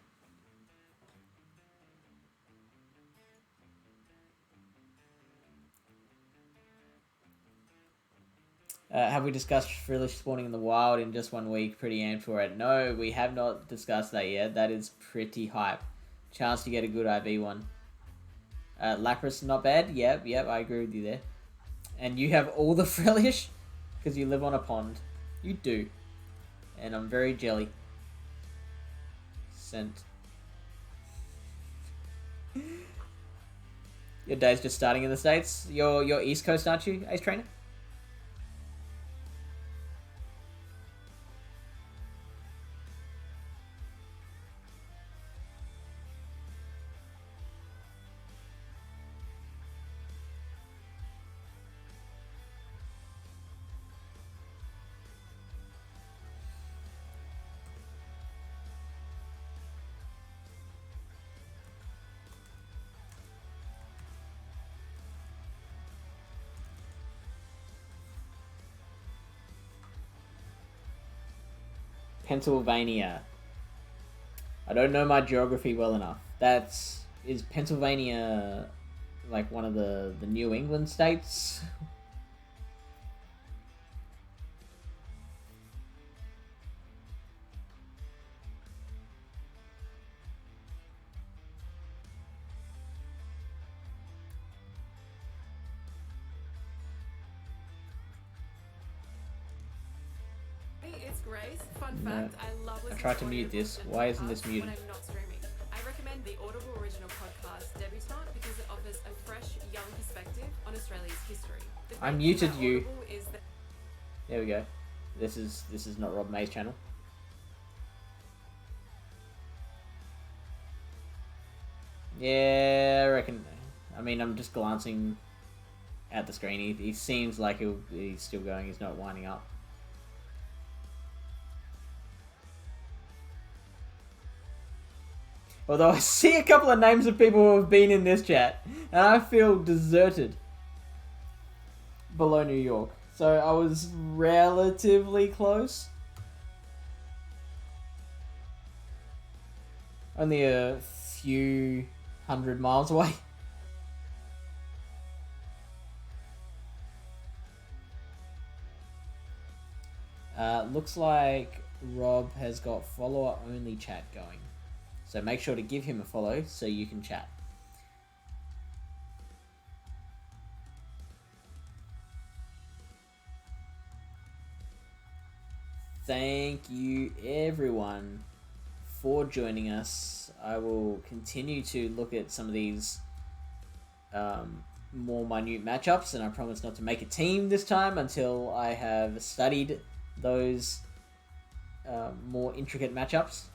Have we discussed Frillish spawning in the wild in just 1 week? Pretty amped for it. No, we have not discussed that yet. That is pretty hype. Chance to get a good IV one. Lapras, not bad. Yep, I agree with you there. And you have all the Frillish? Because you live on a pond. You do. And I'm very jelly. Sent. Your day's just starting in the States. You're East Coast, aren't you, Ace Trainer? Pennsylvania. I don't know my geography well enough. Is Pennsylvania like one of the New England states? It's Grace. Fun fact, I love listening I tried to mute this. Why isn't this muted? when I'm not streaming. I recommend the Audible original podcast Debutante because it offers a fresh, young perspective on Australia's history. I muted you. There we go. This is not Rob May's channel. Yeah, I reckon. I mean, I'm just glancing at the screen. He seems like he's still going. He's not winding up. Although I see a couple of names of people who have been in this chat, and I feel deserted below New York. So I was relatively close. Only a few 100 miles away. Looks like Rob has got follower only chat going. So make sure to give him a follow so you can chat. Thank you everyone for joining us. I will continue to look at some of these more minute matchups, and I promise not to make a team this time until I have studied those more intricate matchups.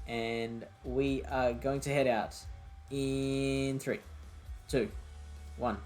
And we are going to head out in 3, 2, 1.